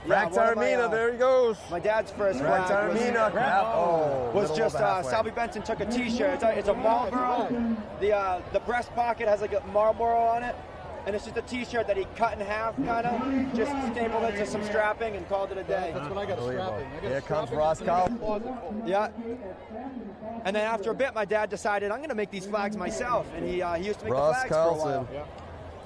Yeah, Frank one of my, Taramina, there he goes. My dad's first Frank flag was, Taramina. was just Salvi Benson took a T-shirt. It's a Marlboro. The breast pocket has like a Marlboro on it, and it's just a T-shirt that he cut in half, kind of, just stapled it to some strapping and called it a day. That's what I got strapping. I got Here comes strapping Ross that's in Cowell. the closet full. Yeah. And then after a bit, my dad decided I'm going to make these flags myself, and he used to make Ross the flags for a Carlson, while. Yeah.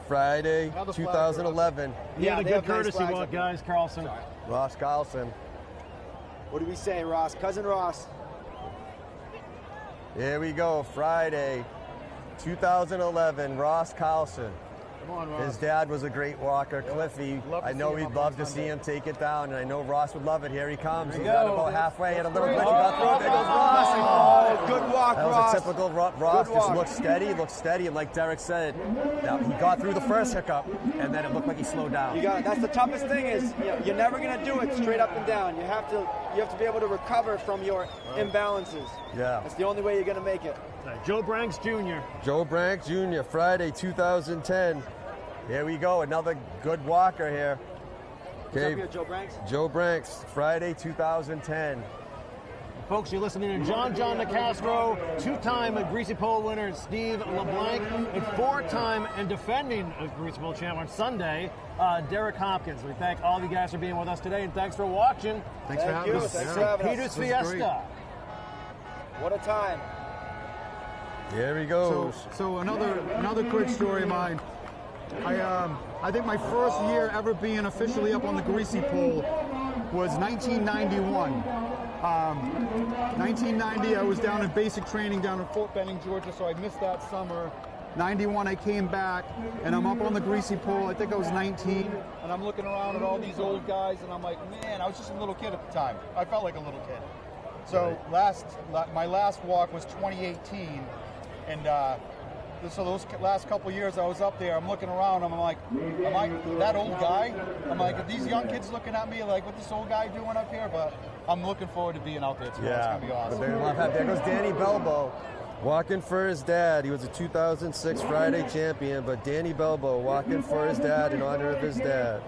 Friday Another flag 2011. He Yeah, had a they good have nice courtesy flags walk, up there. guys, Carlson. Ross Carlson. What do we say, Ross? Cousin Ross. Here we go, Friday 2011, Ross Carlson. Come on, Ross. His dad was a great walker, Cliffy. Love to I know see him we'd up love on to see Sunday. him take it down, and I know Ross would love it. Here he comes. Here He's we got go. about halfway, had a little glitch. He got through. There goes Ross. Oh, good walk, That was Ross. a typical Ross. Good Just walk. looked steady, and like Derek said, now he got through the first hiccup, and then it looked like he slowed down. That's the toughest thing is you're never going to do it straight up and down. You have to be able to recover from your imbalances. Yeah. That's the only way you're going to make it. Joe Branks Jr. Joe Branks Jr., Friday, 2010. Here we go, another good walker here. What's up here, Joe Branks? Joe Branks, Friday, 2010. Folks, you're listening to John Nicastro, two-time Greasy Pole winner Steve LeBlanc, and four-time and defending Greasy Pole champ on Sunday, Derek Hopkins. We thank all of you guys for being with us today, and thanks for watching. Thanks for having us. Thanks for having us. Peter's This is Fiesta. great. What a time. Here he goes. So another quick story of mine. I think my first year ever being officially up on the Greasy Pole was 1991. 1990, I was down in basic training down in Fort Benning, Georgia, so I missed that summer. 91, I came back, and I'm up on the Greasy Pole. I think I was 19, and I'm looking around at all these old guys, and I'm like, man, I was just a little kid at the time. I felt like a little kid. So my last walk was 2018, and so those last couple years I was up there, I'm looking around, I'm like, am I that old guy? I'm like, are these young kids looking at me like, what this old guy doing up here? But I'm looking forward to being out there too. It's going to be awesome. There goes Danny Belbo, walking for his dad. He was a 2006 Friday champion, but Danny Belbo walking for his dad in honor of his dad.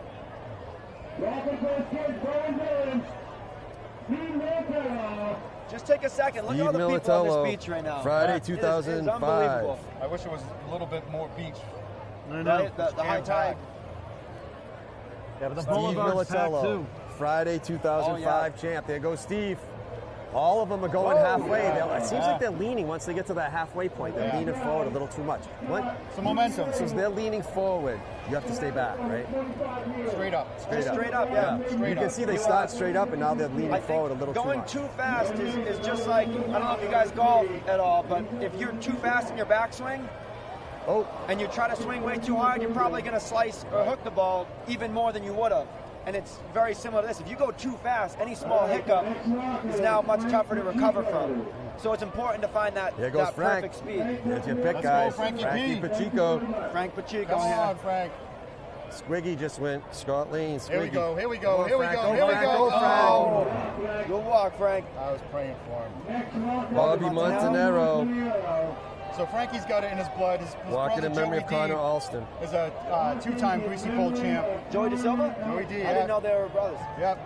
Just take a second. Look Steve at all the people on Militello, this beach right now. Friday, It is 2005. unbelievable. I wish it was a little bit more beach. Right? The high tide. Yeah, but the Steve boulevard's packed Militello, too. Friday 2005 champ. There goes Steve. All of them are going halfway. It seems like they're leaning once they get to that halfway point. They're leaning forward a little too much. What? Some momentum. So they're leaning forward. You have to stay back, right? Straight up. Straight up, yeah. You can see they start straight up, and now they're leaning I forward a think little too going much. too fast is just like, I don't know if you guys golf at all, but if you're too fast in your backswing, and you try to swing way too hard, you're probably going to slice or hook the ball even more than you would have. And it's very similar to this. If you go too fast, any small hiccup is now much tougher to recover from. So it's important to find that, Here goes that Frank. perfect speed. There's your pick, Let's guys. go, Frankie P. Pacheco. Frank Pacheco Come here. on, Frank. Squiggy just went. Scott Lane. Squiggy. Here we go. Here we Go, go. Here we Frank. go. Go, Here we Frank. go. Go, Frank. Oh. Good walk, Frank. I was praying for him. Bobby Montanaro. So Frankie's got it in his blood. His Walking brother, in memory Joey of Connor D, Alston. is a two-time Greasy Pole champ. Joey DeSilva? Joey D, I yeah. didn't know they were brothers. Yep.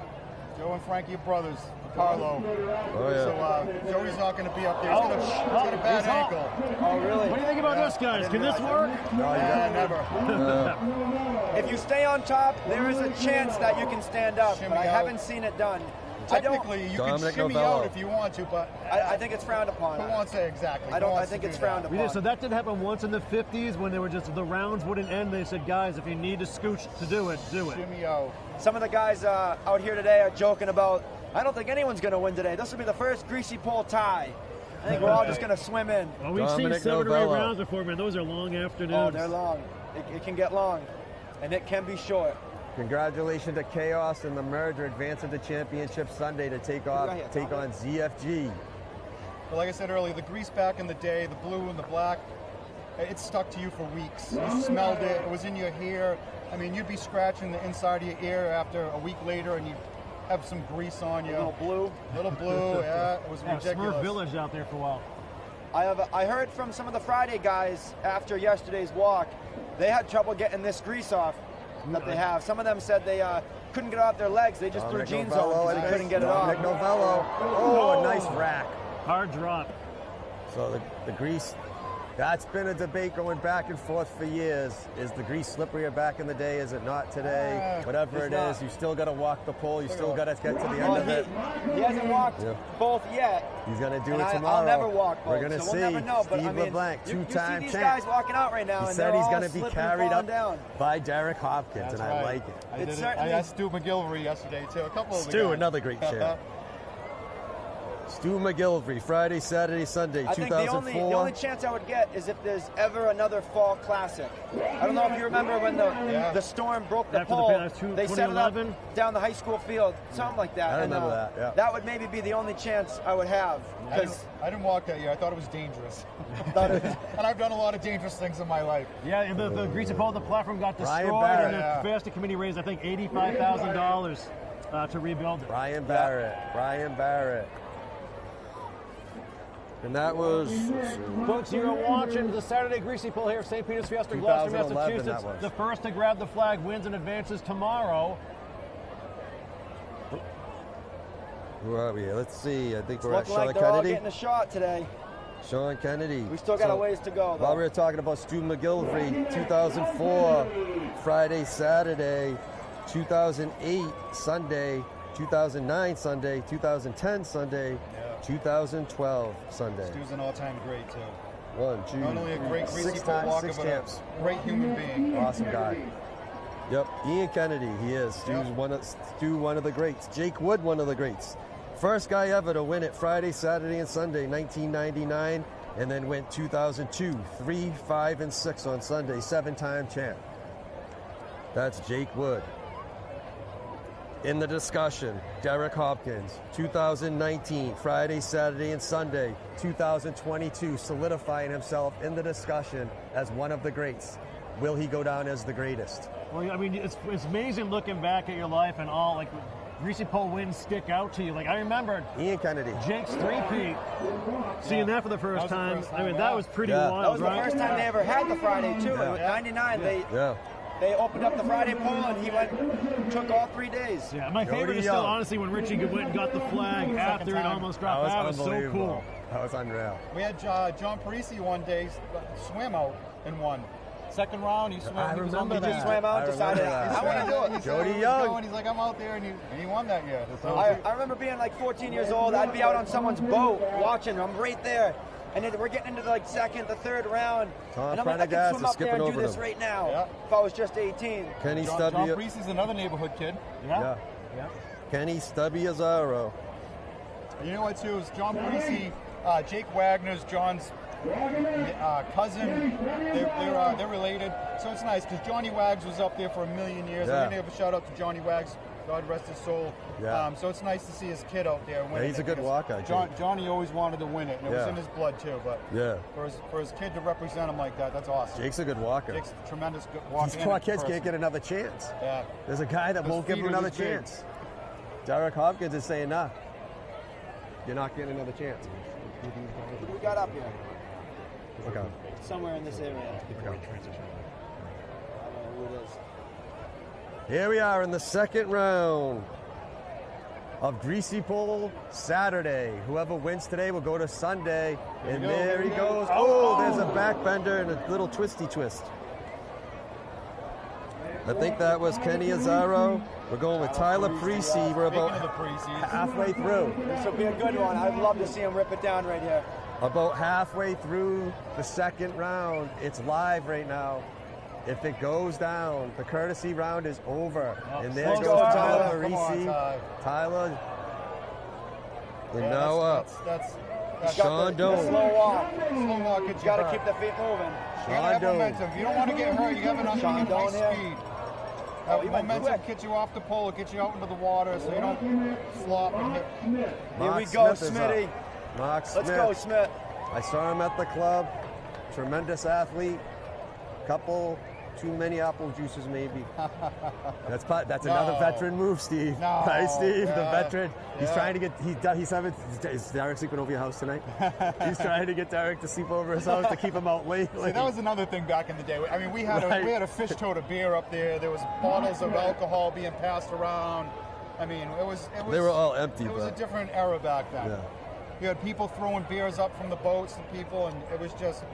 Joe and Frankie are brothers. Carlo. Oh, yeah. So Joey's not going to be up there. He's got a bad ankle. Oh, really? What do you think about this, guys? Can this work? Never. If you stay on top, there is a chance that you can stand up, Shimmy but I out. haven't seen it done. Technically, you can Dominic shimmy Novello. out if you want to, but I think it's frowned upon. who wants it exactly? I Who don't. I wants think to it's do frowned that? We did. upon. So that did happen once in the 50s when they were just, the rounds wouldn't end. They said, guys, if you need to scooch to do it, do it. Shimmy out. Some of the guys out here today are joking about, I don't think anyone's going to win today. This will be the first Greasy Pole tie. I think we're all just going to swim in. Well, we've seen Dominic 7 or 8 Novello. rounds before, man. Those are long afternoons. Oh, they're long. It can get long, and it can be short. Congratulations to Chaos and the merger advancing to championship Sunday to take on ZFG. But like I said earlier, the grease back in the day, the blue and the black, it stuck to you for weeks. You smelled it. It was in your hair. I mean, you'd be scratching the inside of your ear after a week later, and you'd have some grease on you. A little blue. Little blue, yeah. It was Yeah, ridiculous. Smurf Village out there for a while. I heard from some of the Friday guys after yesterday's walk, they had trouble getting this grease off that they have. Some of them said they couldn't get it off their legs. They just Dominic threw jeans Novello on because they couldn't get it off. Dominic Novello. Oh, a nice rack. Hard drop. So the grease, that's been a debate going back and forth for years. Is the grease slipperier back in the day? Is it not today? Whatever it's it not. is, you still got to walk the pole. You still got to get to the end Well, of it. he hasn't walked both yet. He's going to do And it tomorrow. I'll never walk both. We're going to so see. we'll never know. But Steve I mean, LeBlanc, you see two-time these champ. guys walking out right now, He and said they're he's all going to be slipping, carried falling up down. by Derek Hopkins, That's and right. I like it. I It's did it. certainly- I asked Stu McGilvery yesterday too. A couple of the Stu, guys. another great champ. Stu McGillivray, Friday, Saturday, Sunday, I think 2004. the only chance I would get is if there's ever another fall classic. I don't know if you remember when the storm broke the After pole. they set it up down the high school field, something like that. I remember that. Yeah. That would maybe be the only chance I would have. I didn't walk that year. I thought it was dangerous. And I've done a lot of dangerous things in my life. Yeah, the greasy pole, the platform got destroyed, and the Fiesta committee raised, I think, $85,000 to rebuild it. Brian Barrett. And that was... Folks, you're watching the Saturday Greasy Pole here at St. Peter's Fiesta, Gloucester, Massachusetts. The first to grab the flag wins and advances tomorrow. Who are we? Let's see. I think It's we're at looking Sean like they're all Kennedy. getting a shot today. Sean Kennedy. We still got a ways to go, though. While we were talking about Stu McGillivray, 2004, Friday, Saturday, 2008, Sunday, 2009, Sunday, 2010, Sunday, 2012, Sunday. Stu's an all-time great, too. Not only a great greasy pole walker, but a great human being. Awesome guy. Yep, Ian Kennedy, he is. Stu, one of the greats. Jake Wood, one of the greats. First guy ever to win it Friday, Saturday, and Sunday, 1999, and then went 2002, 3, 5, and 6 on Sunday, 7-time champ. That's Jake Wood. In the discussion, Derek Hopkins, 2019, Friday, Saturday, and Sunday, 2022, solidifying himself in the discussion as one of the greats. Will he go down as the greatest? Well, I mean, it's amazing looking back at your life and all, like, greasy pole wins stick out to you. Like, I remember Ian Kennedy, Jake's three-peat, seeing that for the first time. I mean, that was pretty wild, That was right? the first time they ever had the Friday, too. Yeah. In 99, they opened up the Friday pole, and he took all 3 days. Yeah, my favorite is still, honestly, when Richie went and got the flag after it almost dropped. That was so cool. That was unreal. We had John Parisi one day swim out and won. Second round, he swam. I remember that. He swam out and decided, I want to do it. Jody Young. He's like, I'm out there, and he won that year. I remember being like 14 years old. I'd be out on someone's boat watching. I'm right there. And then we're getting into the second, the third round. And I'm like, I can swim up there and do this right now if I was just 18. Kenny John Parisi's another neighborhood kid. Yeah. Kenny Stubby Azzaro. You know what, too, is John Parisi, Jake Wagner's John's cousin. They're related. So it's nice because Johnny Wags was up there for a million years. I'm going to give a shout out to Johnny Wags. God rest his soul. So it's nice to see his kid out there winning. He's a good walker. Johnny always wanted to win it, and it was in his blood too. But for his kid to represent him like that, that's awesome. Jake's a good walker. Jake's a tremendous good walker. These poor kids can't get another chance. There's a guy that won't give him another chance. Derek Hopkins is saying, nah, you're not getting another chance. We got up here. Okay. Somewhere in this area. Okay. I don't know who it is. Here we are in the second round of Greasy Pole Saturday. Whoever wins today will go to Sunday. And there he goes. Oh, there's a backbender and a little twisty twist. I think that was Kenny Azzaro. We're going with Tyler Parisi. We're about halfway through. This will be a good one. I'd love to see him rip it down right here. About halfway through the second round. It's live right now. If it goes down, the courtesy round is over. And there goes Tyler Parisi. Tyler. And now up. That's Sean Doan. Slow walk. Slow walk. You got to keep the feet moving. You gotta have momentum. You don't want to get hurt. You have enough high speed. Momentum gets you off the pole, it gets you out into the water, so you don't flop and hit. Here we go, Smitty. Mark Smith. Let's go, Smith. I saw him at the club. Tremendous athlete. Couple too many apple juices, maybe. That's another veteran move, Steve. Right, Steve, the veteran. He's trying to get. Is Derek sleeping over your house tonight? He's trying to get Derek to sleep over his house to keep him out late. See, that was another thing back in the day. I mean, we had a fish tote of beer up there. There was bottles of alcohol being passed around. I mean, it was. They were all empty. It was a different era back then. Yeah. You had people throwing beers up from the boats to people, and it was just.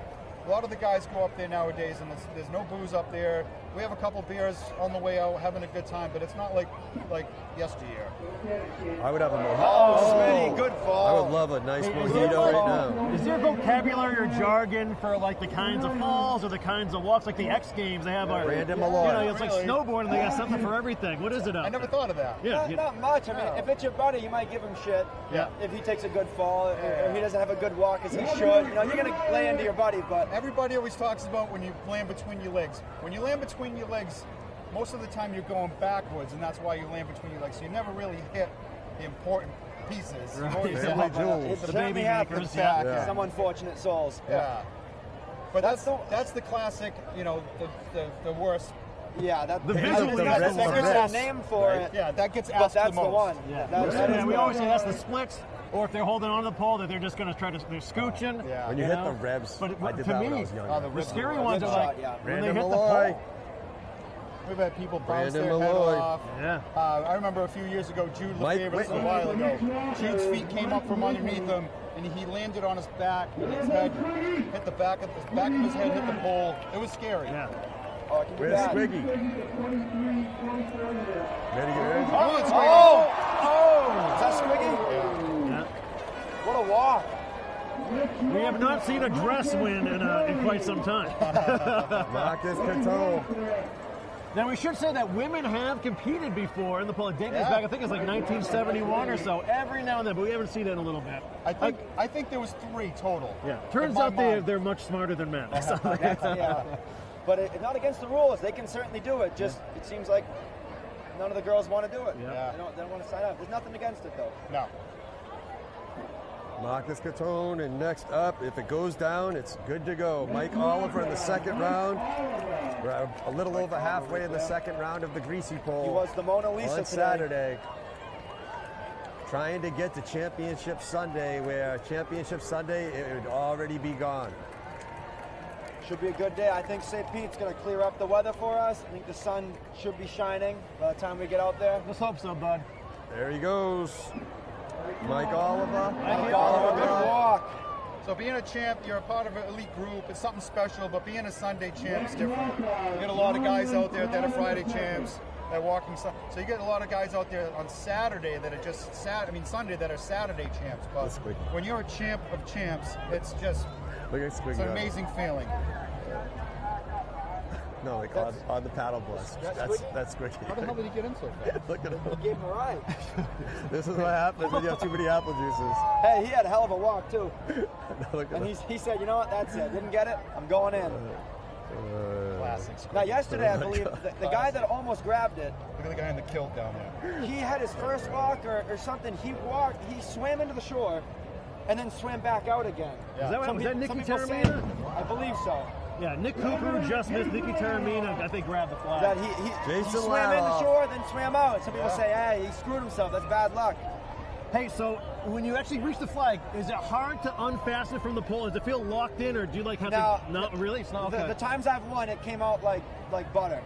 A lot of the guys go up there nowadays, and there's no booze up there. we have a couple beers on the way out, having a good time, but it's not like yesteryear. I would have a mojito. Oh, Smitty, good I fall. would love a nice Is mojito right now. Is there vocabulary or jargon for like the kinds of falls or the kinds of walks, like the X Games? They have Brandon Malloy. it's like snowboarding. They got something for everything. What is it? I never thought of that. Yeah, Not much. I mean, if it's your buddy, you might give him shit. Yeah. If he takes a good fall or he doesn't have a good walk as he should, you're gonna lay into your buddy. But Everybody always talks about when you land between your legs. When you land between your legs, most of the time you're going backwards, and that's why you land between your legs. So you never really hit the important pieces. You always hit Family the jewels. it The certainly baby happens. makers, yeah. Yeah. Some unfortunate souls. Yeah. But that's the classic, the worst. Yeah, The I visual think is that's the there's worst. a name for it. Yeah, that gets But asked that's the the most. one. Yeah, That is we the always one. say that's the splits, or if they're holding on to the pole, that they're just going to try to they're scooching. Yeah. When you hit the revs, But I did to that me, when I was younger. Oh, the the ribs scary are ones are Good like shot, yeah. when they Brandon hit the Malloy. pole. We've had people bounce Brandon their head Malloy. off. Yeah. I remember a few years ago, Jude Mike Lefebvre, this was a Whitney. while ago. Jude's feet came up from underneath him, and he landed on his back, and his head hit the back of his head hit the pole. It was scary. Yeah. Oh, it can be Where's bad. Squiggy? Ready to get ready? Oh, it's great. Is that Squiggy? Yeah. What a walk. We have not seen a dress win in quite some time. Marcus Caton. Now, we should say that women have competed before in the pole. Dating back, I think it's like 1971 or so, every now and then, but we haven't seen it in a little bit. I think there was 3 total. Yeah. Turns In my out mind. they're much smarter than men. Yeah. But it's not against the rules. They can certainly do it. Just it seems like none of the girls want to do it. Yeah. They don't want to sign up. There's nothing against it though. No. Marcus Caton, and next up, if it goes down, it's good to go. Mike Oliver in the second round. We're a little over halfway in the second round of the Greasy Pole. He was the Mona Lisa on today. Saturday. Trying to get to Championship Sunday, where Championship Sunday, it would already be gone. Should be a good day. I think St. Pete's going to clear up the weather for us. I think the sun should be shining by the time we get out there. Let's hope so, bud. There he goes. Mike Oliver. Mike Oliver, good walk. So being a champ, you're a part of an elite group. It's something special, but being a Sunday champ is different. You get a lot of guys out there that are Friday champs, that are walking. So you get a lot of guys out there on Saturday that are just Sunday that are Saturday champs. But That's quick. when you're a champ of champs, it's just Look at Squiggy. it's an amazing feeling. No, like on the paddle bus. That's Squiggy. How the hell did he get in so fast? Look at him. Gave him a ride. This is what happens when you have too many apple juices. Hey, he had a hell of a walk too. Look at And him. he said, you know what, that's it. Didn't get it, I'm going in. Classic. Now yesterday, I believe, the guy that almost grabbed it, Look at the guy in the kilt down there. he had his first walk or something. He swam into the shore and then swam back out again. Is that, Some was that people- Nicky some people say- Terramina? I believe so. Yeah, Nick Cooper just missed Nicky Terramina. I think grabbed the flag. That he Jason swam in the Laloff. shore, then swam out. Some people say, hey, he screwed himself. That's bad luck. Hey, so when you actually reach the flag, is it hard to unfasten it from the pole? Does it feel locked in, or do you like have No, to? Not really. It's not okay. The times I've won, it came out like butter.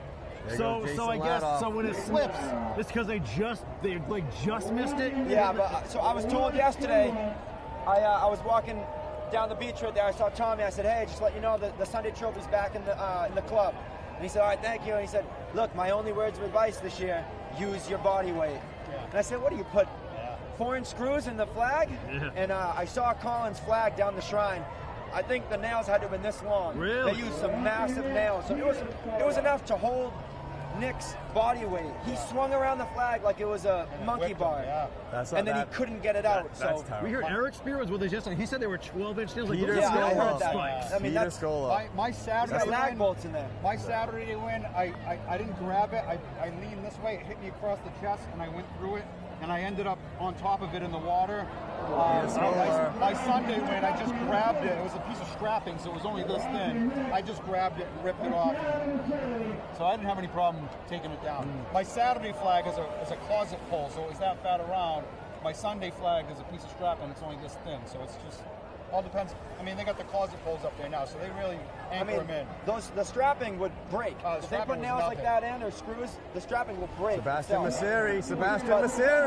There So goes I Jason guess Lanoff. so when it slips, it's because they just missed it. Yeah, but so I was told yesterday, I was walking down the beach right there. I saw Tommy. I said, hey, just to let you know the Sunday trophy's back in the club. And he said, all right, thank you. And he said, look, my only words of advice this year, use your body weight. And I said, what do you put? 4-inch screws in the flag? Yeah. And I saw Colin's flag down the shrine. I think the nails had to have been this long. Really? They used some massive nails. So it was enough to hold Nick's body weight. He swung around the flag like it was a monkey bar. Yeah. That's not And then that- he couldn't get it out. That's So terrible. We heard Eric Spear was with us yesterday. He said they were 12-inch nails. Like, Peter those yeah, I are heard that. spikes. I mean, Peter that's Scola. My there's Saturday lag win, bolts in there. my Saturday win, I didn't grab it. I leaned this way. It hit me across the chest, and I went through it, and I ended up on top of it in the water. My Sunday win, I just grabbed it. It was a piece of strapping, so it was only this thin. I just grabbed it and ripped it off. So I didn't have any problem taking it down. My Saturday flag is a closet pole, so it was that fat around. My Sunday flag is a piece of strapping. It's only this thin, so it's just all depends. I mean, they got the closet poles up there now, so they really anchor them in. The strapping would break. If they put nails like that in or screws, the strapping will break. Sebastian Masseri.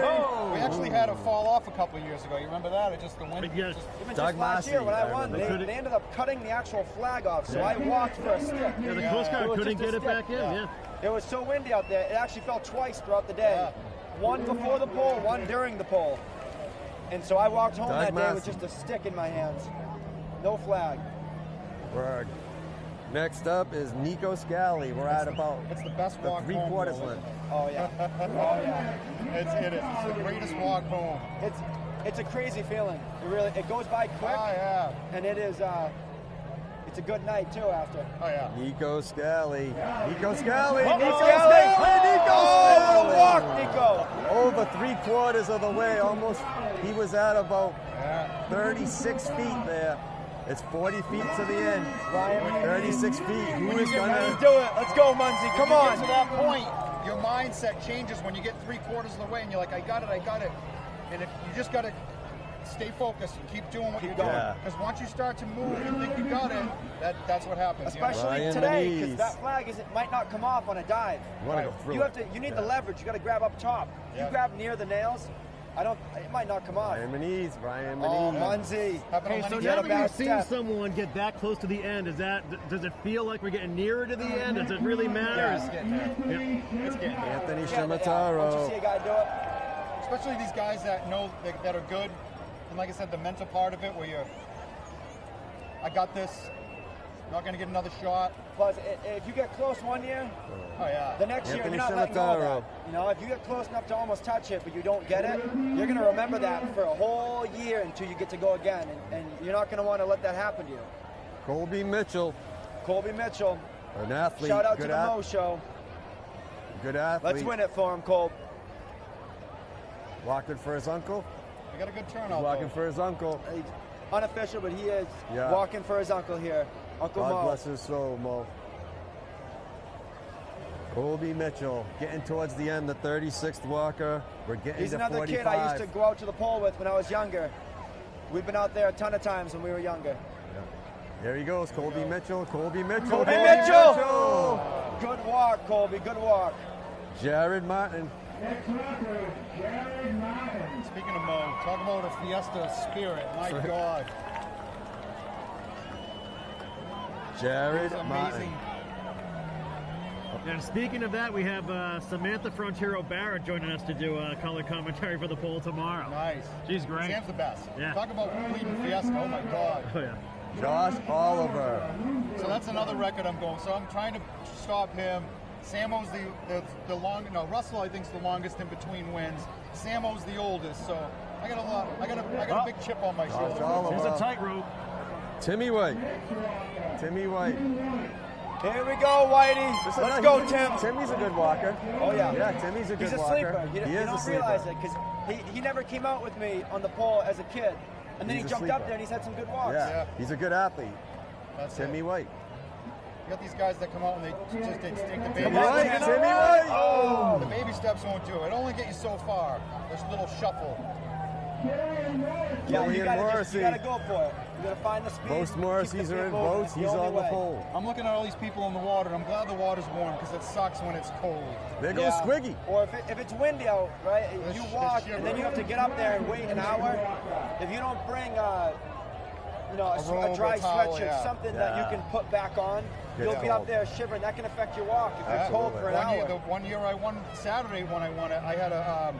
Oh. We actually had it fall off a couple of years ago. You remember that? It just the wind. Yes. Even Doug just last Massey, year when I I won, remember. they ended up cutting the actual flag off, so I walked for a stick. Yeah, the Coast Guard was couldn't just a get it stick. back in. Yeah. It was so windy out there, it actually fell twice throughout the day. One before the pole, one during the pole. And so I walked home Doug that day with Massey. just a stick in my hands. No flag. Word. Next up is Nico Scali. We're at about It's the best the walk home. three-quarters though, limit. Oh yeah. Oh yeah. It is. It's the greatest walk home. It's a crazy feeling. It goes by quick. Oh yeah. And it is it's a good night too after. Oh yeah. Nico Scali. Nico Scali. Oh, Nico Scali. Scali. Nico Oh, Scali. walk, Nico. Over 3/4 of the way, almost. He was at about 36 feet there. It's 40 feet to the end. Ryan, 36 feet. Who is let's gonna? do it. Let's go, Muncie. Come When you on. get to that point, your mindset changes when you get 3/4 of the way and you're like, I got it. And if you just got to stay focused and keep doing what you're doing. going. Because once you start to move and think you got it, that's what happens. you know? Especially Ryan today, Manise. because that flag might not come off on a dive. You want to go through You need the leverage. You got to grab up top. Yeah. You grab near the nails. It might not come off. Ryan Manise. Ryan Oh, Manise. Muncie. Happened Hey, to so Lenny now a that bad you've seen step. someone get that close to the end, does it feel like we're getting nearer to the end? Does it really matter? Yeah, it's getting there. Yeah. It's getting there. Anthony Yeah, once you Shimataro. see a guy do it, Especially these guys that know that are good. And like I said, the mental part of it where I got this, not going to get another shot. plus if you get close one year, Oh, yeah. the next year Anthony you're not letting go of Shimataro. that. You know, if you get close enough to almost touch it, but you don't get it, you're going to remember that for a whole year until you get to go again, and you're not going to want to let that happen to you. Colby Mitchell. Colby Mitchell, An athlete. shout out to Good the Mo Show. Good athlete. Let's win it for him, Cole. Walking for his uncle. I got a good He's turnout. walking for his uncle. He's unofficial, but he is Yeah. walking for his uncle here. Uncle God Mo. bless his soul, Mo. Colby Mitchell getting towards the end, the 36th walker. We're getting He's to another 45. kid I used to go out to the pole with when I was younger. We've been out there a ton of times when we were younger. There he goes, Colby Mitchell. Colby Mitchell. Colby Colby Mitchell! Mitchell! Good walk, Colby. Good walk. Jared Martin. Speaking of Mo, talk about a Fiesta spirit. My God. Jared It's Martin. amazing. And speaking of that, we have Samantha Frontiero Barrett joining us to do color commentary for the poll tomorrow. Nice. She's great. Sam's the best. Yeah. Talk about leading Fiesta. Oh, my God. Oh, yeah. Josh Oliver. So that's another record I'm going. So I'm trying to stop him. Samo's the long. No, Russell I think is the longest in between wins. Samo's the oldest. So I got a lot. I got a big chip on my Josh shoulder. Here's a Oliver. tightrope. Timmy White. Timmy White. Here we go, Whitey. Let's go, Tim. Timmy's a good walker. Oh, yeah. Yeah, Timmy's a good He's a walker. sleeper. You He is don't a sleeper. realize it because he never came out with me on the pole as a kid. And then He's he a jumped sleeper. up there and he's had some good walks. Yeah, he's a good athlete. That's Timmy it. White. You got these guys that come out and they just take the baby Come on, White, steps. Tim. Timmy White. Oh, the baby steps won't do it. Only get you so far. There's a little shuffle. Yeah, you Killian gotta Morrissey. go for it. You gotta find the speed. Most keep Morrisseys the are feet in moving. boats. It's He's only on the way. pole. I'm looking at all these people in the water, and I'm glad the water's warm because it sucks when it's cold. There goes Yeah. Squiggy. Or if it's windy out, right? This You sh- walk this and then you have to get up there and wait an hour. If you don't bring a robe, dry a towel, sweatshirt, yeah. something that you Yeah. can put back on, Gets you'll be cold. up there shivering. That can affect your walk if you're cold for an The hour. one year I won Saturday when I won it, I had a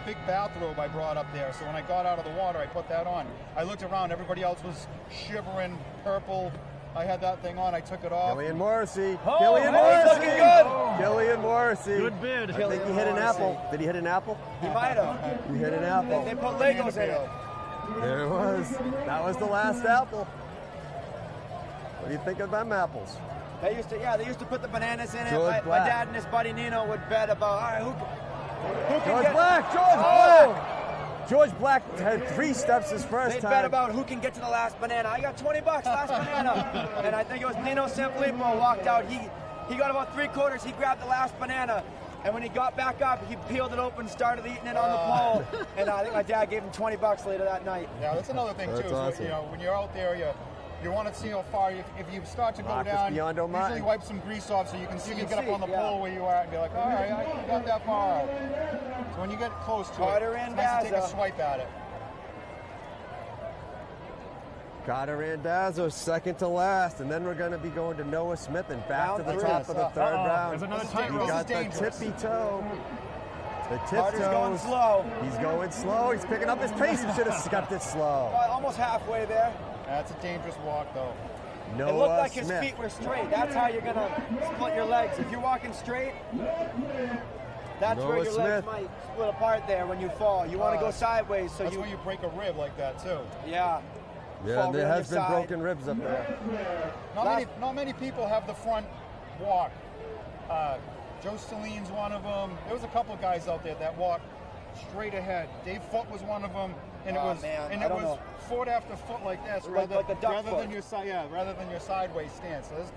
big bathrobe I brought up there. So when I got out of the water, I put that on. I looked around, everybody else was shivering, purple. I had that thing on, I took it off. Killian Morrissey. Oh, Killian hey, he's Morrissey. looking good. Killian Morrissey. Good bid. I think he hit an Morrissey. apple. Did he hit an apple? He might have. He hit an apple. They put Legos in it. There it was. That was the last apple. What do you think of them apples? They used to put the bananas in it. George My Black. dad and his buddy Nino would bet about, all right, who can George get Black. George Oh! Black. George Black had 3 steps his first They time. bet about who can get to the last banana. I got $20 last banana. And I think it was Nino Sanfilippo walked out. He got about 3/4. He grabbed the last banana. And when he got back up, he peeled it open, started eating it on the pole. And I think my dad gave him $20 later that night. Yeah, that's another thing too. Awesome. So, you know, when you're out there, you want to see how far. If you start to go down, usually wipe some grease off so you can see you get up on the pole where you are and be like, all right, I got that far out. So when you get close to it, it's nice to take a swipe at it. Carter Randazzo, second to last, and then we're going to be going to Noah Smith and back to the top of the third round. There's another tight He rope. got the tippy toe. The Carter's going slow. He's going slow. He's picking up his pace. He should have scuffed it slow. Almost halfway there. That's a dangerous walk, though. Noah It looked like Smith. his feet were straight. That's how you're going to split your legs. If you're walking straight, that's Noah where your Smith. legs might split apart there when you fall. You want to go sideways. So That's where you break a rib like that, too. Yeah. Yeah, Fall there right on has your been side. broken ribs up there. Not many people have the front walk. Joe Staline's one of them. There was a couple of guys out there that walked straight ahead. Dave Foote was one of them, and it was foot after foot like this, Like the duck rather foot. than your sideways stance. So there's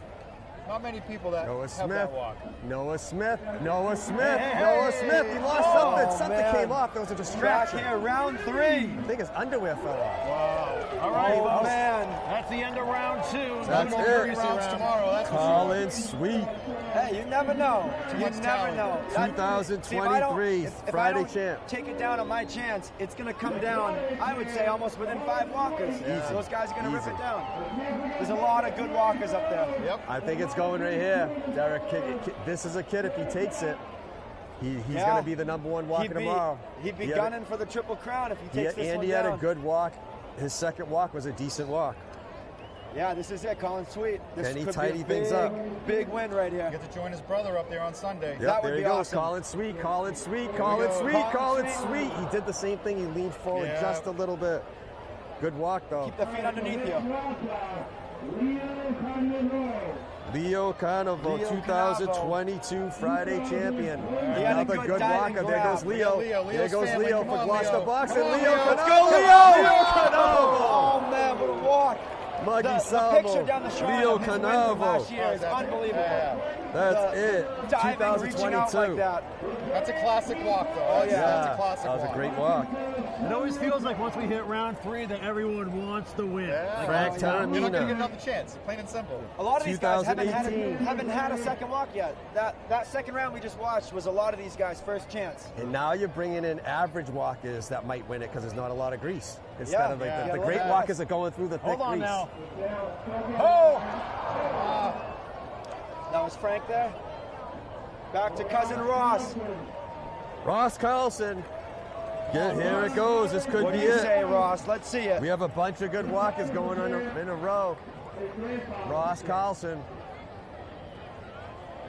not many people that Noah have Smith. that walk. Noah Smith. Noah Smith. Noah Smith. He lost something. Something man. came off. There was a Back distraction. here, round 3. I think his underwear fell off. All right, Oh, folks. man. That's the end of round 2. That's We'll it. go 3 rounds tomorrow. That's for sure. Colin Sweet, Hey, you never know. You much never talent. know. 2023 if I Friday don't champ. take it down on my chance, it's going to come down, I would say, almost within 5 walkers. Those guys are going to rip Easy. it down. There's a lot of good walkers up there. Yep. I think it's going right here. Derek, this is a kid, if he takes it, he's Yeah. going to be the #1 walker tomorrow. He'd be He had a- gunning for the Triple Crown if he takes this one Andy had down. a good walk. His second walk was a decent walk. Yeah, this is it, Colin Sweet. This Can he could tidy be a things big, up? big win right here. Get to join his brother up there on Sunday. Yep, That would there he be goes. awesome. Colin Sweet, Colin Sweet, we Colin go. Sweet, Colin Colin Sweet. Sweet. He did the same thing. He leaned forward Yeah. just a little bit. Good walk, though. Keep the feet underneath you. Leo Canovo, Leo 2022 Friday champion. had a Another good good diving walker. There grab. goes Leo. Leo's There goes family. Leo Come for on, Gloucester Leo. Boxing. Come on, Leo Leo. Canovo. Let's go, Leo Canovo. Oh, man, what a walk. Muggy The picture down the Salmo. shrine Leo of his win from last Canovo. year is unbelievable. That's The it. diving, reaching out like 2022. that. That's a classic walk, though. Oh, yeah. That's a classic That was walk. a great walk. It always feels like once we hit round 3 that everyone wants to win. Yeah. Frank You're not going to get Taramina. another chance, plain and simple. A lot of these guys haven't 2018. had a second walk yet. That second round we just watched was a lot of these guys' first chance. And now you're bringing in average walkers that might win it because there's not a lot of grease. Instead Yeah, of like yeah. the Yeah, great well, walkers are going through the thick Hold on grease. now. Oh! That was Frank there. Back to cousin Ross. Ross Carlson. Here it goes. This could What be do you it. say, Ross? Let's see it. We have a bunch of good walkers going on in a row. Ross Carlson.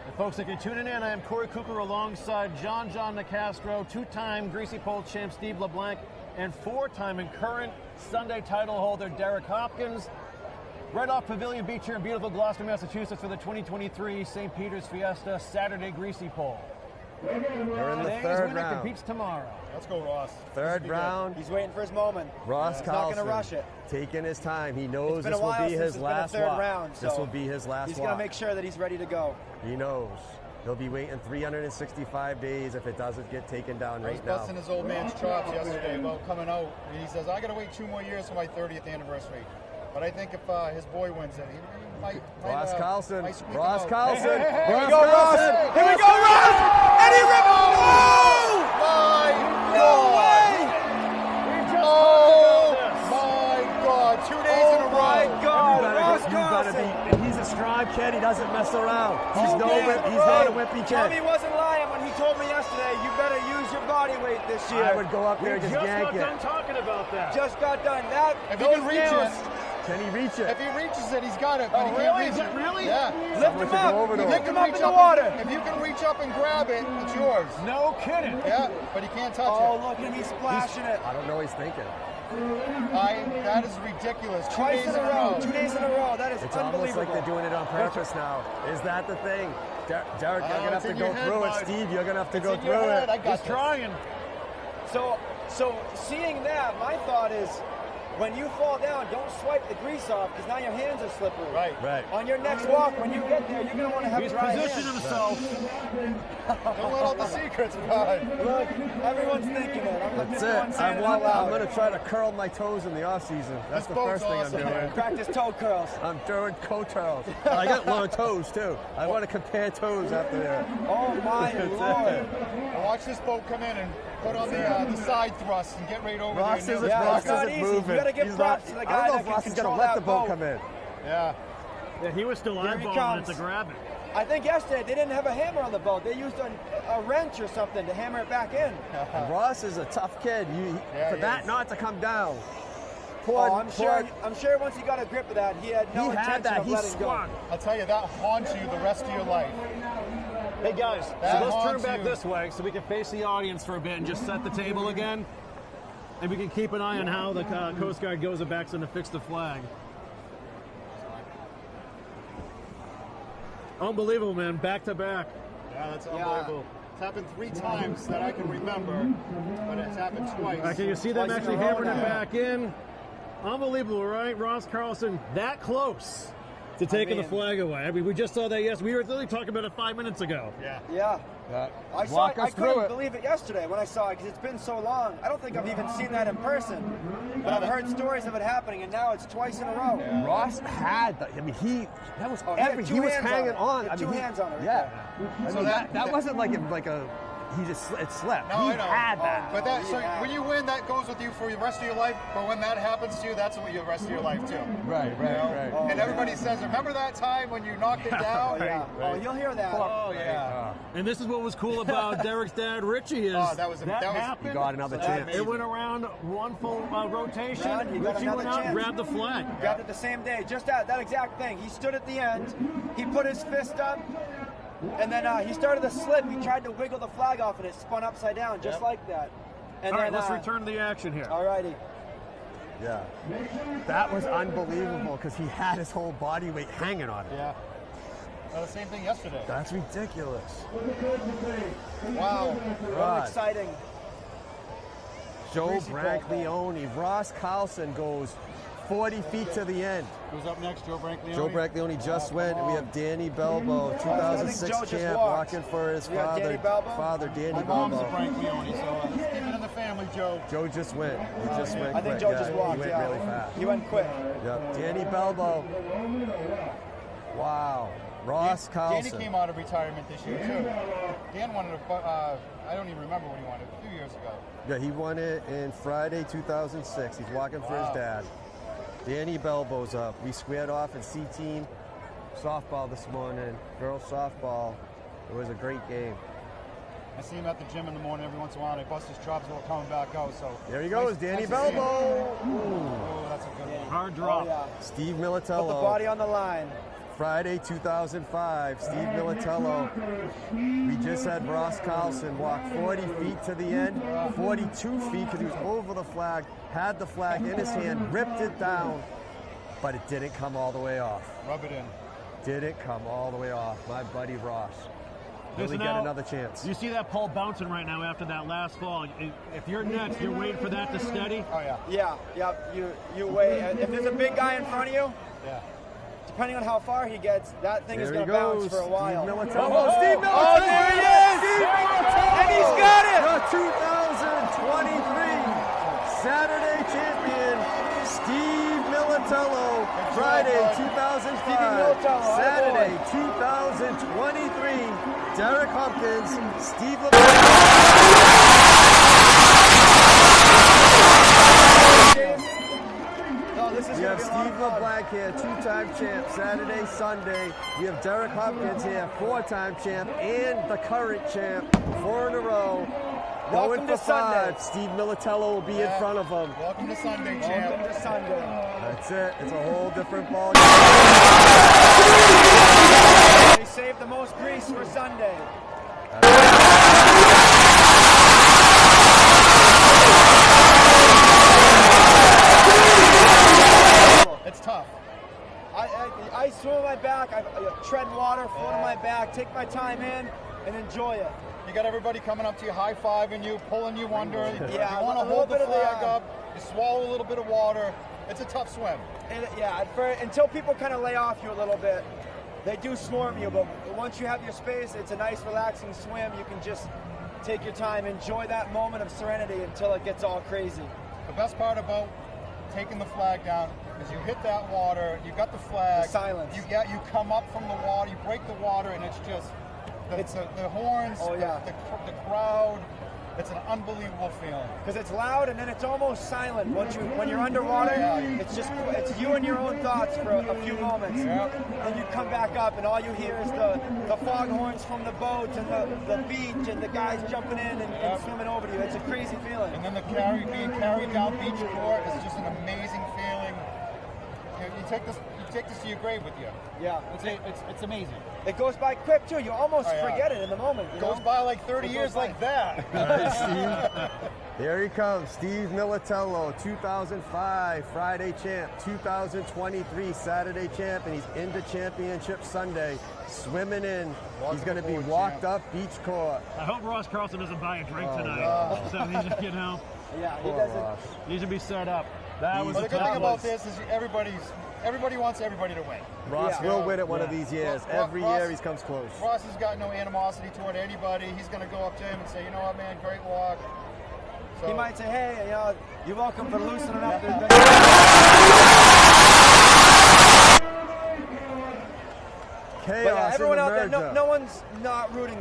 And folks, if you're tuning in, I am Corey Cooker alongside John Nicastro, 2-time Greasy Pole champ Steve LeBlanc, and 4-time and current Sunday title holder Derek Hopkins. Right off Pavilion Beach here in beautiful Gloucester, Massachusetts for the 2023 St. Peter's Fiesta Saturday Greasy Pole. They're in the Today's third winner round. competes tomorrow. Let's go, Ross. Third round. He's waiting for his moment. Ross He's not Carlson. going to rush it. Taking his time. He knows It's been this a will while be since his it's been a last third walk. round, This so will be his last He's walk. going to make sure that he's ready to go. He knows. He'll be waiting 365 days if it doesn't get taken down I was right now. busting his old man's chops yesterday about coming out. He says, I got to wait 2 more years for my 30th anniversary. But I think if his boy wins it, he might Ross Carlson. might squeak him Ross out. Carlson. Here Ross we go, Ross. Carlson. Here we go, Ross. And he ripped it. No way. Oh, my God. 2 days in a row. My God, Ross You better Carlson. be. And he's a strong kid. He doesn't mess around. He's man, he's not a wimpy Tommy kid. wasn't lying when he told me yesterday, you better use your body weight this year. I would go up there and just Just yank got done it. talking about that. Just got done. That If he those can reach nails. it, Can he reach it? if he reaches it, he's got it. But he can't really? reach Is it. it really? Yeah. Lift Someone him should go over up. to him. Lift him up in Reach the up water. If you can reach up and grab it, it's yours. No kidding. Yeah, but he can't touch Oh, it. look at him. He's splashing it. I don't know what he's thinking. That is ridiculous. 2 Twice days in a row. 2 days in a row. That is It's almost unbelievable. like they're doing it on purpose now. Is that the thing? Derek, you're going to have it's to in go your head, through it. bud. Steve, you're going to have to It's go in your through head. it. I got He's this. trying. So seeing that, my thought is, when you fall down, don't swipe the grease off because now your hands are slippery. Right. On your next walk, when you get there, you're going to want to have He's dry positioned hands. himself. Don't let all the secrets behind. Look, everyone's thinking it. I'm That's just going it. saying it out loud. I'm going to try to curl my toes in the off season. That's the first thing I'm doing. Practice toe curls. I'm doing curls. I got long toes too. I want to compare toes after that. Oh my Lord. Watch this boat come in and put on the side thrust and get right over Ross there. isn't, Yeah, Ross it's not isn't easy. moving. You gotta give He's props not, to the I guy don't know that if can Ross is going to control let that the boat boat. come in. Yeah. Yeah, he was still Here he eyeballing comes. it to grab it. I think yesterday they didn't have a hammer on the boat. They used a wrench or something to hammer it back in. And Ross is a tough kid. For he that is. not to come down. I'm sure once he got a grip of that, he had no intention of He letting go. swung. I'll tell you, that haunts you the rest of your life. Hey guys, so That let's turn haunts back you. this way so we can face the audience for a bit and just set the table again. And we can keep an eye on how the Coast Guard goes back to fix the flag. Unbelievable, man. Back to back. Yeah, that's unbelievable. It's happened 3 times that I can remember, but it's happened twice. Can you see them Twice in actually a row hammering it now. back in? Unbelievable, right? Ross Carlson, that close to taking the flag away. I mean, we just saw that yesterday. We were literally talking about it 5 minutes ago. Yeah. Yeah. I saw Walk it. us I through couldn't it. believe it yesterday when I saw it because it's been so long. I don't think I've even seen that in person, but I've heard stories of it happening, and now it's twice in a row. Ross had, that was he had two he was hands on hanging it. on. He had two hands on it right Yeah. I So mean, that- that wasn't like a, it slept. No, He I know. had that. But that, so Yeah. when you win, that goes with you for the rest of your life. But when that happens to you, that's what the rest of your life too. Right, You know? right. And everybody says, "Remember that time when you knocked it down?" Oh, yeah. Oh, you'll hear that. Oh yeah. And this is what was cool about Derek's dad, Richie, is Oh, that was- happened. You got another chance. It went around one full rotation. Round, he got Richie another went out and chance. grabbed the flag. Grabbed it the same day. Just that exact thing. He stood at the end. He put his fist up. And then he started to slip. He tried to wiggle the flag off, and it spun upside down, just like that. And All right, then, let's return to the action here. All righty. Yeah. That was unbelievable because he had his whole body weight hanging on it. Yeah. The same thing yesterday. That's ridiculous. Wow. Real exciting. Joe Greasy Brancleone. Ross Carlson goes 40 feet to the end. Who's up next? Joe Brancleone. Joe Brancleone just went, and we have Danny Belbo, I 2006 think Joe just champ, walked. walking for his We got Danny Belbo? father, Danny My mom's a Belbo. Brancleone, so keep it in the family, Joe. Joe just went. He just went. I think quick. Joe Yeah, just walked. He went yeah. really fast. He went quick. Yep. Danny Belbo. Wow. Ross Danny Carlson. came out of retirement this year too. Dan wanted I don't even remember what he wanted a few years ago. Yeah, he won it in Friday 2006. He's walking for his dad. Danny Belbo's up. We squared off in C-team softball this morning. Girls softball. It was a great game. I see him at the gym in the morning every once in a while, and I bust his chops while coming back out. So There he goes, Danny nice to see him. Belbo. Oh, that's a good one. Hard drop. Oh, yeah. Steve Put the Militello. body on the line. Friday 2005, Steve Militello. We just had Ross Carlson walk 40 feet to the end, 42 feet because he was over the flag, had the flag in his hand, ripped it down, but it didn't come all the way off. Rub it in. Didn't come all the way off. My buddy Ross. Will he Listen get now, another chance? You see that pole bouncing right now after that last fall. If you're next, you're waiting for that to steady. Oh yeah. Yeah. You wait. If there's a big guy in front of you, Yeah. depending on how far he gets, that thing is There he going to bounce goes. for a while. Steve Militello. Steve Militello. Oh, there he is! Steve Militello. And he's got it! The 2023 Saturday champion, Steve Militello. Friday 2005. Militello, Saturday attaboy. 2023. Derek Hopkins, Steve No, this is We going have to be a lot Steve of fun. LeBlanc here, two-time champ, Saturday, Sunday. We have Derek Hopkins here, four-time champ, and the current champ, 4 in a row. Welcome Going to for Sunday. 5. Steve Militello will be in front of him. Welcome to Sunday, Welcome champ. to Sunday. That's it. It's a whole different ball. They saved the most grease for Sunday. It's tough. I swim on my back, I tread water, float on my back, take my time in, and enjoy it. You got everybody coming up to you, high-fiving you, pulling you under. Yeah, you want a to little hold the bit of the, flag up. You swallow a little bit of water. it's a tough swim. And, yeah, until people kind of lay off you a little bit, they do swarm you, but once you have your space, it's a nice, relaxing swim. You can just take your time, enjoy that moment of serenity until it gets all crazy. The best part about taking the flag down is you hit that water, you got the flag. The silence. You come up from the water, you break the water, and it's just the horns, the crowd. It's an unbelievable feeling. Because it's loud and then it's almost silent. When you're underwater, it's you and your own thoughts for a few moments. Then you come back up and all you hear is the foghorns from the boats and the beach and the guys jumping in and swimming over to you. It's a crazy feeling. And then being carried down beach court is just an amazing feeling. You take this to your grave with you. Yeah. It's amazing. It goes by quick too. You almost forget it in the moment. It goes by like 30 years like that. All right, Steve. Here he comes, Steve Militello, 2005 Friday champ, 2023 Saturday champ, and he's into championship Sunday, swimming in. He's going to be walked up beach court. I hope Ross Carlson doesn't buy a drink tonight. So he's, Yeah, he doesn't. Needs to be set up. That was the good thing about this is everybody wants everybody to win. Ross will win it one of these years. Every year he comes close. Ross has got no animosity toward anybody. He's going to go up to him and say, you know what, man, great walk. So, he might say, hey, you're welcome for loosening up. Chaos everyone in the out there, merger. no one's not rooting.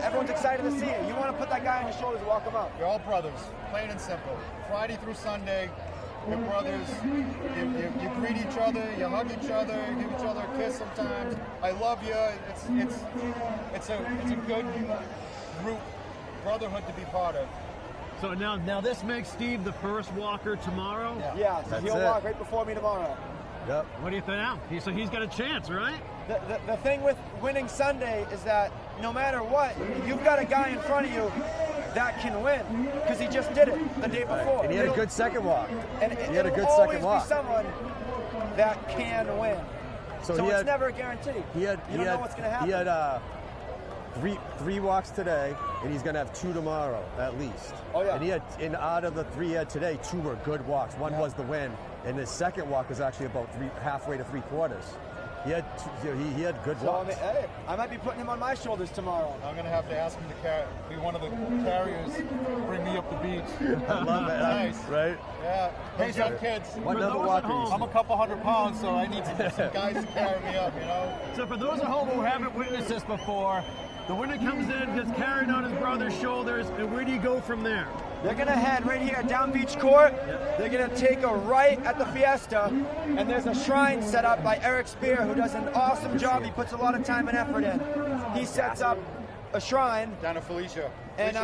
Everyone's excited to see it. You want to put that guy on your shoulders and walk him up. You're all brothers, plain and simple. Friday through Sunday, you're brothers. You greet each other, you hug each other, you give each other a kiss sometimes. I love you. It's a good group brotherhood to be part of. So now this makes Steve the first walker tomorrow? Yeah, so he'll walk right before me tomorrow. Yep. What do you think now? So he's got a chance, right? The thing with winning Sunday is that no matter what, you've got a guy in front of you that can win because he just did it the day before. And he had a good second walk. And he had a good always second walk. Be someone that can win. So it's never a guarantee. You don't know what's going to happen. He had three walks today, and he's going to have 2 tomorrow at least. Oh yeah. And out of the 3 he had today, 2 were good walks. One was the win, and his second walk was actually about halfway to 3/4. He had good walks. I might be putting him on my shoulders tomorrow. I'm going to have to ask him to be one of the carriers, bring me up the beach. I love it. Nice. Right? Yeah. Hey, young kids. What number walk are you? I'm a couple 100 pounds, so I need some guys to carry me up, So for those at home who haven't witnessed this before, the winner comes in, gets carried on his brother's shoulders, and where do you go from there? They're going to head right here down Beach Court. They're going to take a right at the Fiesta, and there's a shrine set up by Eric Spear, who does an awesome job. He puts a lot of time and effort in. He sets up a shrine. Down to Felicia. And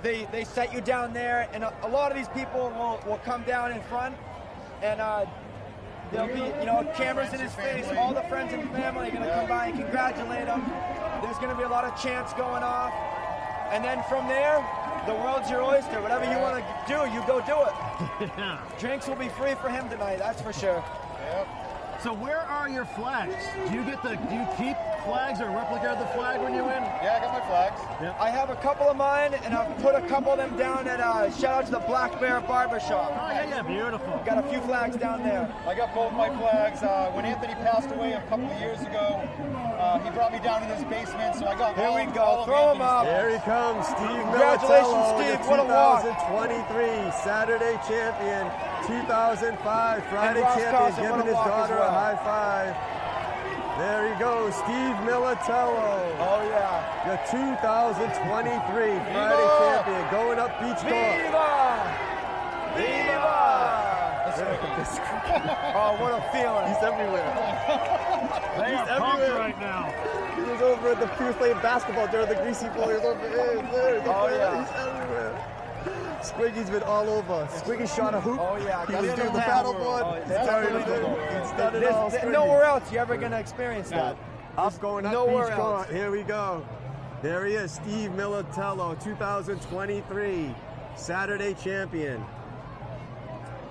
they set you down there, and a lot of these people will come down in front, and there'll be cameras in his face. All the friends and family are going to come by and congratulate him. There's going to be a lot of chants going off, and then from there, the world's your oyster. Whatever you want to do, you go do it. Drinks will be free for him tonight, that's for sure. Yep. So where are your flags? Do you keep flags or a replica of the flag when you win? Yeah, I got my flags. Yep. I have a couple of mine, and I've put a couple of them down at, shout out to the Black Bear Barbershop. Oh, yeah, beautiful. Got a few flags down there. I got both my flags. When Anthony passed away a couple of years ago, he brought me down in his basement, so I got Here we go. all Throw him up. Here he comes, Steve Congratulations, Militello, Steve. the What a walk. 2023 Saturday champion, 2005 Friday Ross champion, Carlson, what giving a his walk as daughter well. a high five. There he goes, Steve Militello. Oh, yeah. The 2023 Friday champion, going up beach court. Viva! Viva! Oh, what a feeling. He's everywhere. They are pumped right now. He was over at the Pure Flame basketball during the Greasy Bowl. He was over there. He's everywhere. Squiggy's been all over. Squiggy shot a hoop. Oh, yeah. He was doing the paddleboard. He's done it all. There's nowhere else you're ever going to experience that. Going up nowhere beach else. court. Here we go. There he is, Steve Militello, 2023 Saturday champion.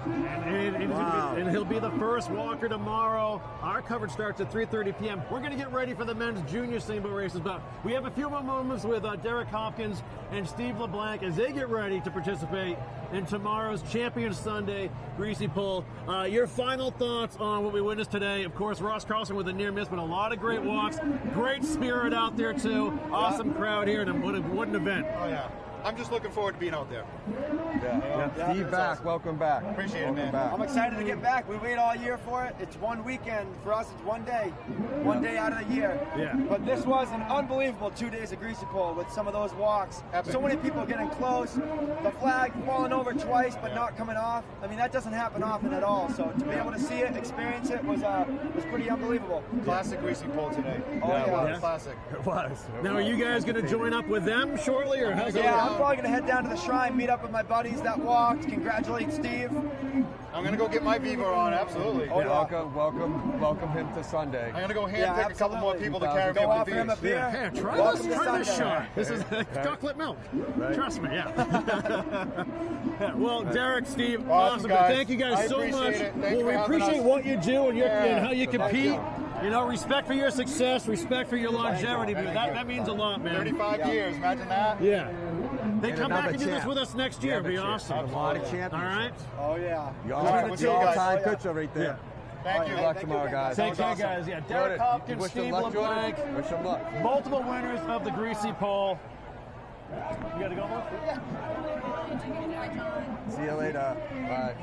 And he'll be the first walker tomorrow. Our coverage starts at 3:30 p.m. We're going to get ready for the men's junior steamboat races, but we have a few more moments with Derek Hopkins and Steve LeBlanc as they get ready to participate in tomorrow's Champion Sunday Greasy Pole. Your final thoughts on what we witnessed today? Of course, Ross Carlson with a near miss, but a lot of great walks, great spirit out there too. Awesome crowd here, and what an event! Oh yeah. I'm just looking forward to being out there. Yeah. Steve back. Awesome. Welcome back. Appreciate it, man. Back. I'm excited to get back. We wait all year for it. It's one weekend. For us, it's one day. One day out of the year. Yeah. But this was an unbelievable 2 days of Greasy Pole with some of those walks. Epic. So many people getting close. The flag falling over twice but not coming off. I mean, that doesn't happen often at all. So to be able to see it, experience it, was pretty unbelievable. Classic Greasy Pole today. Oh, yeah. Classic. It was. Now, are you guys going to join up with them shortly, or how's it Yeah, going? I'm probably going to head down to the shrine, meet up with my buddies that walked, congratulate Steve. I'm going to go get my Viva on, absolutely. Oh, yeah. Welcome him to Sunday. I'm going to go handpick a couple more people to carry me Go up offer the him a beach. beer. Hey, try Welcome this. to Try this Sunday. shot. This is chocolate milk. Right. Trust me, yeah. Well, Derek, Steve, Awesome, guys. Thank you guys I so appreciate much. it. Thank Well, you we for having appreciate us. what you do and, and how you Thank compete. you. You know, respect for your success, respect for your longevity. Thank you. That means a lot, man. 35 years, imagine that. Yeah. They come back another and do this champ. with us next year. It'd be awesome. A lot of championships. All right. Oh, yeah. The We'll see you guys. all-time picture right there. Thank you. Good luck tomorrow, guys. Take care, guys. Yeah, Derek Hopkins, Wish them Steve luck, Jordan. LeBlanc, Wish them luck. multiple winners of the Greasy Pole. You got to go, Mark? See you later. Bye.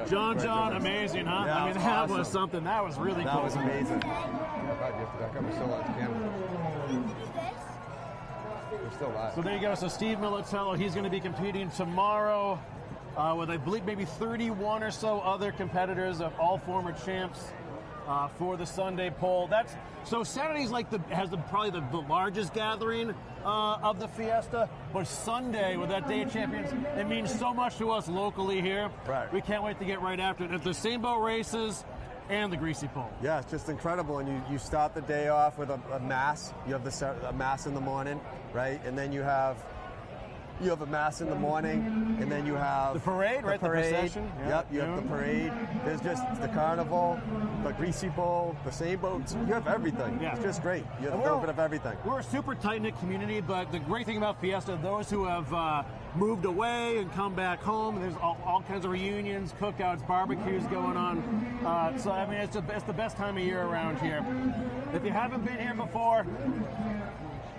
John, amazing, huh? Yeah, I mean, that was that awesome. was something. That was really That cool. was amazing. We're still on camera. We're still live. So there you go. So Steve Militello, he's going to be competing tomorrow with, I believe, maybe 31 or so other competitors of all former champs for the Sunday pole. So Saturday's like probably the largest gathering of the Fiesta, but Sunday with that Day of Champions, it means so much to us locally here. Right. We can't wait to get right after it. At the Steamboat races and the Greasy Pole. Yeah, it's just incredible. And you start the day off with a mass. You have a mass in the morning, right? And then you have a mass in the morning, and then you have The parade, right? The procession. Yeah. Yep, you have the parade. There's just the carnival, the Greasy Pole, the same boats. You have everything. Yeah. It's just great. You have And a little bit of everything. We're a super tight-knit community, but the great thing about Fiesta, those who have moved away and come back home, there's all kinds of reunions, cookouts, barbecues going on. So, I mean, it's the best time of year around here. If you haven't been here before,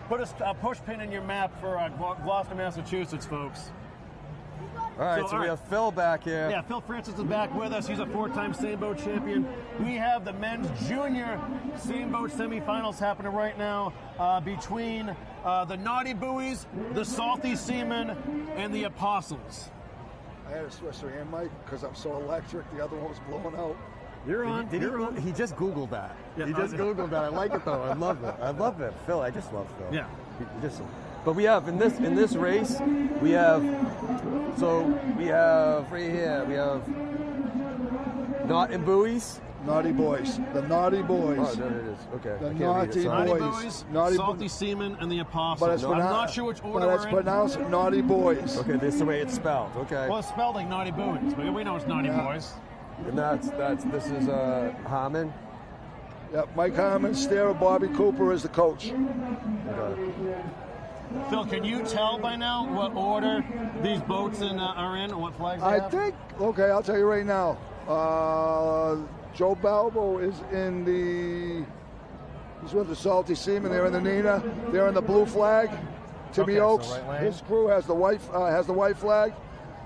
put a push pin in your map for Gloucester, Massachusetts, folks. All right, so we have Phil back here. Yeah, Phil Francis is back with us. He's a four-time Steamboat champion. We have the men's junior Steamboat semifinals happening right now between the Naughty Buoys, the Salty Seamen, and the Apostles. I had to switch to hand mic because I'm so electric. The other one was blowing out. You're on. He just Googled that. Yeah, He just Googled that. I like it though. I love it. I love it. Phil, I just love Phil. Yeah. But we have in this race, we have right here, we have Naughty Buoys. Naughty boys. The naughty boys. Oh, there it is. Okay. The I can't read it, naughty sorry. Naughty boys. Buoys, Naughty Salty Seamen, and the Apostles. But it's I'm not sure which order But it's we're in. pronounced naughty boys. Okay, this is the way it's spelled. Okay. Well, it's spelled like Naughty Buoys, but we know it's Naughty Boys. And this is Harmon. Yep, Mike Harmon, Stare, Bobby Cooper is the coach. Phil, can you tell by now what order these boats are in, or what flags they have? Okay, I'll tell you right now. Joe Balbo is he's with the Salty Seamen. They're in the Nina. They're in the blue flag. Timmy Okay, so Oaks, right lane. his crew has the white flag,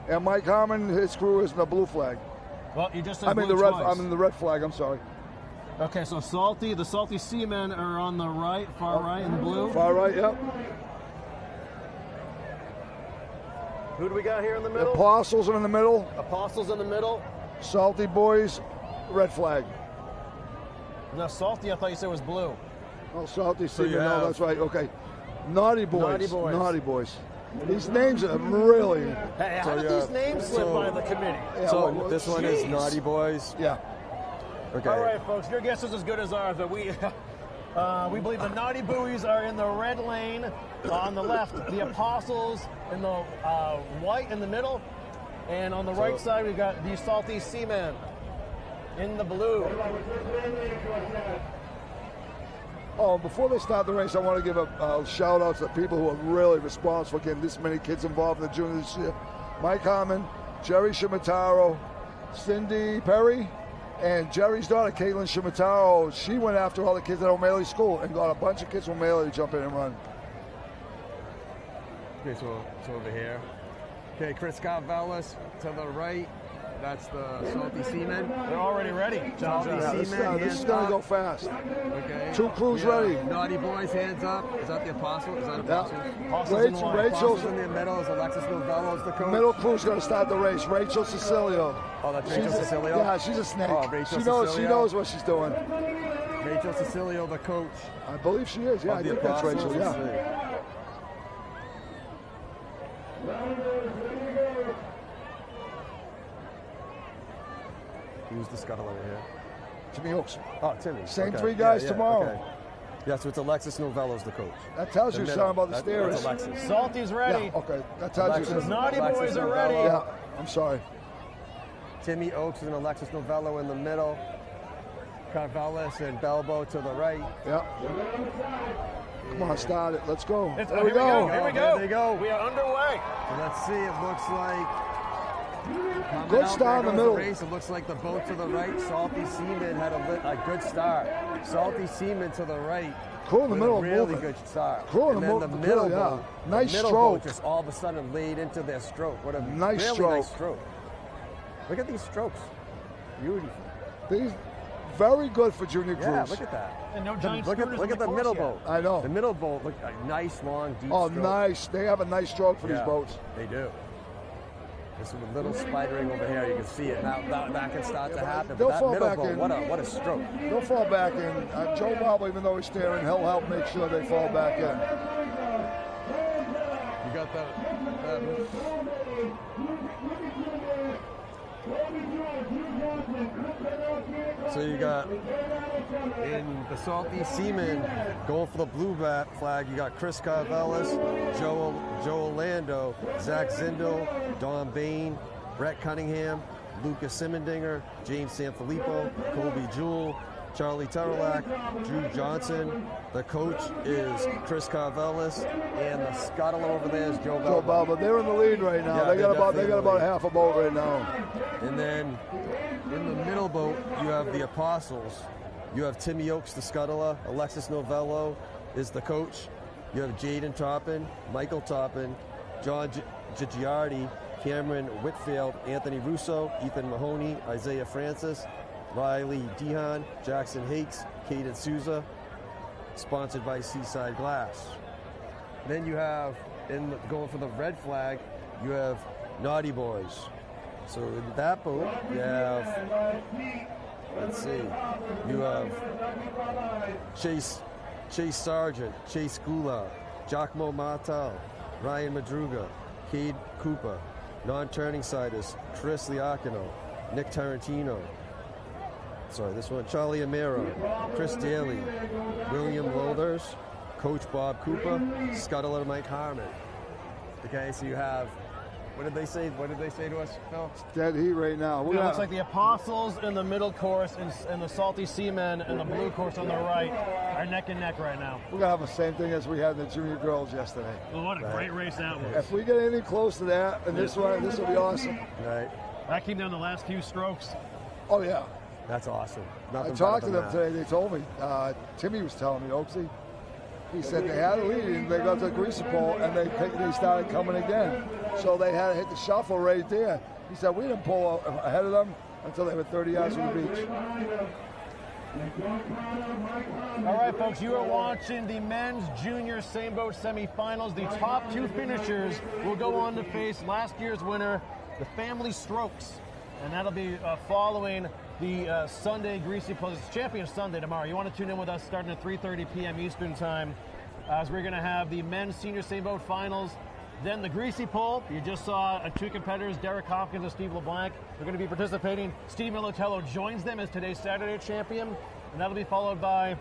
and Mike Harmon, his crew is in the blue flag. Well, you just said I'm in blue the red. twice. I'm in the red flag. I'm sorry. Okay, so the Salty Seamen are on the right, far right, in blue. Far right. Yep. Who do we got here in the The middle? Apostles are in the middle. Apostles in the middle. Salty Boys, red flag. No, Salty, I thought you said was blue. Oh, Salty you Seamen. No, have- that's right. Okay. Naughty Boys. Naughty Boys. Naughty Boys. These names are really. Hey, how So did you these have- names slip so- by the committee? Yeah, So well, this one is jeez. Naughty Boys. Yeah. Okay. All right, folks, your guess is as good as ours, but we believe the Naughty Buoys are in the red lane on the left, the Apostles in the white in the middle, And on the right side, we've got the Salty Seamen in the blue. Oh, before they start the race, I want to give a shout out to the people who are really responsible for getting this many kids involved in the junior this year. Mike Harmon, Jerry Shimataro, Cindy Perry, and Jerry's daughter, Caitlin Shimataro. She went after all the kids at O'Malley School and got a bunch of kids from O'Malley to jump in and run. Okay, so over here. Okay, Chris Carvelis to the right. That's the Salty Seamen. They're already ready. Salty Seamen. This is going to go fast. Okay. 2 crews ready. Naughty Boys, hands up. Is that the Apostle? Is that Apostle? Rachel's in the middle. Is Alexis Novello's the coach? Middle crew's going to start the race. Rachel Cecilio. Oh, that's Rachel Cecilio? Yeah, she's a snake. Oh, Rachel She Cecilio. knows what she's doing. Rachel Cecilio, the coach. I believe she is. Yeah, I think that's Rachel. Yeah. Who's the scuttle over here? Timmy Oaks. Oh, Timmy. Same 3 guys tomorrow. Okay. Yeah, so it's Alexis Novello's the coach. That tells you something about the steerers. That's Alexis. Salty's ready. Yeah, okay, that tells you something. Naughty Boys are ready. Yeah, I'm sorry. Timmy Oaks and Alexis Novello in the middle. Carvelis and Belbo to the right. Yeah. Come on, start it. Let's go. Here we go. Here we go. There they go. We are underway. So let's see. It looks like Good start in the middle. Race. It looks like the boat to the right, Salty Seaman, had a good start. Salty Seaman to the right. Cool in the middle. Really good start. Cool in and the then middle. the middle Yeah. boat. Nice the middle stroke. Boat just all of a sudden laid into their stroke. What a nice really stroke. Nice stroke. Look at these strokes. Beautiful. These very good for junior crews. Yeah, look at that. And no giant Look at the middle boat. I know. The middle boat, look, a nice, long, deep Oh, stroke. nice. They have a nice stroke for these boats. They do. There's a little spidering over here. You can see it. Now that can start to happen. They'll But that fall middle back boat, in. what a stroke. They'll fall back in. Joe Bob, even though he's steering, he'll help make sure they fall back in. You got that. So you got in the Salty Seaman going for the blue flag. You got Chris Carvelis, Joe Orlando, Zach Zindel, Don Bain, Brett Cunningham, Lucas Simendinger, James Sanfilippo, Colby Jewell, Charlie Terrelac, Drew Johnson. The coach is Chris Carvelis, and the scuttler over there is Joe Balba. They're in the lead right now. Yeah, they got about half a boat right now. And then in the middle boat, you have the Apostles. You have Timmy Oaks, the scuttler. Alexis Novello is the coach. You have Jaden Toppin, Michael Toppin, John Gigiardi, Cameron Whitfield, Anthony Russo, Ethan Mahoney, Isaiah Francis, Riley Dehan, Jackson Hakes, Caden Souza, sponsored by Seaside Glass. Then you have, going for the red flag, you have Naughty Boys. So in that boat, you have, let's see, you have Chase Sargent, Chase Gula, Giacomo Martel, Ryan Madruga, Cade Cooper, non-turning siders, Chris Liacano, Nick Tarantino, this one, Charlie Amaro, Chris Daly, William Lothers, Coach Bob Cooper, scuttler Mike Harmon. Okay, so you have, what did they say to us, Phil? It's dead heat right now. It looks like the Apostles in the middle course and the Salty Seamen in the blue course on the right are neck and neck right now. We're going to have the same thing as we had in the junior girls yesterday. Well, what a great race that was. If we get anything close to that, and this one, this will be awesome. Right. That came down the last few strokes. Oh, yeah. That's awing. I talked to them today. They told me. Timmy was telling me, Oaksy. He said they had a lead and they got to the greasy pole and they started coming again. So they had to hit the shuffle right there. He said we didn't pull ahead of them until they were 30 yards from the beach. All right, folks, you are watching the men's junior same boat semifinals. The top 2 finishers will go on to face last year's winner, the Family Strokes. And that'll be following the Sunday Greasy Pole. It's Champion Sunday tomorrow. You want to tune in with us starting at 3:30 p.m. Eastern Time, as we're going to have the men's senior same boat finals. Then the Greasy Pole. You just saw 2 competitors, Derek Hopkins and Steve LeBlanc. They're going to be participating. Steve Militello joins them as today's Saturday champion. And that'll be followed by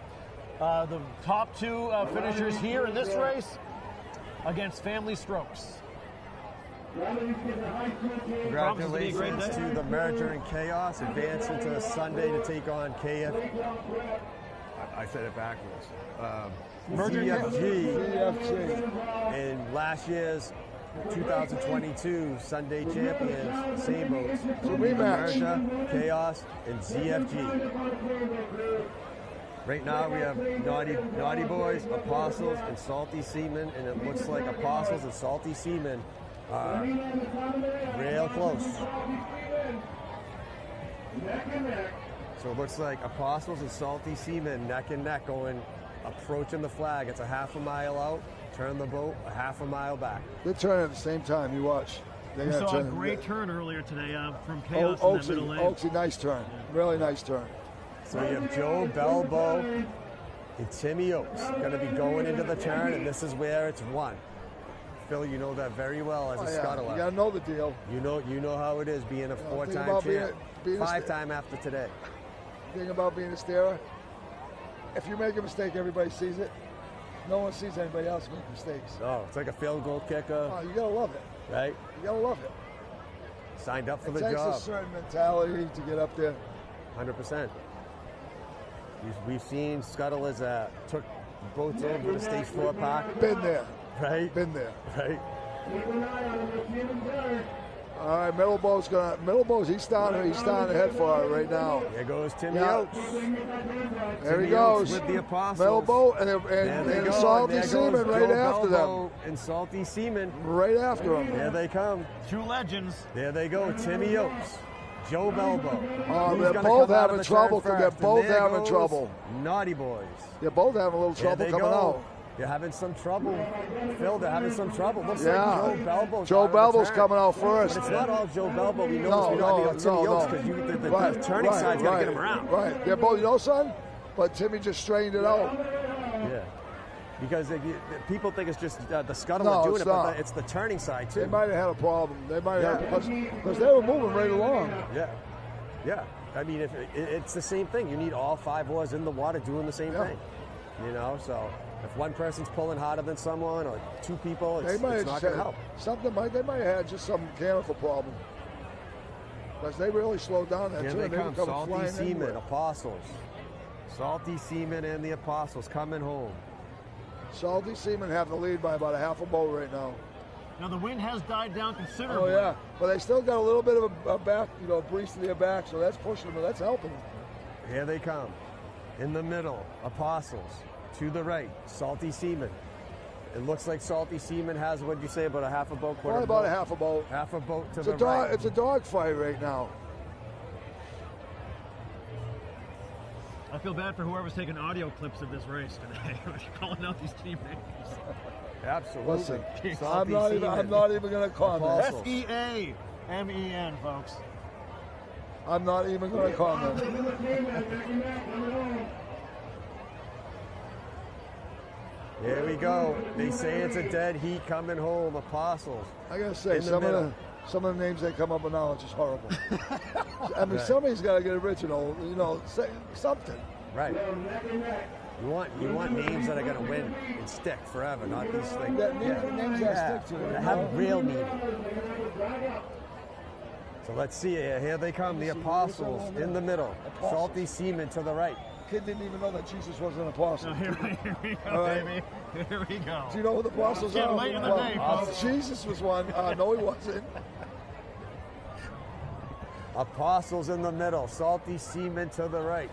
the top 2 finishers here in this race against Family Strokes. Congratulations to the Merger and Chaos, advancing to Sunday to take on I said it backwards. ZFG. And last year's 2022 Sunday champions, same boats. So rematch. Merger, Chaos, and ZFG. Right now we have Naughty Boys, Apostles, and Salty Seamen, and it looks like Apostles and Salty Seamen are real close. So it looks like Apostles and Salty Seamen neck and neck approaching the flag. It's a half a mile out, turn the boat a half a mile back. They turn at the same time, you watch. We saw a great turn earlier today from Chaos in the middle lane. Oaksy, nice turn. Really nice turn. So you have Joe Belbo and Timmy Oaks going to be going into the turn, and this is where it's won. Phil, you know that very well as a scuttler. You got to know the deal. You know how it is being a four-time champ, five-time after today. The thing about being a starer, if you make a mistake, everybody sees it. No one sees anybody else make mistakes. No, it's like a field goal kicker. Oh, you got to love it. Right? You got to love it. Signed up for the job. It takes a certain mentality to get up there. 100%. We've seen scuttlers that took boats over to Stage 4 Park. Been there. Right? Been there. Right? All right, Middlebow's, he's starting to head for it right now. There goes Timmy Oaks. There he goes. With the Apostles. Middlebow and Salty Seaman right after them. And Salty Seaman. Right after them. There they come. Two legends. There they go. Timmy Oaks. Joe Belbo. Oh, they're both having trouble. They're both having trouble. Naughty Boys. They're both having a little trouble coming out. They're having some trouble. Phil, they're having some trouble. Looks like Joe Belbo's coming out first. But it's not all Joe Belbo. We know it's Timmy Oaks because the turning side's got to get him around. Right. They're both, son? But Timmy just straightened it out. Yeah. Because people think it's just the scuttler doing it, but it's the turning side, too. They might have had a problem. They might have because they were moving right along. Yeah. Yeah. I mean, it's the same thing. You need all five oars in the water doing the same thing. You know, so if one person's pulling harder than someone or two people, it's not going to help. They might have had just some mechanical problem. Because they really slowed down that turn. Here they come, Salty Seaman, Apostles. Salty Seaman and the Apostles coming home. Salty Seaman have the lead by about a half a boat right now. Now the wind has died down considerably. Oh yeah, but they still got a little bit of a back, breeze to their back, so that's pushing them. That's helping them. Here they come. In the middle, Apostles. To the right, Salty Seaman. It looks like Salty Seaman has, what did you say, about a half a boat? Probably about a half a boat. Half a boat to the right. It's a dog fight right now. I feel bad for whoever's taking audio clips of this race today. Calling out these team names. Absolutely. Listen, I'm not even going to comment. S-E-A-M-E-N, folks. I'm not even going to comment. Here we go. They say it's a dead heat coming home. Apostles. I gotta say, some of the names that come up with now are just horrible. I mean, somebody's got to get original. Say something. Right. You want names that are going to win and stick forever, not these things. Names that stick to it. That have real meaning. So let's see. Here they come. The Apostles in the middle. Salty Seaman to the right. Kid didn't even know that Jesus was an apostle. No, here we go, baby. Here we go. Do you know who the apostles are? Late in the day, folks. Jesus was one. No, he wasn't. Apostles in the middle. Salty Seaman to the right.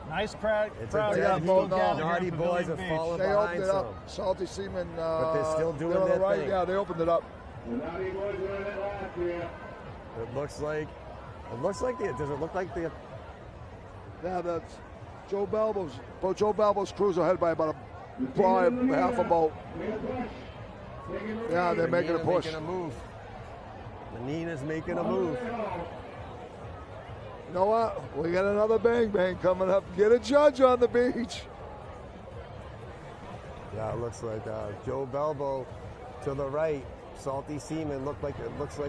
Nice crowd. It's a dead heat. Naughty Boys are falling behind it up. Salty Seaman. But they're still doing their their thing. Yeah, they opened it up. It looks like. Does it look like the? Yeah, that's Joe Balbo's. Joe Balbo's crews are ahead by about probably half a boat. Yeah, they're making a push. Making a move. Nina's making a move. You know what? We got another bang bang coming up. Get a judge on the beach. Yeah, it looks like Joe Belbo to the right. Salty Seaman looks like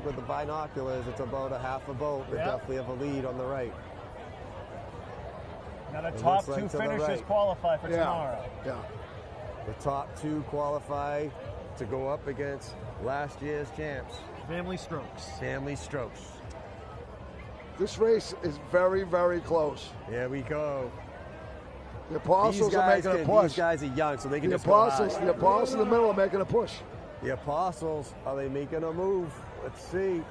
with the binoculars, it's about a half a boat. They definitely have a lead on the right. Now the top two finishers qualify for tomorrow. Yeah. The top two qualify to go up against last year's champs, Family Strokes. Family Strokes. This race is very, very close. Here we go. The Apostles are making a push. These guys are young, so they can The just go high. the Apostles in the middle are making a push. The Apostles, are they making a move? Let's see.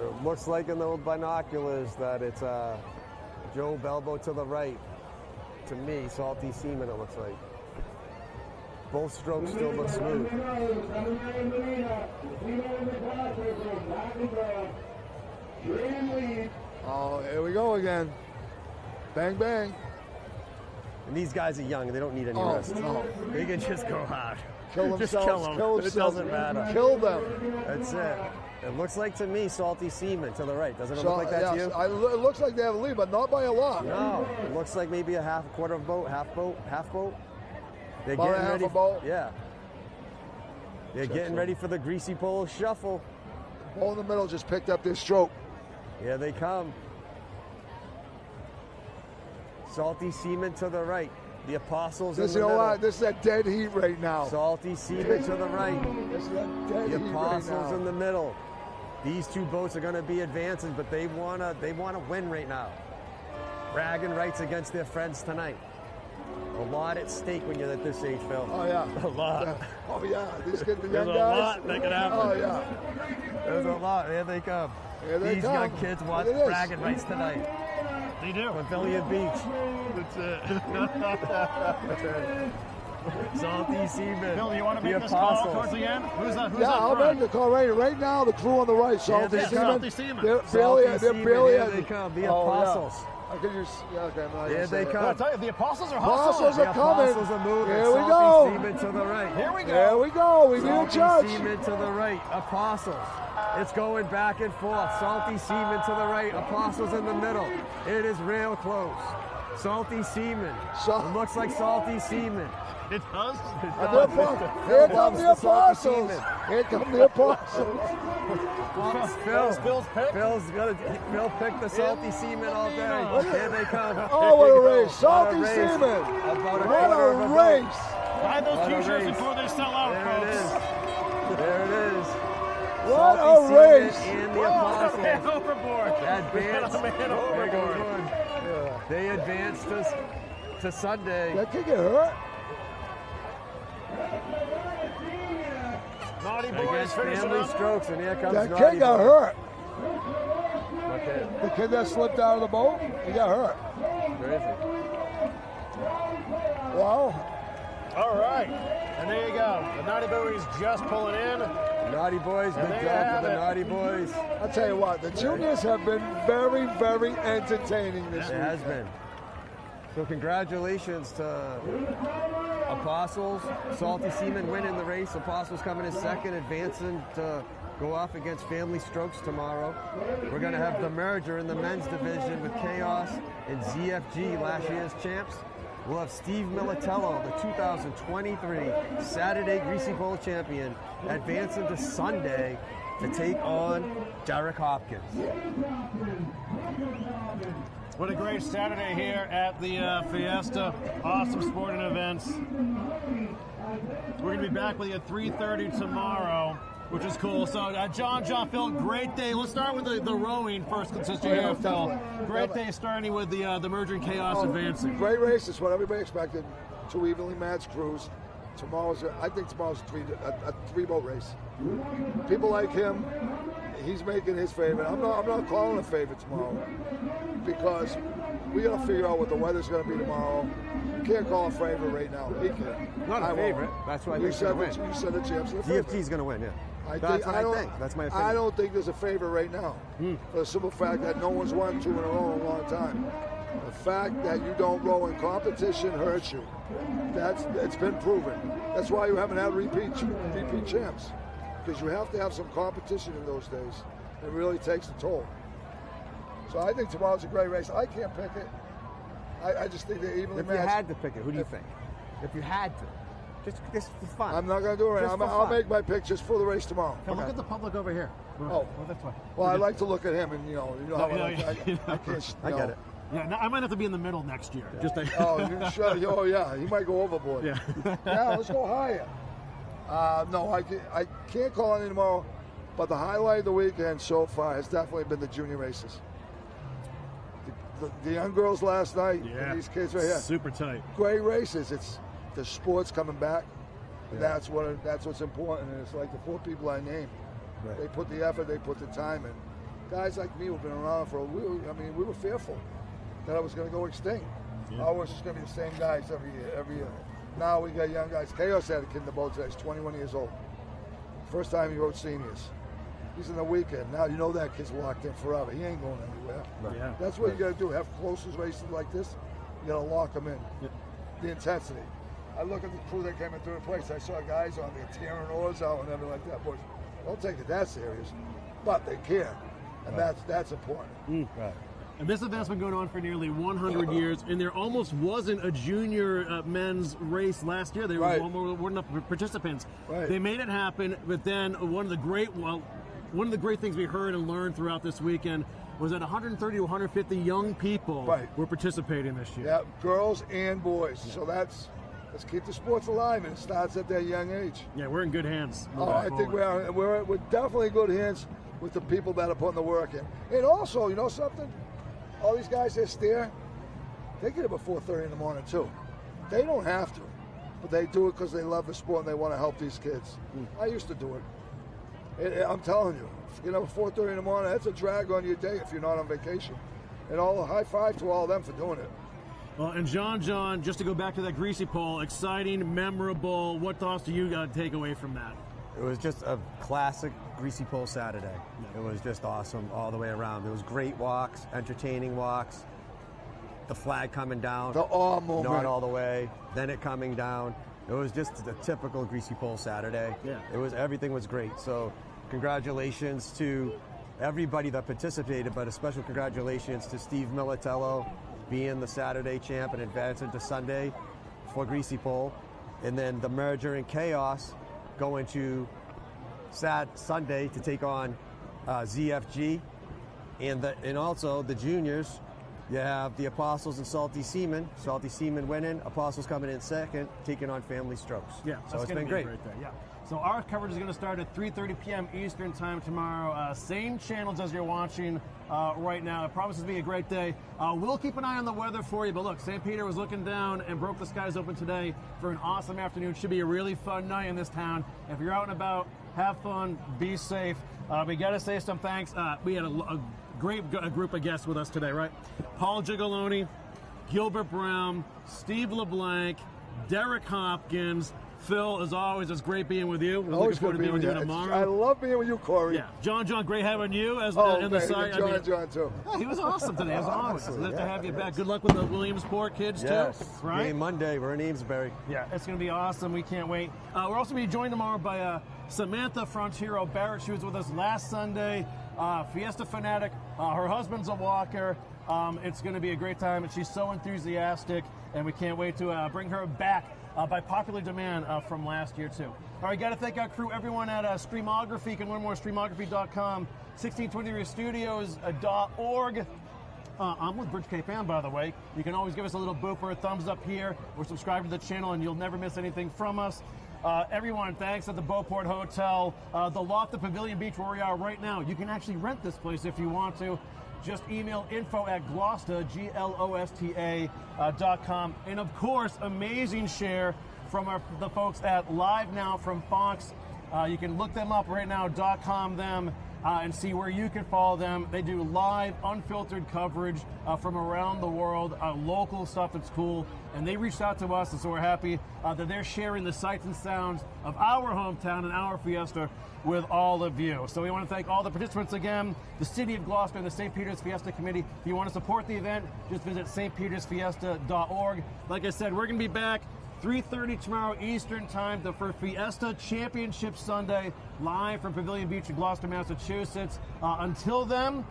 It looks like in the binoculars that it's Joe Belbo to the right. To me, Salty Seaman, it looks like. Both strokes still look smooth. Oh, here we go again. Bang, bang. And these guys are young. They don't need any rest. No. They can just go hard. Kill Just themselves. kill them. Kill It themselves. doesn't matter. Kill them. That's it. It looks like to me Salty Seaman to the right. Doesn't it look like that to you? It looks like they have a lead, but not by a lot. No. It looks like maybe a quarter of boat, half boat. They're About getting half ready. a boat. Yeah. They're getting ready for the greasy pole shuffle. Ball in the middle just picked up their stroke. Here they come. Salty Seaman to the right. The Apostles in the middle. This is a dead heat right now. Salty Seaman to the right. This is a dead The heat Apostles right now. in the middle. These two boats are going to be advancing, but they wanna win right now. Bragging rights against their friends tonight. A lot at stake when you're at this age, Phil. Oh yeah, A lot. Yeah. Oh yeah, these kids, the There's young a guys. lot that can happen. Oh yeah, There's a lot. Here they come. Here they These come. young kids want Look at this. bragging rights tonight. They do. Pavilion Beach. That's it. Salty Seaman. Bill, you want to the make this call Apostles. towards the end? Who's yeah. up I'll front? make the call right now. The crew on the right, Salty they Seaman. come. Salty Seaman. They're Salty barely. They're Seaman, barely. here they come. The Apostles. I could just. Yeah, okay, I'm not Here gonna they say come. I'll tell you, the Apostles are Apostles hustling. The are coming. Apostles are moving. Here we Salty go. Seaman to the right. Here we go. There we go. We need a Salty judge. Seaman to the right. Apostles. It's going back and forth. Salty Seaman to the right. Apostles in the middle. It is real close. Salty Seaman. It looks like Salty Seaman. It does? Here come the Apostles. Here come the Apostles. Phil picked the Salty Seaman all day. Here they come. Oh, what a race. What a Salty race. Seaman. About What quarter of a boat. race. Buy those What a t-shirts race. before they sell out, There it folks. is. There it is. What Salty a Seaman race. And the Man Apostles. overboard. Advance. Man There goes overboard. one. They advance to Sunday. That kid get hurt? Naughty boys Against finishing Family up. Strokes, and here comes That Naughty kid got Boy. hurt. Okay. The kid that slipped out of the boat, he got hurt. Where is he? Wow. All right. And there you go. The Naughty Boys just pulling in. Naughty Boys, And good there you job have for the it. Naughty Boys. I'll tell you what, the juniors have been very, very entertaining this It week. has been. So congratulations to Apostles. Salty Seaman winning the race. Apostles coming in second, advancing to go off against Family Strokes tomorrow. We're going to have the merger in the men's division with Chaos and ZFG, last year's champs. We'll have Steve Militello, the 2023 Saturday Greasy Bowl champion, advancing to Sunday to take on Derek Hopkins. What a great Saturday here at the Fiesta. Awesome sporting events. We're going to be back with you at 3:30 tomorrow, which is cool. So, John, Phil, great day. Let's start with the rowing first, consistent here, Phil. Great day starting with the merger and Chaos advancing. Great race. It's what everybody expected. Two evenly matched crews. I think tomorrow's a three-boat race. People like him, he's making his favorite. I'm not calling a favorite tomorrow because we got to figure out what the weather's going to be tomorrow. You can't call a favorite right now. He can. Not a favorite. That's why I think he's going to win. You said the champs are the favorite. ZFG's going to win, yeah. That's what I think. That's my opinion. I don't think there's a favorite right now. For the simple fact that no one's won two in a row in a long time. The fact that you don't row in competition hurts you. It's been proven. That's why you haven't had repeat champs. Because you have to have some competition in those days. It really takes a toll. So I think tomorrow's a great race. I can't pick it. I just think they're evenly If you matched. had to pick it, who do you think? If you had to. Just for fun. I'm not going to do it right Just now. for I'll fun. make my pick just for the race tomorrow. Phil, look at the public over here. Oh, that's why. well, I like to look at him, and you know how No, I can't. I get it. Yeah, now, I might have to be in the middle next year. Yeah. Just to Oh, yeah, he might go overboard. Yeah. Yeah, let's go higher. No, I can't call any tomorrow, but the highlight of the weekend so far has definitely been the junior races. The young girls last night, and these kids right here. Super tight. Great races. It's the sport's coming back. And that's what's important. And it's like the 4 people I named. Right. They put the effort, they put the time in. Guys like me who've been around for we were fearful that I was going to go extinct. Yeah. I was just going to be the same guys every year. Now we got young guys. Chaos had a kid in the boat today. He's 21 years old. First time he rode seniors. He's in the weekend. Now you know that kid's locked in forever. He ain't going anywhere. Right. Yeah. That's what you got to do. Have closest races like this. You got to lock them in. Yeah. The intensity. I look at the crew that came in third place. I saw guys on there tearing oars out and everything like that. Boys, don't take it that serious, but they care, and that's important. Right. And this event's been going on for nearly 100 years, and there almost wasn't a junior men's race last year. There weren't enough participants. Right. They made it happen, but then one of the great things we heard and learned throughout this weekend was that 130 to 150 young people were participating this year. Yeah, girls and boys. Yeah. So let's keep the sports alive, and it starts at that young age. Yeah, we're in good hands. I think we're definitely in good hands with the people that are putting the work in. And also, you know something? All these guys that steer, they get up at 4:30 in the morning too. They don't have to, but they do it because they love the sport and they want to help these kids. I used to do it. I'm telling you, get up at 4:30 in the morning, that's a drag on your day if you're not on vacation. And all the high five to all of them for doing it. Well, and John, just to go back to that greasy pole, exciting, memorable. What thoughts do you take away from that? It was just a classic greasy pole Saturday. Yeah. It was just awesome all the way around. There was great walks, entertaining walks, the flag coming down. The awe moment. Not all the way, then it coming down. It was just a typical greasy pole Saturday. Yeah. Everything was great. So congratulations to everybody that participated, but a special congratulations to Steve Militello being the Saturday champ and advancing to Sunday for greasy pole. And then the merger and chaos going to Sunday to take on ZFG, and also the juniors. You have the Apostles and Salty Seamen. Salty Seamen winning, Apostles coming in second, taking on Family Strokes. Yeah, so it's been great. Yeah. So our coverage is going to start at 3:30 p.m. Eastern time tomorrow. Same channels as you're watching right now. It promises to be a great day. We'll keep an eye on the weather for you. But look, St. Peter was looking down and broke the skies open today for an awesome afternoon. Should be a really fun night in this town. If you're out and about, have fun, be safe. We got to say some thanks. We had a great group of guests with us today, right? Paul Gigaloni, Gilbert Brown, Steve LeBlanc, Derek Hopkins. Phil, as always, it's great being with you. We're looking forward to being with you tomorrow. I love being with you, Corey. Yeah, John, great having you as in the side. John, too. He was awesome today, as always. Nice to have you back. Good luck with the Williamsport kids, too. Right? Game Monday. We're in Amesbury. Yeah, it's going to be awesome. We can't wait. We're also going to be joined tomorrow by Samantha Frontiero Barrett. She was with us last Sunday. Fiesta fanatic. Her husband's a walker. It's going to be a great time, and she's so enthusiastic, and we can't wait to bring her back by popular demand from last year, too. All right, got to thank our crew, everyone at Streamography. You can learn more at streamography.com, 1623studios.org. I'm with Bridge Cape Ann, by the way. You can always give us a little boop or a thumbs up here, or subscribe to the channel, and you'll never miss anything from us. Everyone, thanks at the Beauport Hotel, the Loft at Pavilion Beach, where we are right now. You can actually rent this place if you want to. Just email info@glosta, GLOSTA.com. And of course, amazing share from the folks at Live Now from Fox. You can look them up right now.com them and see where you can follow them. They do live, unfiltered coverage from around the world, local stuff that's cool. And they reached out to us, and so we're happy that they're sharing the sights and sounds of our hometown and our Fiesta with all of you. So we want to thank all the participants again, the City of Gloucester and the St. Peter's Fiesta Committee. If you want to support the event, just visit stpetersfiesta.org. Like I said, we're going to be back 3:30 tomorrow Eastern time for Fiesta Championship Sunday, live from Pavilion Beach in Gloucester, Massachusetts. Until then,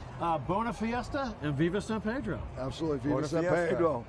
Bona Fiesta and Viva San Pedro. Absolutely, Viva San Pedro.